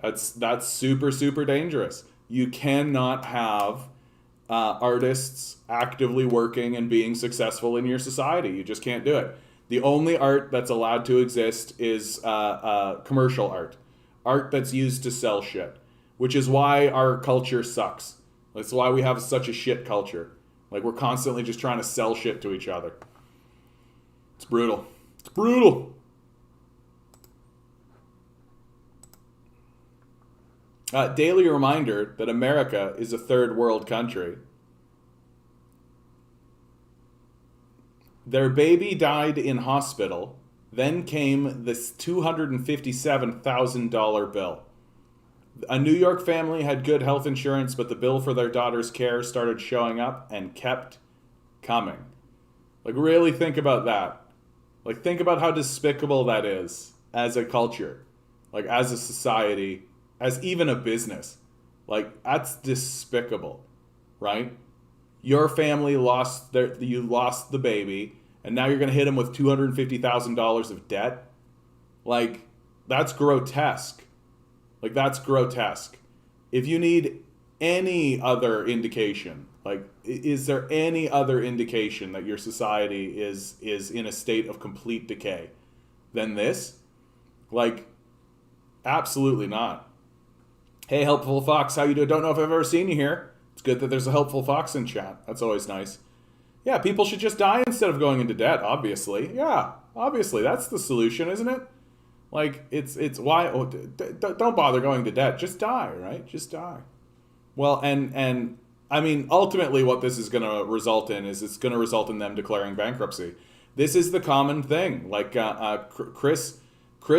That's super, super dangerous. You cannot have artists actively working and being successful in your society. You just can't do it. The only art that's allowed to exist is commercial art. Art that's used to sell shit. Which is why our culture sucks. That's why we have such a shit culture. Like, we're constantly just trying to sell shit to each other. It's brutal. It's brutal. Daily reminder that America is a third world country. Their baby died in hospital Then came this $257,000 bill. A New York family had good health insurance, but the bill for their daughter's care started showing up and kept coming. Like, really think about that. Like, think about how despicable that is as a culture, like, as a society, as even a business. Like, that's despicable, right? Your family you lost the baby, and now you're going to hit them with $250,000 of debt? Like, that's grotesque. Like, that's grotesque. If you need any other indication, like, is there any other indication that your society is in a state of complete decay than this? Like, absolutely not. Hey, Helpful Fox, how you doing? Don't know if I've ever seen you here. It's good that there's a Helpful Fox in chat. That's always nice. Yeah, people should just die instead of going into debt, obviously. Yeah, obviously, that's the solution, isn't it? Like, it's why, don't bother going to debt. Just die, right? Just die. Well, and I mean, ultimately what this is going to result in is it's going to result in them declaring bankruptcy. This is the common thing. Like, Chris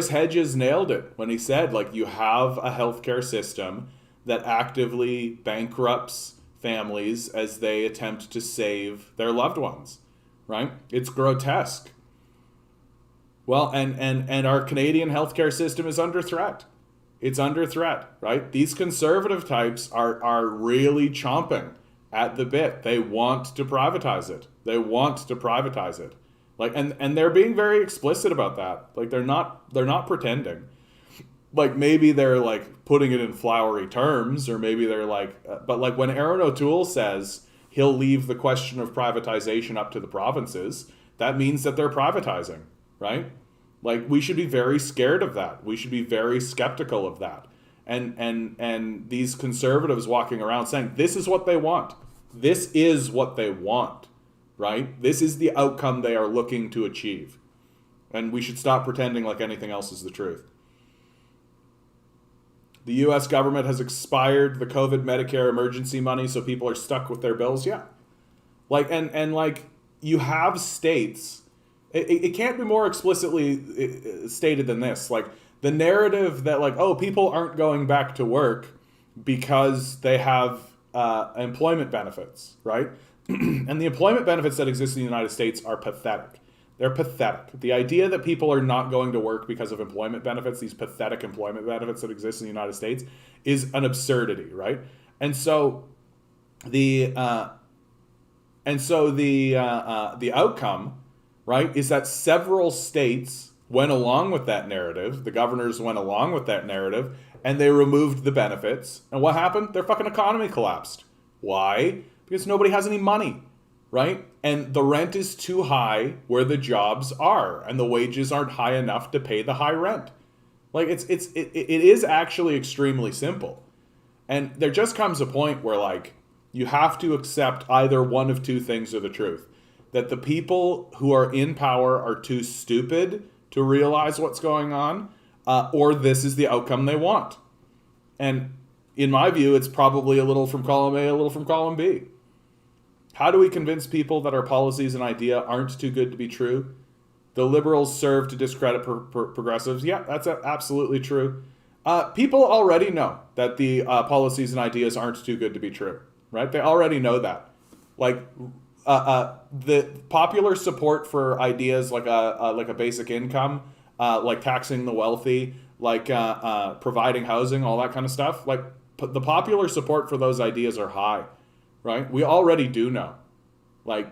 Hedges nailed it when he said, like, you have a healthcare system that actively bankrupts families as they attempt to save their loved ones, right? It's grotesque. Well, and our Canadian healthcare system is under threat. It's under threat, right? These conservative types are really chomping at the bit. They want to privatize it. They want to privatize it. Like, and they're being very explicit about that. Like, they're not pretending. Like, maybe they're like putting it in flowery terms, or maybe they're like, but like when Aaron O'Toole says he'll leave the question of privatization up to the provinces, that means that they're privatizing, right? Like, we should be very scared of that. We should be very skeptical of that. And these conservatives walking around saying, this is what they want. This is what they want, right? This is the outcome they are looking to achieve. And we should stop pretending like anything else is the truth. The U.S. government has expired the COVID Medicare emergency money, so people are stuck with their bills. Yeah. Like, and like, you have states, it can't be more explicitly stated than this. Like, the narrative that, like, oh, people aren't going back to work because they have employment benefits, right? And the employment benefits that exist in the United States are pathetic. They're pathetic. The idea that people are not going to work because of employment benefits, these pathetic employment benefits that exist in the United States, is an absurdity, right? And so the outcome, right, is that several states went along with that narrative. The governors went along with that narrative, and they removed the benefits. And what happened? Their fucking economy collapsed. Why? Because nobody has any money, right? And the rent is too high where the jobs are, and the wages aren't high enough to pay the high rent. Like, it is actually extremely simple. And there just comes a point where, like, you have to accept either one of two things are the truth. That the people who are in power are too stupid to realize what's going on, or this is the outcome they want. And in my view, it's probably a little from column A, a little from column B. How do we convince people that our policies and idea aren't too good to be true? The liberals serve to discredit progressives. Yeah, that's absolutely true. People already know that the policies and ideas aren't too good to be true, right? They already know that. Like, the popular support for ideas like a basic income, like taxing the wealthy, like providing housing, all that kind of stuff. Like, the popular support for those ideas are high, right? We already do know. Like,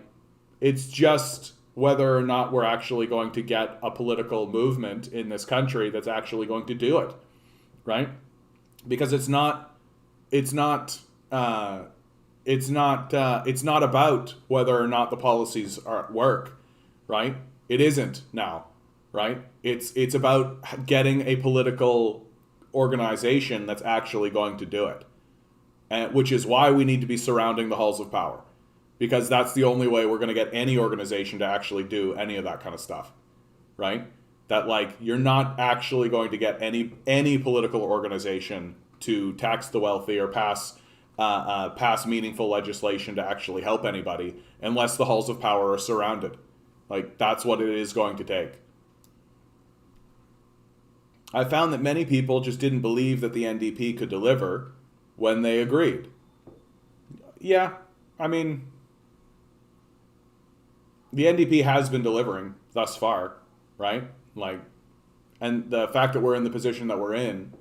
it's just whether or not we're actually going to get a political movement in this country that's actually going to do it, right? Because it's not about whether or not the policies work, right? It isn't now, right? It's about getting a political organization that's actually going to do it, and which is why we need to be surrounding the halls of power, because that's the only way we're going to get any organization to actually do any of that kind of stuff, right? That, like, you're not actually going to get any political organization to tax the wealthy or pass meaningful legislation to actually help anybody unless the halls of power are surrounded. Like, that's what it is going to take. I found that many people just didn't believe that the NDP could deliver when they agreed. Yeah, I mean, the NDP has been delivering thus far, right? Like, and the fact that we're in the position that we're in,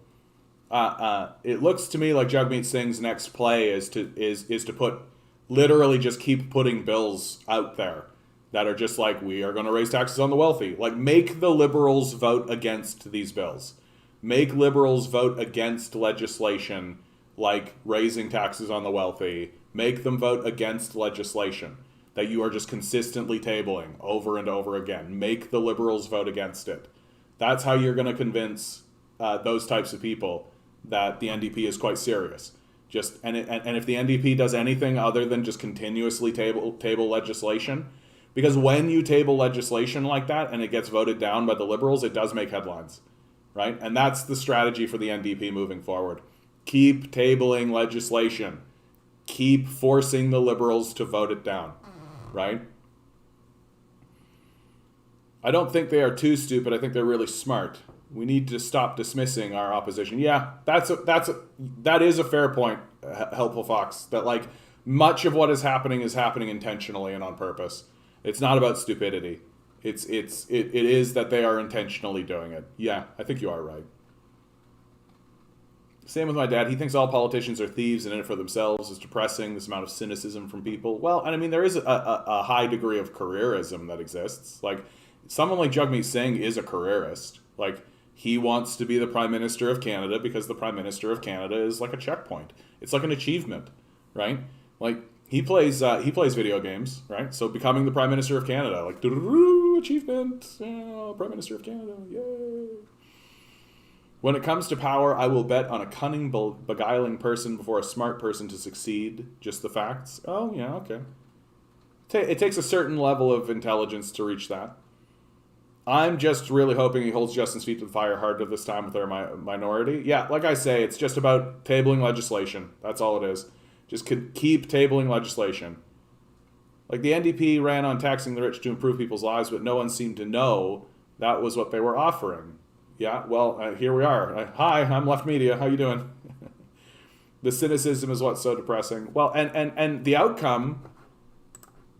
it looks to me like Jagmeet Singh's next play is to put, literally just keep putting bills out there that are just like, we are going to raise taxes on the wealthy. Like, make the Liberals vote against these bills. Make Liberals vote against legislation like raising taxes on the wealthy. Make them vote against legislation that you are just consistently tabling over and over again. Make the Liberals vote against it. That's how you're going to convince those types of people that the NDP is quite serious. And if the NDP does anything other than just continuously table legislation, because when you table legislation like that and it gets voted down by the Liberals, it does make headlines, right? And that's the strategy for the NDP moving forward. Keep tabling legislation. Keep forcing the Liberals to vote it down, right? I don't think they are too stupid. I think they're really smart. We need to stop dismissing our opposition. Yeah, that is a fair point, Helpful Fox. That like much of what is happening intentionally and on purpose. It's not about stupidity. It is that they are intentionally doing it. Yeah, I think you are right. Same with my dad. He thinks all politicians are thieves and in it for themselves. It's depressing, this amount of cynicism from people. Well, and I mean, there is a high degree of careerism that exists. Like, someone like Jagmeet Singh is a careerist. Like, he wants to be the Prime Minister of Canada because the Prime Minister of Canada is like a checkpoint. It's like an achievement, right? Like, he plays video games, right? So becoming the Prime Minister of Canada, like, achievement, yeah, Prime Minister of Canada, yay. When it comes to power, I will bet on a cunning, beguiling person before a smart person to succeed. Just the facts. Oh, yeah, okay. It takes a certain level of intelligence to reach that. I'm just really hoping he holds Justin's feet to the fire harder this time with their minority. Yeah, like I say, it's just about tabling legislation. That's all it is. Just keep tabling legislation. Like, the NDP ran on taxing the rich to improve people's lives, but no one seemed to know that was what they were offering. Yeah, well, here we are. Hi, I'm Left Media. How you doing? The cynicism is what's so depressing. Well, and the outcome,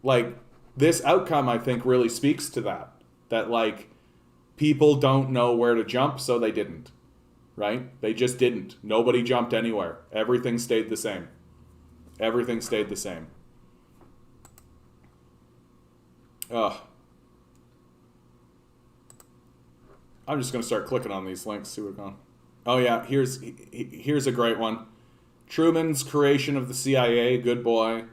like, this outcome, I think, really speaks to that. That, like, people don't know where to jump, so they didn't. Right? They just didn't. Nobody jumped anywhere. Everything stayed the same. Everything stayed the same. Ugh. I'm just going to start clicking on these links, see what's going on. Oh, yeah, here's a great one. Truman's creation of the CIA, good boy.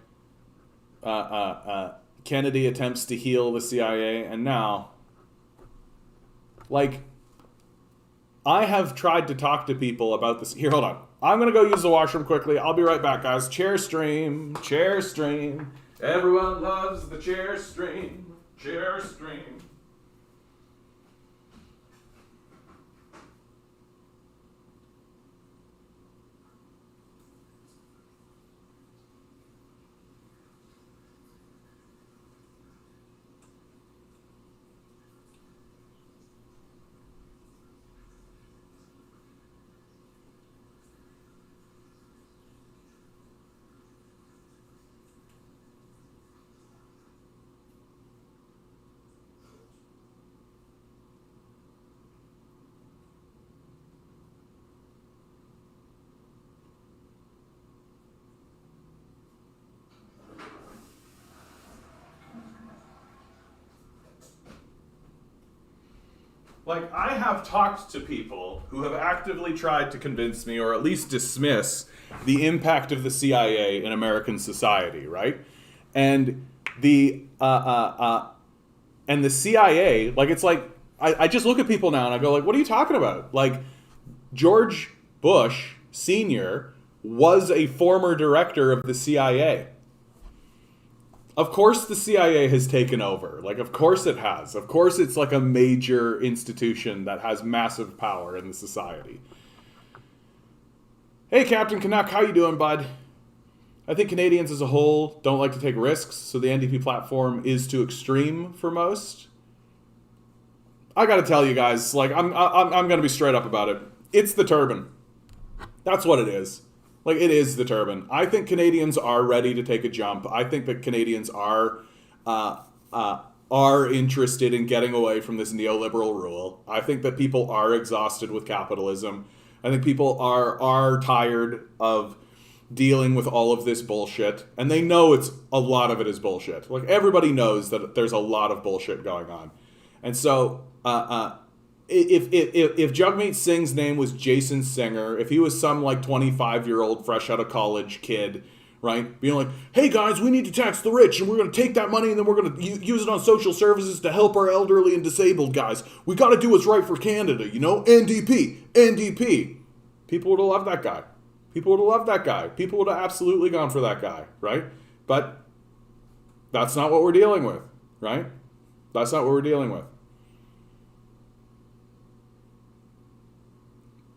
Kennedy attempts to heal the CIA, and now, like, I have tried to talk to people about this. Here, hold on. I'm going to go use the washroom quickly. I'll be right back, guys. Chair stream. Chair stream. Everyone loves the chair stream. Chair stream. Like, I have talked to people who have actively tried to convince me, or at least dismiss, the impact of the CIA in American society, right? And the CIA, like, it's like, I just look at people now and I go, like, what are you talking about? Like, George Bush Sr. was a former director of the CIA. Of course the CIA has taken over. Like, of course it has. Of course it's like a major institution that has massive power in the society. Hey, Captain Canuck, how you doing, bud? I think Canadians as a whole don't like to take risks, so the NDP platform is too extreme for most. I gotta tell you guys, like, I'm gonna be straight up about it. It's the turban. That's what it is. Like, it is the turban. I think Canadians are ready to take a jump. I think that Canadians are interested in getting away from this neoliberal rule. I think that people are exhausted with capitalism. I think people are tired of dealing with all of this bullshit, and they know a lot of it is bullshit. Like, everybody knows that there's a lot of bullshit going on. And so, if Jagmeet Singh's name was Jason Singer, if he was some like 25-year-old fresh out of college kid, right, being like, hey guys, we need to tax the rich, and we're going to take that money and then we're going to use it on social services to help our elderly and disabled guys. We got to do what's right for Canada, you know? NDP. People would have loved that guy. People would have loved that guy. People would have absolutely gone for that guy, right? But that's not what we're dealing with, right? That's not what we're dealing with.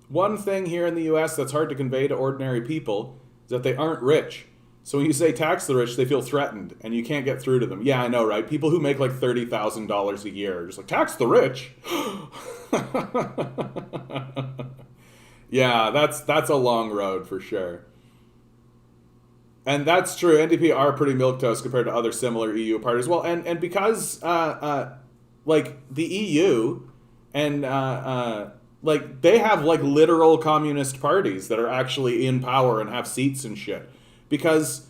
One thing here in the US that's hard to convey to ordinary people is that they aren't rich. So when you say tax the rich, they feel threatened, and you can't get through to them. Yeah, I know, right? People who make like $30,000 a year are just like, tax the rich? Yeah, that's a long road for sure. And that's true. NDP are pretty milquetoast compared to other similar EU parties. Well, and because like the EU and like they have like literal communist parties that are actually in power and have seats and shit, because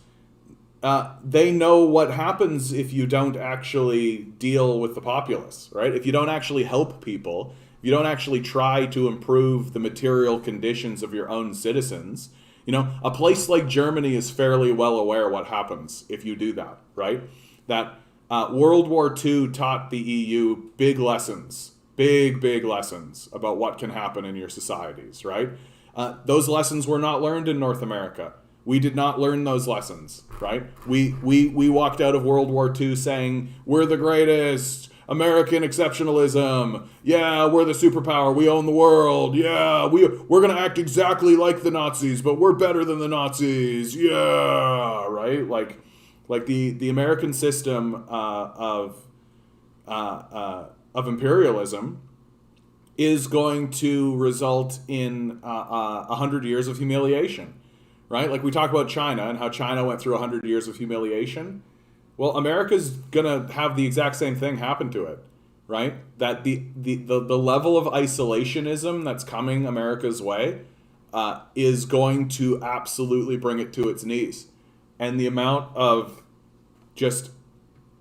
they know what happens if you don't actually deal with the populace, right? If you don't actually help people, if you don't actually try to improve the material conditions of your own citizens. You know, a place like Germany is fairly well aware what happens if you do that, right? That World War II taught the EU big lessons, big lessons about what can happen in your societies, right? Those lessons were not learned in North America. We did not learn those lessons, right? We walked out of World War II saying, we're the greatest, American exceptionalism. Yeah, we're the superpower. We own the world. Yeah, we're going to act exactly like the Nazis, but we're better than the Nazis. Yeah, right? Like the American system of imperialism is going to result in 100 years of humiliation, right? Like we talk about China and how China went through 100 years of humiliation. Well, America's gonna have the exact same thing happen to it, right? That the level of isolationism that's coming America's way is going to absolutely bring it to its knees. And the amount of just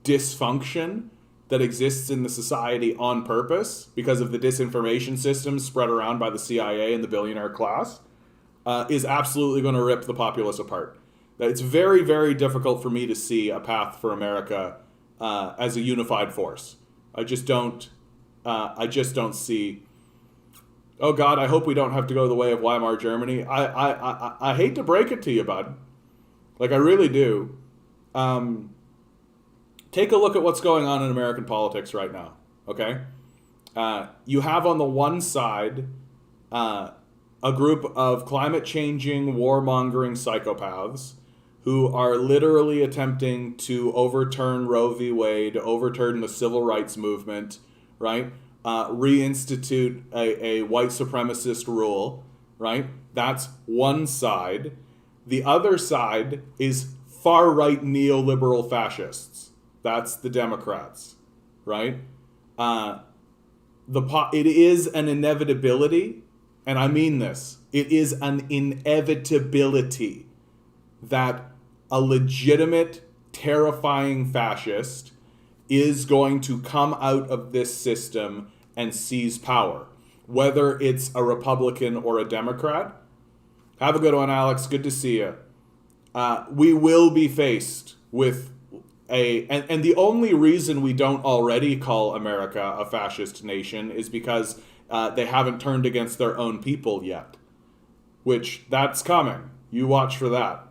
dysfunction that exists in the society on purpose because of the disinformation systems spread around by the CIA and the billionaire class is absolutely going to rip the populace apart. It's very, very difficult for me to see a path for America as a unified force. I just don't see. Oh God, I hope we don't have to go the way of Weimar Germany. I hate to break it to you, bud. Like I really do. Take a look at what's going on in American politics right now. Okay, you have on the one side a group of climate-changing, warmongering psychopaths who are literally attempting to overturn Roe v. Wade, overturn the civil rights movement, right? Reinstitute a white supremacist rule, right? That's one side. The other side is far-right neoliberal fascists. That's the Democrats, right? It is an inevitability, and I mean this. It is an inevitability that a legitimate, terrifying fascist is going to come out of this system and seize power, whether it's a Republican or a Democrat. Have a good one, Alex. Good to see you. We will be faced with and the only reason we don't already call America a fascist nation is because they haven't turned against their own people yet, which that's coming. You watch for that.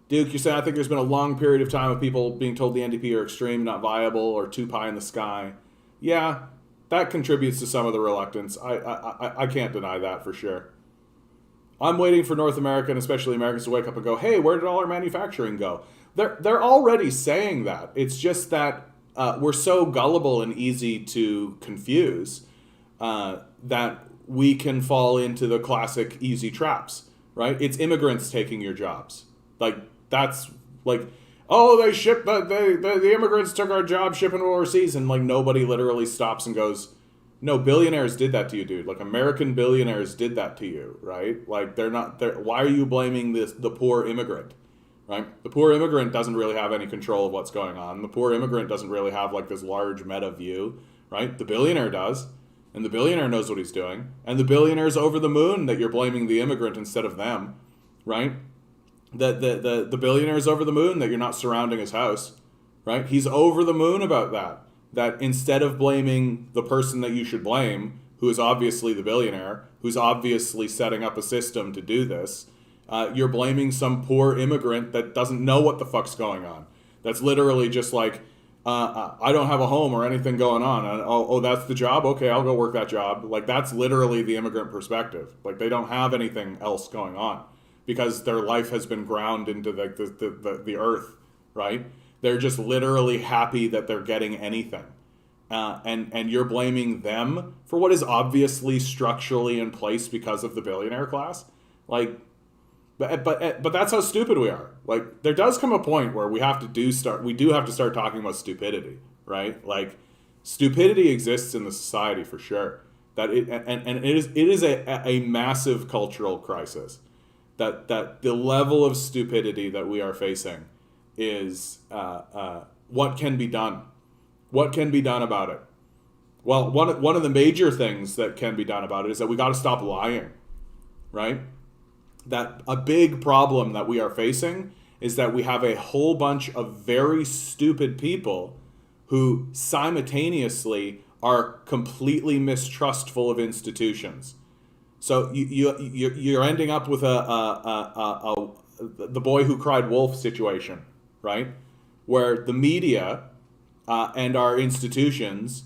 Duke, you're saying I think there's been a long period of time of people being told the NDP are extreme, not viable, or too pie in the sky. Yeah, that contributes to some of the reluctance. I can't deny that for sure. I'm waiting for North America and especially Americans to wake up and go, hey, where did all our manufacturing go? They're already saying that. It's just that we're so gullible and easy to confuse that we can fall into the classic easy traps, right? It's immigrants taking your jobs. Like, that's like, oh, they shipped the immigrants took our job shipping overseas, and like nobody literally stops and goes, no, billionaires did that to you, dude. Like, American billionaires did that to you, right? Like, why are you blaming the poor immigrant, right? The poor immigrant doesn't really have any control of what's going on. The poor immigrant doesn't really have like this large meta view, right? The billionaire does. And the billionaire knows what he's doing. And the billionaire's over the moon that you're blaming the immigrant instead of them, right? The billionaire's over the moon that you're not surrounding his house, right? He's over the moon about that. That instead of blaming the person that you should blame, who is obviously the billionaire, who's obviously setting up a system to do this, you're blaming some poor immigrant that doesn't know what the fuck's going on. That's literally just like, I don't have a home or anything going on. And, oh, that's the job? Okay, I'll go work that job. Like, that's literally the immigrant perspective. Like, they don't have anything else going on because their life has been ground into the earth, right? They're just literally happy that they're getting anything. And you're blaming them for what is obviously structurally in place because of the billionaire class. Like, but that's how stupid we are. Like, there does come a point where we do have to start talking about stupidity, right? Like, stupidity exists in the society for sure. That it is a massive cultural crisis. That the level of stupidity that we are facing is what can be done. What can be done about it? Well, one of the major things that can be done about it is that we got to stop lying, right? That a big problem that we are facing is that we have a whole bunch of very stupid people who simultaneously are completely mistrustful of institutions. So you're ending up with the boy who cried wolf situation, right? Where the media and our institutions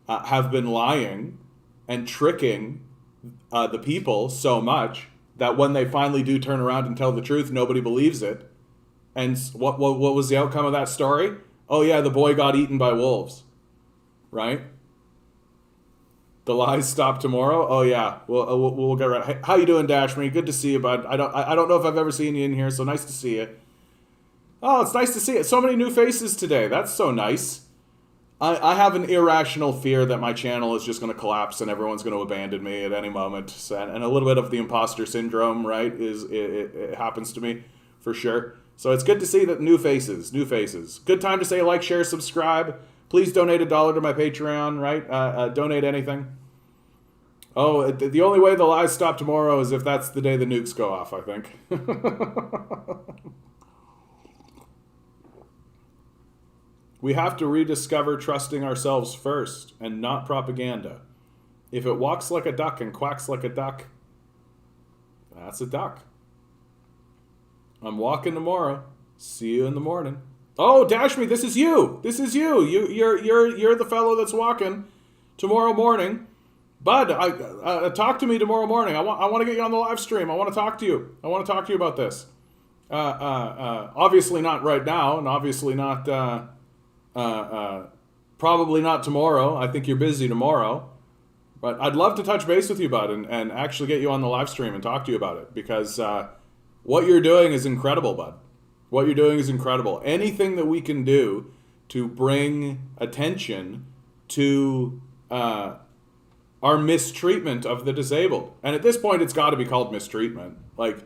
have been lying and tricking the people so much that when they finally do turn around and tell the truth, nobody believes it. And what was the outcome of that story? Oh yeah, the boy got eaten by wolves, right? The lies stop tomorrow. Oh yeah, we'll get right. Hey, how you doing, Dashme? Good to see you, bud. I don't know if I've ever seen you in here, so nice to see you. Oh, it's nice to see it. So many new faces today. That's so nice. I have an irrational fear that my channel is just going to collapse and everyone's going to abandon me at any moment. And a little bit of the imposter syndrome, right, it happens to me for sure. So it's good to see that new faces. Good time to say like, share, subscribe. Please donate $1 to my Patreon, right? Donate anything. Oh, the only way the lies stop tomorrow is if that's the day the nukes go off, I think. We have to rediscover trusting ourselves first and not propaganda. If it walks like a duck and quacks like a duck, that's a duck. I'm walking tomorrow. See you in the morning. Oh, Dashme, this is you. You're the fellow that's walking tomorrow morning. Bud, talk to me tomorrow morning. I want to get you on the live stream. I want to talk to you. I want to talk to you about this. Obviously not right now, and obviously not. Probably not tomorrow. I think you're busy tomorrow. But I'd love to touch base with you, bud, and actually get you on the live stream and talk to you about it. Because what you're doing is incredible, bud. What you're doing is incredible. Anything that we can do to bring attention to our mistreatment of the disabled. And at this point, it's got to be called mistreatment. Like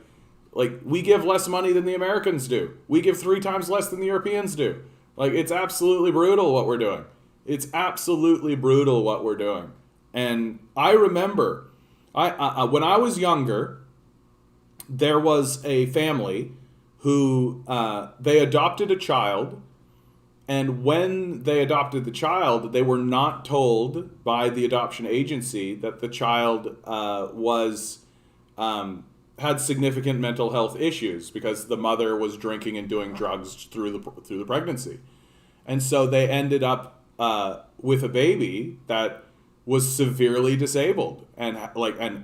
we give less money than the Americans do. We give 3 times less than the Europeans do. Like, it's absolutely brutal what we're doing. It's absolutely brutal what we're doing. And I remember, when I was younger, there was a family who, they adopted a child. And when they adopted the child, they were not told by the adoption agency that the child had significant mental health issues because the mother was drinking and doing drugs through the pregnancy. And so they ended up with a baby that was severely disabled and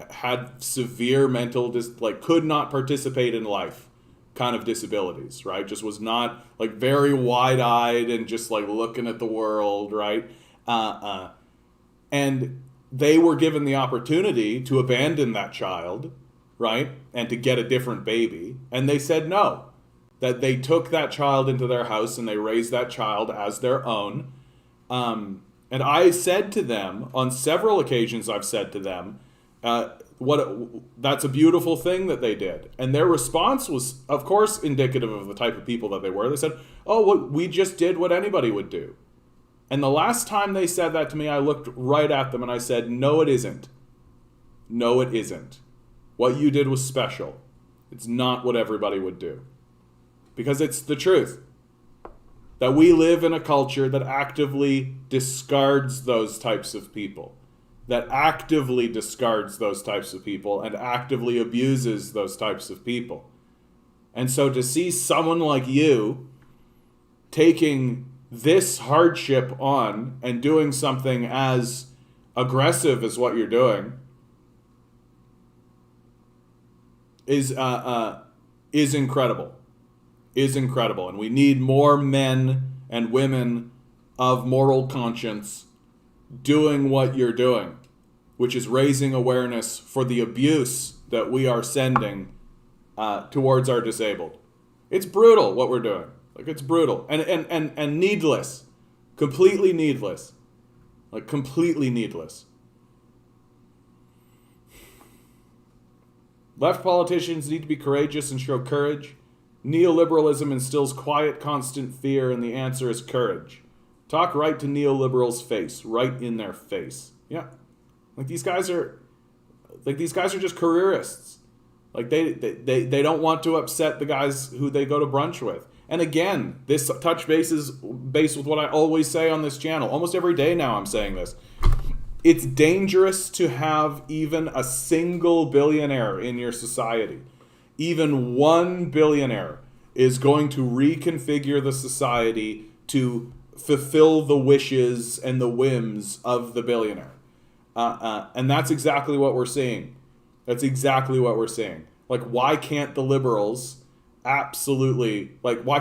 had severe mental could not participate in life, kind of disabilities, right? Just was not like very wide-eyed and just like looking at the world, right? And they were given the opportunity to abandon that child, right? And to get a different baby. And they said no. That they took that child into their house and they raised that child as their own. And I said to them, on several occasions I've said to them, that's a beautiful thing that they did. And their response was, of course, indicative of the type of people that they were. They said, oh, well, we just did what anybody would do. And the last time they said that to me, I looked right at them and I said, no, it isn't. No, it isn't. What you did was special. It's not what everybody would do. Because it's the truth. That we live in a culture that actively discards those types of people. That actively discards those types of people and actively abuses those types of people. And so to see someone like you taking this hardship on and doing something as aggressive as what you're doing is incredible. Is incredible. And we need more men and women of moral conscience doing what you're doing, which is raising awareness for the abuse that we are sending towards our disabled. It's brutal what we're doing. Like, it's brutal and needless, completely needless, like completely needless. Left politicians need to be courageous and show courage. Neoliberalism instills quiet, constant fear, and the answer is courage. Talk right to neoliberals' face, right in their face. Yeah, like these guys are just careerists. Like they don't want to upset the guys who they go to brunch with. And again, this touch base with what I always say on this channel. Almost every day now I'm saying this. It's dangerous to have even a single billionaire in your society. Even one billionaire is going to reconfigure the society to fulfill the wishes and the whims of the billionaire. And that's exactly what we're seeing. That's exactly what we're seeing. Like, why can't the liberals why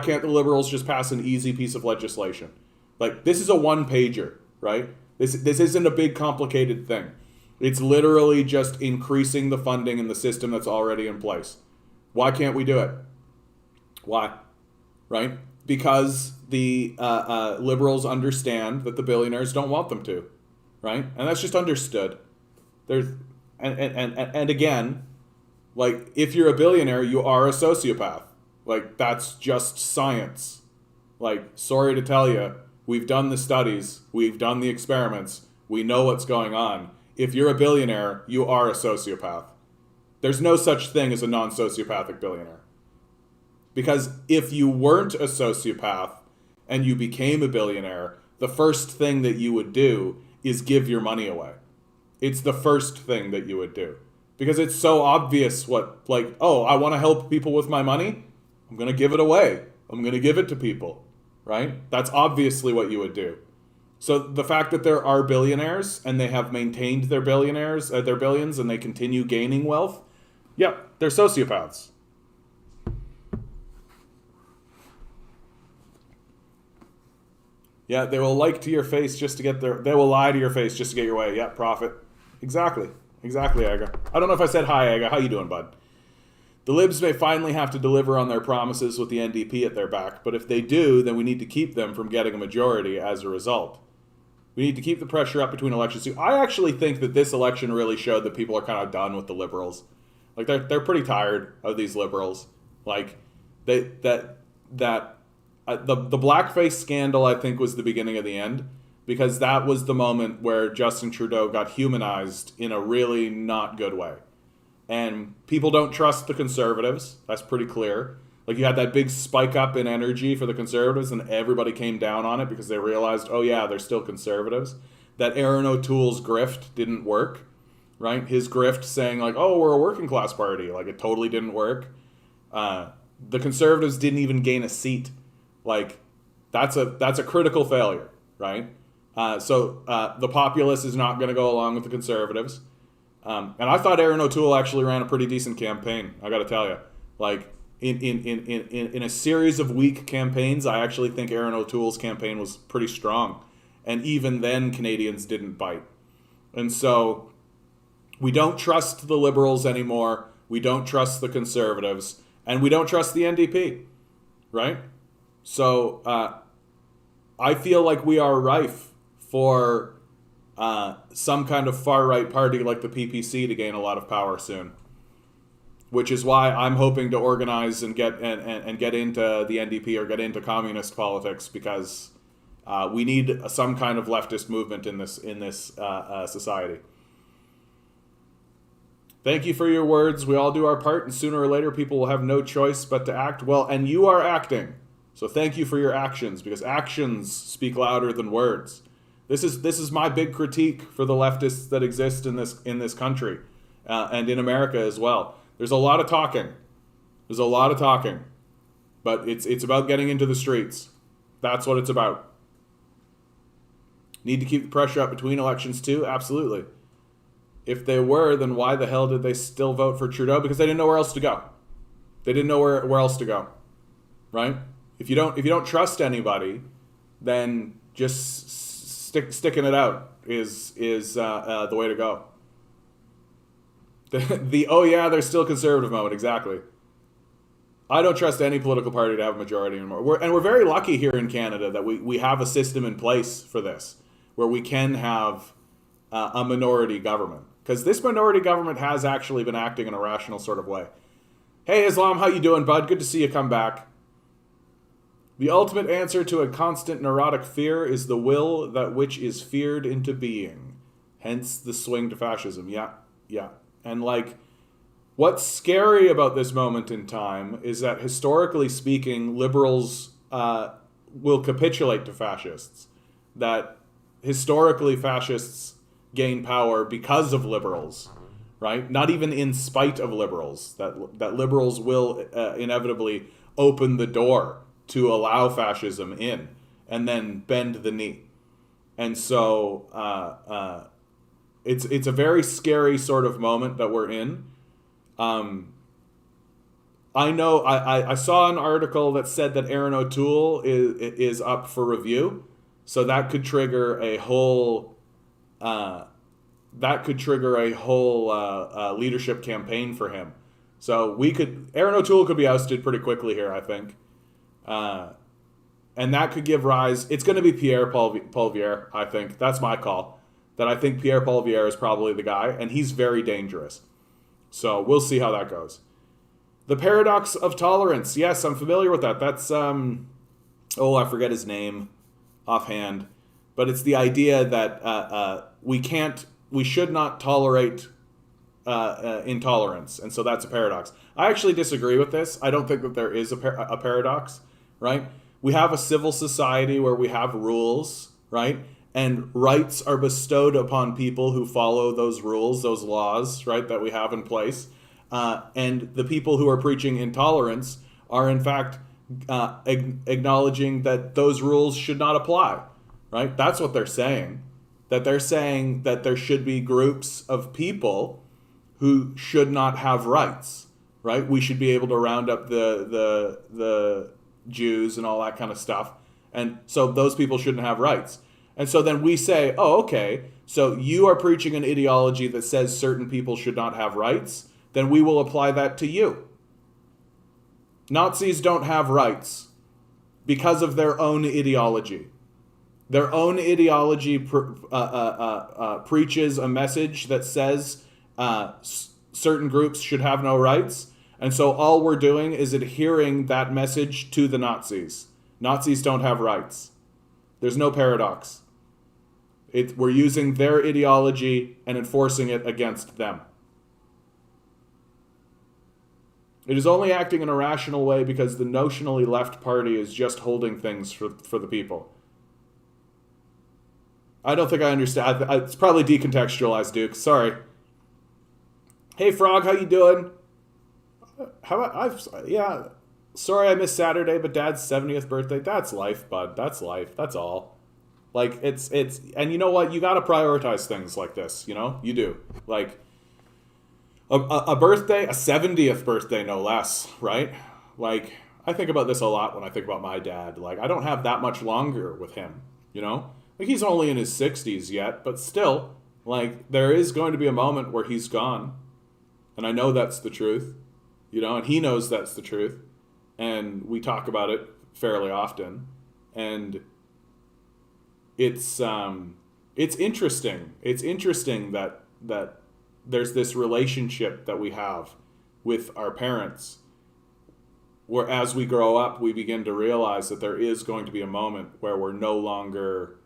can't the liberals just pass an easy piece of legislation? Like, this is a one-pager, right? This isn't a big complicated thing. It's literally just increasing the funding in the system that's already in place. Why can't we do it? Why? Right? Because the liberals understand that the billionaires don't want them to, right? And that's just understood. And again, like, if you're a billionaire, you are a sociopath. Like, that's just science. Like, sorry to tell you, we've done the studies, we've done the experiments, we know what's going on. If you're a billionaire, you are a sociopath. There's no such thing as a non-sociopathic billionaire. Because if you weren't a sociopath and you became a billionaire, the first thing that you would do is give your money away. It's the first thing that you would do. Because it's so obvious I want to help people with my money. I'm going to give it away. I'm going to give it to people, right? That's obviously what you would do. So the fact that there are billionaires and they have maintained their billions and they continue gaining wealth, yep, they're sociopaths. Yeah, they will lie to your face just to get your way. Yeah, profit. Exactly, Aga. I don't know if I said hi, Aga. How you doing, bud? The Libs may finally have to deliver on their promises with the NDP at their back, but if they do, then we need to keep them from getting a majority as a result. We need to keep the pressure up between elections. I actually think that this election really showed that people are kind of done with the liberals. Like, they're pretty tired of these liberals. Like, the blackface scandal, I think, was the beginning of the end, because that was the moment where Justin Trudeau got humanized in a really not good way. And people don't trust the Conservatives. That's pretty clear. Like, you had that big spike up in energy for the Conservatives, and everybody came down on it because they realized, oh yeah, they're still Conservatives. That Aaron O'Toole's grift didn't work, right? His grift saying, like, oh, we're a working class party. Like, it totally didn't work. The Conservatives didn't even gain a seat. Like, that's a critical failure, right? So the populace is not going to go along with the Conservatives. And I thought Aaron O'Toole actually ran a pretty decent campaign, I got to tell you. Like, in a series of weak campaigns, I actually think Aaron O'Toole's campaign was pretty strong. And even then, Canadians didn't bite. And so we don't trust the Liberals anymore. We don't trust the Conservatives. And we don't trust the NDP, right? So I feel like we are rife for some kind of far-right party like the PPC to gain a lot of power soon. Which is why I'm hoping to organize and get into the NDP or get into communist politics, because we need some kind of leftist movement in this society. Thank you for your words. We all do our part, and sooner or later people will have no choice but to act. Well, and you are acting. So thank you for your actions, because actions speak louder than words. This is my big critique for the leftists that exist in this country and in America as well. There's a lot of talking. But it's about getting into the streets. That's what it's about. Need to keep the pressure up between elections too? Absolutely. If they were, then why the hell did they still vote for Trudeau? Because they didn't know where else to go. They didn't know where else to go. Right? If you don't trust anybody, then just sticking it out is the way to go. The oh yeah, they're still conservative moment, exactly. I don't trust any political party to have a majority anymore. We're very lucky here in Canada that we have a system in place for this, where we can have a minority government. Because this minority government has actually been acting in a rational sort of way. Hey Islam, how you doing, bud? Good to see you come back. The ultimate answer to a constant neurotic fear is the will that which is feared into being. Hence the swing to fascism. Yeah. And like, what's scary about this moment in time is that historically speaking, liberals will capitulate to fascists. That historically fascists gain power because of liberals, right? Not even in spite of liberals. That liberals will inevitably open the door to allow fascism in and then bend the knee. And so it's a very scary sort of moment that we're in. I know I saw an article that said that Aaron O'Toole is up for review, so that could trigger a whole leadership campaign for him. So Aaron O'Toole could be ousted pretty quickly here, I think, and that could give rise. It's going to be Pierre Poilievre, I think. That's my call. That I think Pierre Poilievre is probably the guy, and he's very dangerous. So we'll see how that goes. The paradox of tolerance. Yes, I'm familiar with that. That's, I forget his name offhand. But it's the idea that we should not tolerate intolerance. And so that's a paradox. I actually disagree with this. I don't think that there is a paradox, right? We have a civil society where we have rules, right? And rights are bestowed upon people who follow those rules, those laws, right, that we have in place. And the people who are preaching intolerance are, in fact, acknowledging that those rules should not apply, right? That's what they're saying. That they're saying that there should be groups of people who should not have rights, right? We should be able to round up the Jews and all that kind of stuff. And so those people shouldn't have rights. And so then we say, oh, okay, so you are preaching an ideology that says certain people should not have rights, then we will apply that to you. Nazis don't have rights because of their own ideology. Their own ideology preaches a message that says certain groups should have no rights, and so all we're doing is adhering that message to the Nazis. Nazis don't have rights. There's no paradox. We're using their ideology and enforcing it against them. It is only acting in a rational way because the notionally left party is just holding things for the people. I don't think I understand. It's probably decontextualized, Duke. Sorry. Hey, Frog, how you doing? Sorry I missed Saturday, but Dad's 70th birthday. That's life, bud. That's life. That's all. Like, it's, and you know what? You got to prioritize things like this, you know? You do. Like, a birthday, a 70th birthday, no less, right? like, I think about this a lot when I think about my dad. Like, I don't have that much longer with him, you know? Like, he's only in his 60s yet, but still, like, there is going to be a moment where he's gone. And I know that's the truth, you know, and he knows that's the truth. And we talk about it fairly often. And it's interesting. It's interesting that there's this relationship that we have with our parents, where as we grow up, we begin to realize that there is going to be a moment where we're no longer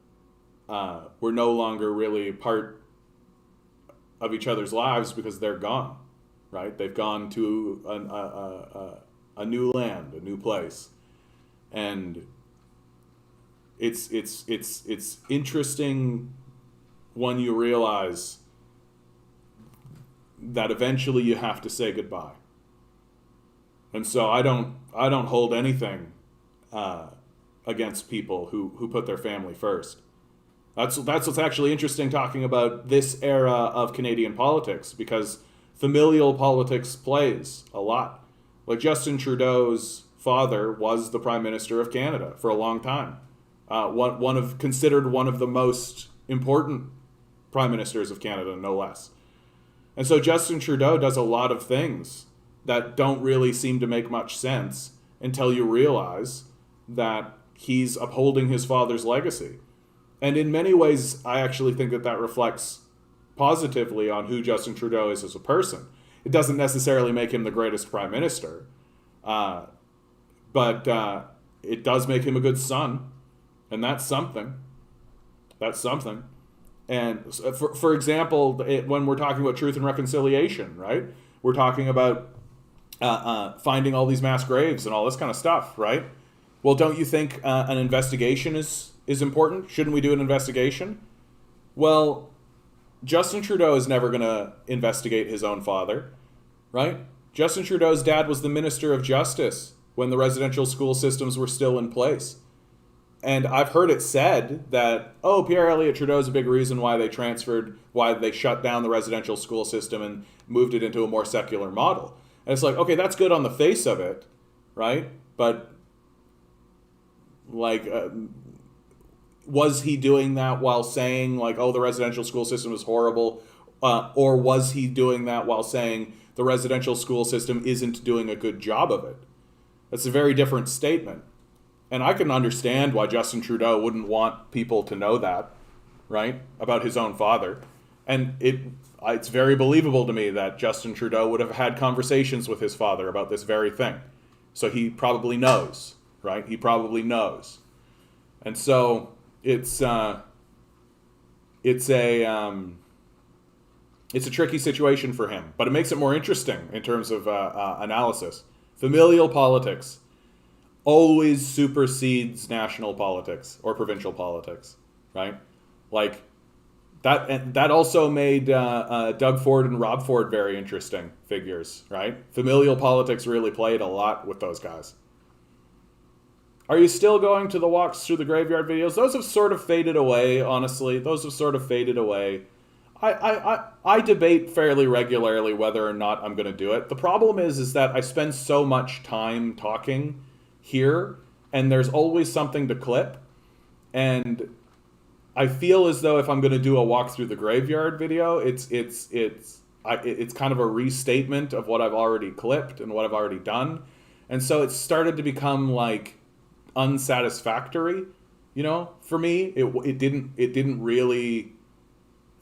really part of each other's lives because they're gone, right? They've gone to a new land, a new place, and it's interesting when you realize that eventually you have to say goodbye. And so I don't hold anything against people who put their family first. That's what's actually interesting talking about this era of Canadian politics, because familial politics plays a lot. Like, Justin Trudeau's father was the Prime Minister of Canada for a long time. Considered one of the most important Prime Ministers of Canada, no less. And so Justin Trudeau does a lot of things that don't really seem to make much sense until you realize that he's upholding his father's legacy. And in many ways, I actually think that reflects positively on who Justin Trudeau is as a person. It doesn't necessarily make him the greatest prime minister, but it does make him a good son, and that's something. That's something. And for example, when we're talking about truth and reconciliation, right? We're talking about finding all these mass graves and all this kind of stuff, right? Well, don't you think an investigation is important? Shouldn't we do an investigation? Well, Justin Trudeau is never going to investigate his own father, right? Justin Trudeau's dad was the Minister of Justice when the residential school systems were still in place. And I've heard it said that, Pierre Elliott Trudeau is a big reason why they shut down the residential school system and moved it into a more secular model. And it's like, okay, that's good on the face of it, right? But, like, was he doing that while saying, like, the residential school system is horrible? Or was he doing that while saying the residential school system isn't doing a good job of it? That's a very different statement. And I can understand why Justin Trudeau wouldn't want people to know that, right, about his own father. And it's very believable to me that Justin Trudeau would have had conversations with his father about this very thing. So he probably knows, right? He probably knows. And so it's a tricky situation for him, but it makes it more interesting in terms of analysis. Familial politics always supersedes national politics or provincial politics, right? Like, that also made Doug Ford and Rob Ford very interesting figures, right? Familial politics really played a lot with those guys. Are you still going to the walks through the graveyard videos? Those have sort of faded away, honestly. Those have sort of faded away. I debate fairly regularly whether or not I'm going to do it. The problem is that I spend so much time talking here, and there's always something to clip. And I feel as though if I'm going to do a walk through the graveyard video, it's kind of a restatement of what I've already clipped and what I've already done. And so it's started to become like unsatisfactory, you know, for me. It didn't really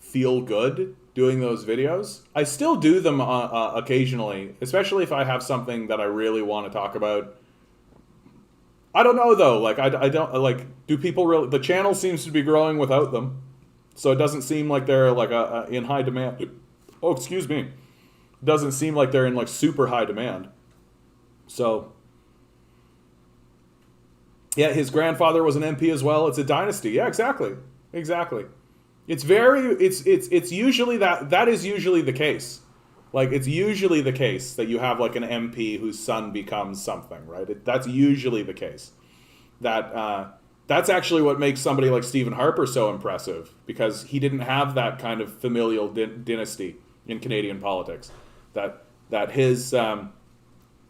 feel good doing those videos. I still do them occasionally, especially if I have something that I really want to talk about. I don't know though, like I don't like, do people really, the channel seems to be growing without them. So it doesn't seem like they're like in high demand. Oh, excuse me. It doesn't seem like they're in like super high demand. So yeah, his grandfather was an MP as well. It's a dynasty. Yeah, exactly. It's usually that is usually the case. Like, it's usually the case that you have like an MP whose son becomes something, right? That's usually the case. That's actually what makes somebody like Stephen Harper so impressive, because he didn't have that kind of familial dynasty in Canadian politics. That his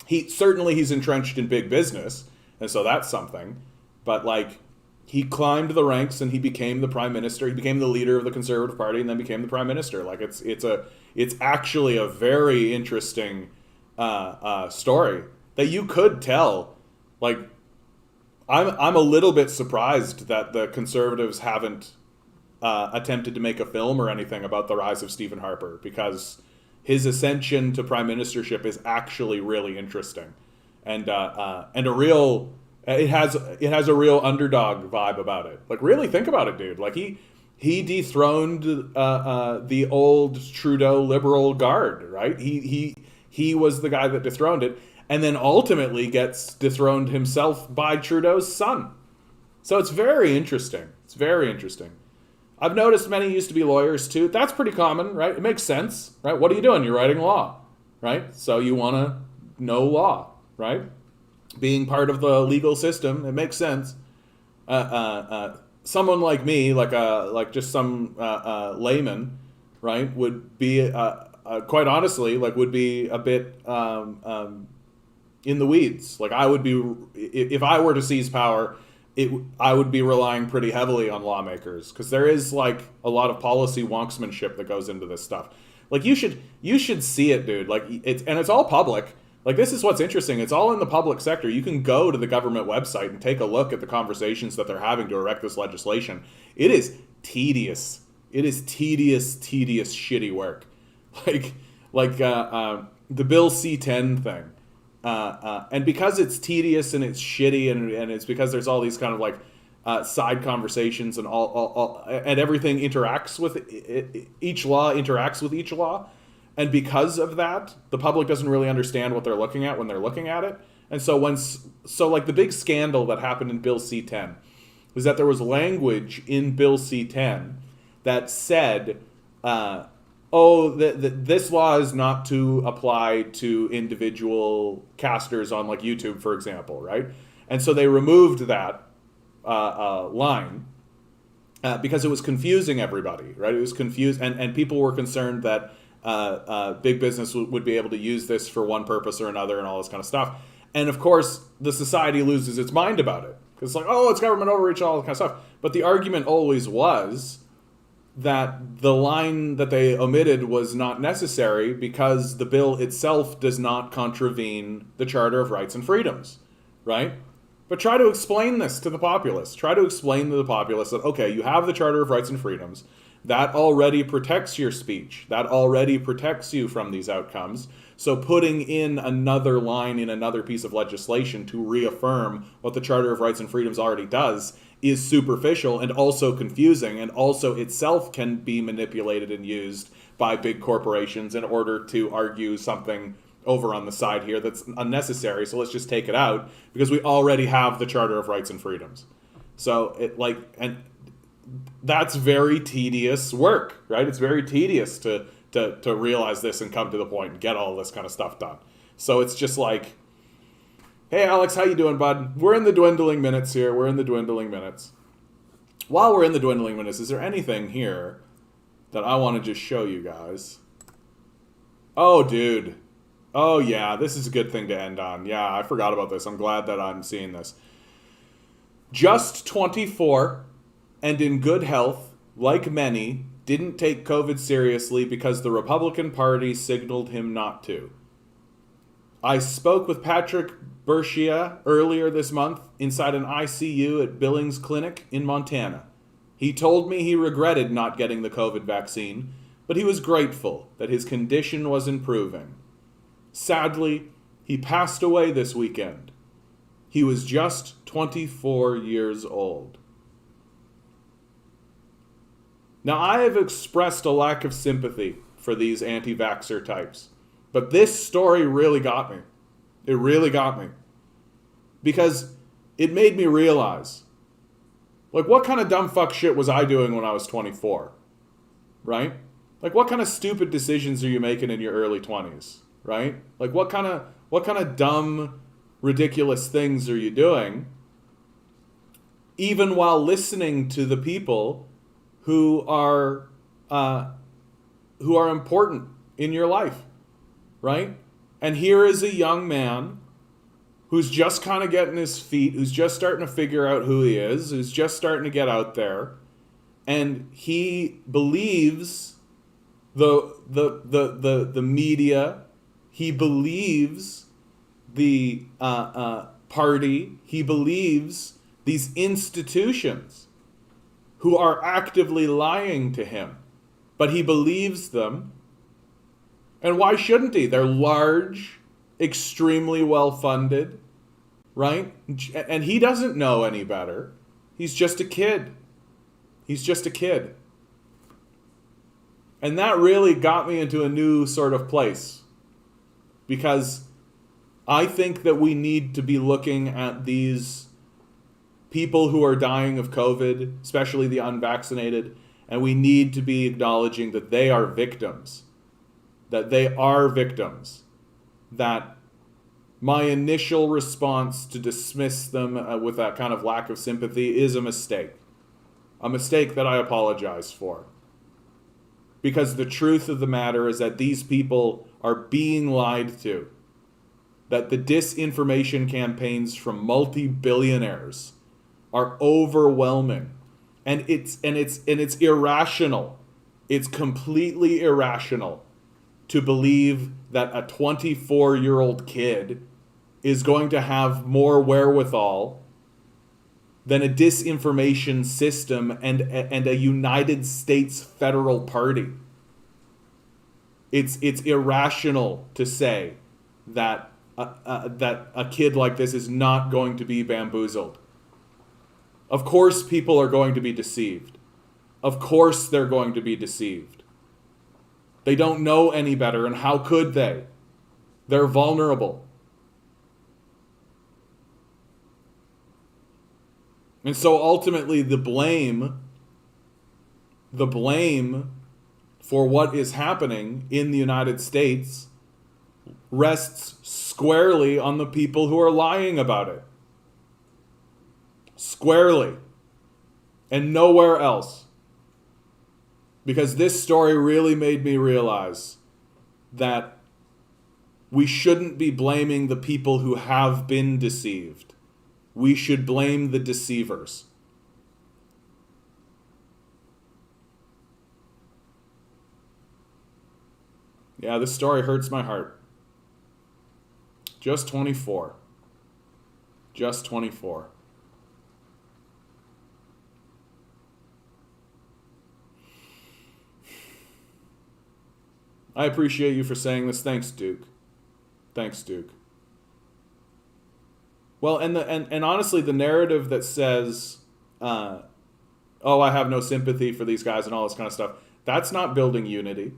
he's entrenched in big business, and so that's something. But like, he climbed the ranks and he became the prime minister. He became the leader of the Conservative Party and then became the prime minister. Like, it's actually a very interesting story that you could tell. Like, I'm a little bit surprised that the Conservatives haven't attempted to make a film or anything about the rise of Stephen Harper, because his ascension to prime ministership is actually really interesting, and a real it has a real underdog vibe about it. Like, really think about it, dude. Like, he dethroned the old Trudeau Liberal Guard, right? He was the guy that dethroned it, and then ultimately gets dethroned himself by Trudeau's son. So it's very interesting. It's very interesting. I've noticed many used to be lawyers too. That's pretty common, right? It makes sense, right? What are you doing? You're writing law, right? So you want to know law, right? Being part of the legal system, it makes sense. Someone like me, like just some layman, right, would be quite honestly, like, would be a bit in the weeds. Like, I would be, if I were to seize power, I would be relying pretty heavily on lawmakers, because there is like a lot of policy wonksmanship that goes into this stuff. Like, you should see it, dude. Like, it's all public. Like, this is what's interesting. It's all in the public sector. You can go to the government website and take a look at the conversations that they're having to erect this legislation. It is tedious. It is tedious, shitty work. Like the Bill C-10 thing. And because it's tedious and it's shitty and it's because there's all these kind of like side conversations and all and everything interacts with each law interacts with each law, and because of that, the public doesn't really understand what they're looking at when they're looking at it. And so like the big scandal that happened in Bill C-10 was that there was language in Bill C-10 that said, this law is not to apply to individual casters on like YouTube, for example, right? And so they removed that line because it was confusing everybody, right? It was confused, and people were concerned that big business would be able to use this for one purpose or another and all this kind of stuff. And of course, the society loses its mind about it, because it's like, oh, it's government overreach, all that kind of stuff. But the argument always was that the line that they omitted was not necessary because the bill itself does not contravene the Charter of Rights and Freedoms, right? But try to explain this to the populace. Try to explain to the populace that, okay, you have the Charter of Rights and Freedoms. That already protects your speech. That already protects you from these outcomes. So putting in another line in another piece of legislation to reaffirm what the Charter of Rights and Freedoms already does is superficial and also confusing, and also itself can be manipulated and used by big corporations in order to argue something over on the side here that's unnecessary. So let's just take it out because we already have the Charter of Rights and Freedoms. So and that's very tedious work, right? It's very tedious to realize this and come to the point and get all this kind of stuff done. So it's just like, hey, Alex, how you doing, bud? We're in the dwindling minutes here. We're in the dwindling minutes. While we're in the dwindling minutes, is there anything here that I want to just show you guys? Oh, dude. Oh, yeah, this is a good thing to end on. Yeah, I forgot about this. I'm glad that I'm seeing this. Just 24 and in good health, like many, didn't take COVID seriously because the Republican Party signaled him not to. I spoke with Patrick Bershia earlier this month inside an ICU at Billings Clinic in Montana. He told me he regretted not getting the COVID vaccine, but he was grateful that his condition was improving. Sadly, he passed away this weekend. He was just 24 years old. Now, I have expressed a lack of sympathy for these anti-vaxxer types, but this story really got me. It really got me. Because it made me realize, like, what kind of dumb fuck shit was I doing when I was 24? Right? Like, what kind of stupid decisions are you making in your early 20s? Right? Like, what kind of dumb, ridiculous things are you doing? Even while listening to the people who are important in your life, right? And here is a young man who's just kind of getting his feet, who's just starting to figure out who he is, who's just starting to get out there. And he believes the media, he believes the party, he believes these institutions who are actively lying to him. But he believes them. And why shouldn't he? They're large, extremely well-funded, right? And he doesn't know any better. He's just a kid. He's just a kid. And that really got me into a new sort of place. Because I think that we need to be looking at these people who are dying of COVID, especially the unvaccinated, and we need to be acknowledging that they are victims. That they are victims. That my initial response to dismiss them with that kind of lack of sympathy is a mistake. A mistake that I apologize for. Because the truth of the matter is that these people are being lied to. That the disinformation campaigns from multi-billionaires are overwhelming. And it's irrational. It's completely irrational to believe that a 24-year-old kid is going to have more wherewithal than a disinformation system and a United States federal party. It's irrational to say that a kid like this is not going to be bamboozled. Of course people are going to be deceived. Of course they're going to be deceived. They don't know any better, and how could they? They're vulnerable. And so ultimately the blame for what is happening in the United States rests squarely on the people who are lying about it. Squarely. And nowhere else. Because this story really made me realize that we shouldn't be blaming the people who have been deceived. We should blame the deceivers. Yeah, this story hurts my heart. Just 24. Just 24. I appreciate you for saying this. Thanks, Duke. Thanks, Duke. Well, and honestly, the narrative that says, oh, I have no sympathy for these guys and all this kind of stuff, that's not building unity,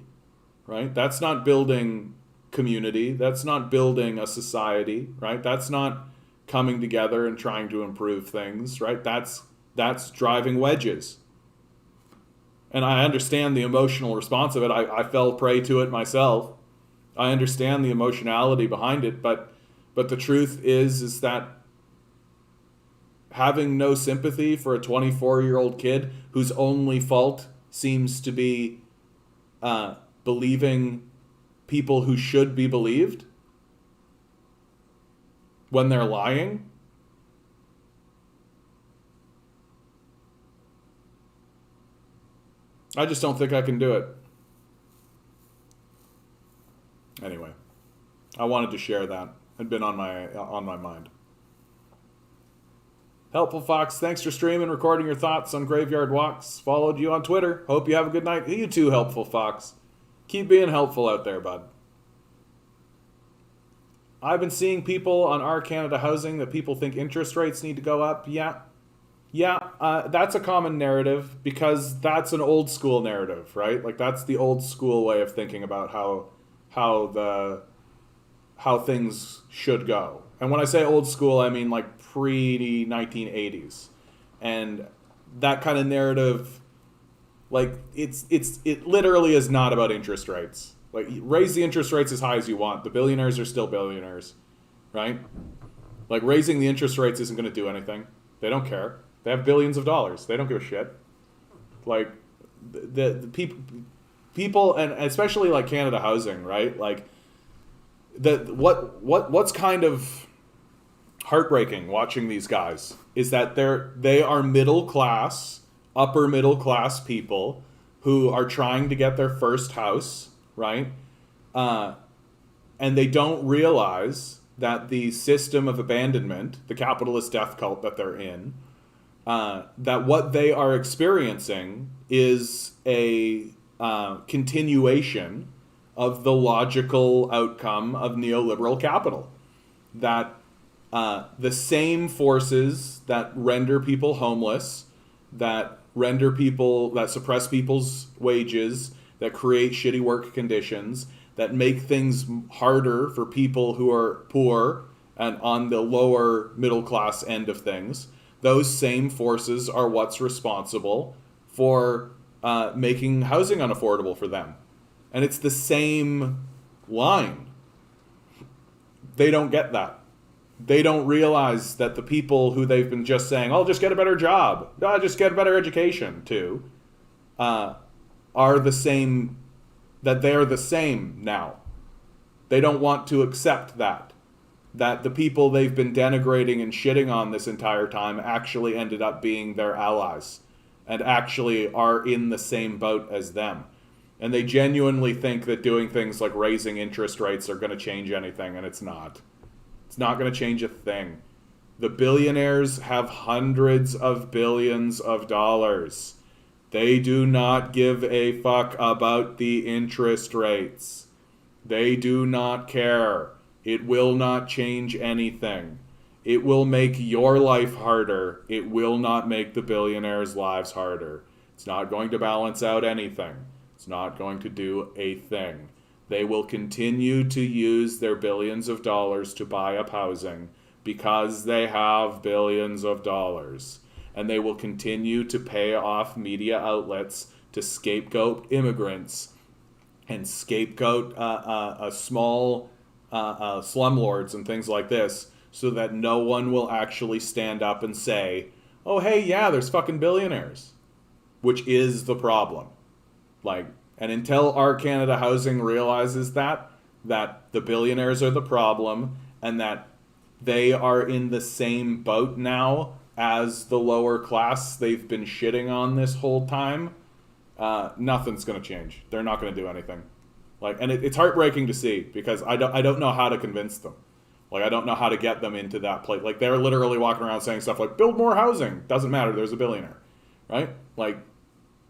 right? That's not building community. That's not building a society, right? That's not coming together and trying to improve things, right? That's driving wedges. And I understand the emotional response of it. I fell prey to it myself. I understand the emotionality behind it, but the truth is that having no sympathy for a 24-year-old kid whose only fault seems to be believing people who should be believed when they're lying, I just don't think I can do it. Anyway, I wanted to share that. It had been on my mind. Helpful Fox, thanks for streaming, recording your thoughts on Graveyard Walks. Followed you on Twitter. Hope you have a good night. You too, Helpful Fox. Keep being helpful out there, bud. I've been seeing people on Our Canada Housing that people think interest rates need to go up. Yeah, that's a common narrative because that's an old school narrative, right? Like that's the old school way of thinking about how things should go. And when I say old school, I mean like pre-1980s. And that kind of narrative, like it literally is not about interest rates. Like raise the interest rates as high as you want. The billionaires are still billionaires, right? Like raising the interest rates isn't going to do anything. They don't care. They have billions of dollars. They don't give a shit. Like the people and especially like Canada Housing, right? Like what's kind of heartbreaking watching these guys is that they are middle class, upper middle class people who are trying to get their first house, right? And they don't realize that the system of abandonment, the capitalist death cult that they're in, that what they are experiencing is a continuation of the logical outcome of neoliberal capital. That the same forces that render people homeless, that suppress people's wages, that create shitty work conditions, that make things harder for people who are poor and on the lower middle class end of things, those same forces are what's responsible for making housing unaffordable for them. And it's the same line. They don't get that. They don't realize that the people who they've been just saying, "Oh, just get a better job, just get a better education," to, are the same, that they're the same now. They don't want to accept that the people they've been denigrating and shitting on this entire time actually ended up being their allies and actually are in the same boat as them. And they genuinely think that doing things like raising interest rates are going to change anything, and it's not. It's not going to change a thing. The billionaires have hundreds of billions of dollars. They do not give a fuck about the interest rates. They do not care. It will not change anything. It will make your life harder. It will not make the billionaires' lives harder. It's not going to balance out anything. It's not going to do a thing. They will continue to use their billions of dollars to buy up housing because they have billions of dollars. And they will continue to pay off media outlets to scapegoat immigrants and scapegoat small slumlords and things like this, so that no one will actually stand up and say, "Oh, hey, yeah, there's fucking billionaires," which is the problem. And until our Canada Housing realizes that the billionaires are the problem and that they are in the same boat now as the lower class they've been shitting on this whole time, nothing's going to change. They're not going to do anything. And it's heartbreaking to see, because I don't know how to convince them. I don't know how to get them into that place. They're literally walking around saying stuff like, "Build more housing." Doesn't matter. There's a billionaire, right?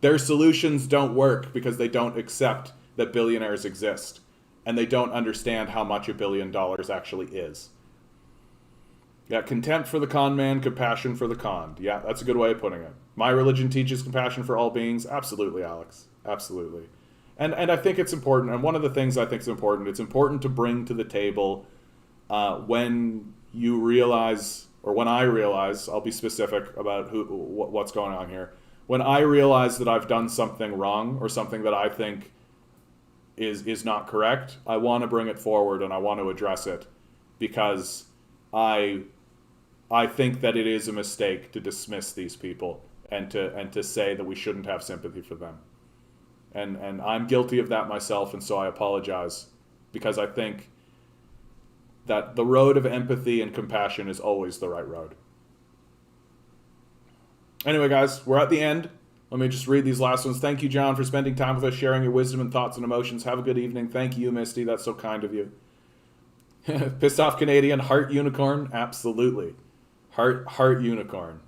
Their solutions don't work because they don't accept that billionaires exist, and they don't understand how much $1 billion actually is. Yeah, contempt for the con man, compassion for the conned. Yeah, that's a good way of putting it. My religion teaches compassion for all beings. Absolutely, Alex. Absolutely. And I think it's important, and one of the things I think is important, it's important to bring to the table when you realize, or when I realize, I'll be specific about what's going on here. When I realize that I've done something wrong or something that I think is not correct, I want to bring it forward and I want to address it, because I think that it is a mistake to dismiss these people and to say that we shouldn't have sympathy for them. And I'm guilty of that myself, and so I apologize, because I think that the road of empathy and compassion is always the right road. Anyway, guys, we're at the end. Let me just read these last ones. Thank you, John, for spending time with us, sharing your wisdom and thoughts and emotions. Have a good evening. Thank you, Misty. That's so kind of you. Pissed off Canadian, heart unicorn? Absolutely. Heart unicorn.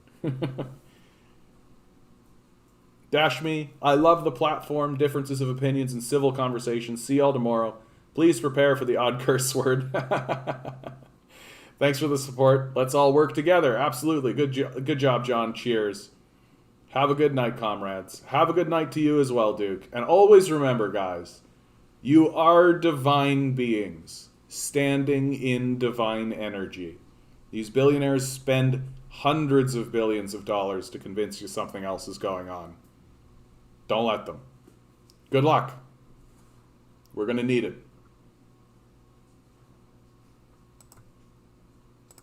Dash me. I love the platform, differences of opinions, and civil conversations. See y'all tomorrow. Please prepare for the odd curse word. Thanks for the support. Let's all work together. Absolutely. Good job, John. Cheers. Have a good night, comrades. Have a good night to you as well, Duke. And always remember, guys, you are divine beings standing in divine energy. These billionaires spend hundreds of billions of dollars to convince you something else is going on. Don't let them. Good luck. We're going to need it.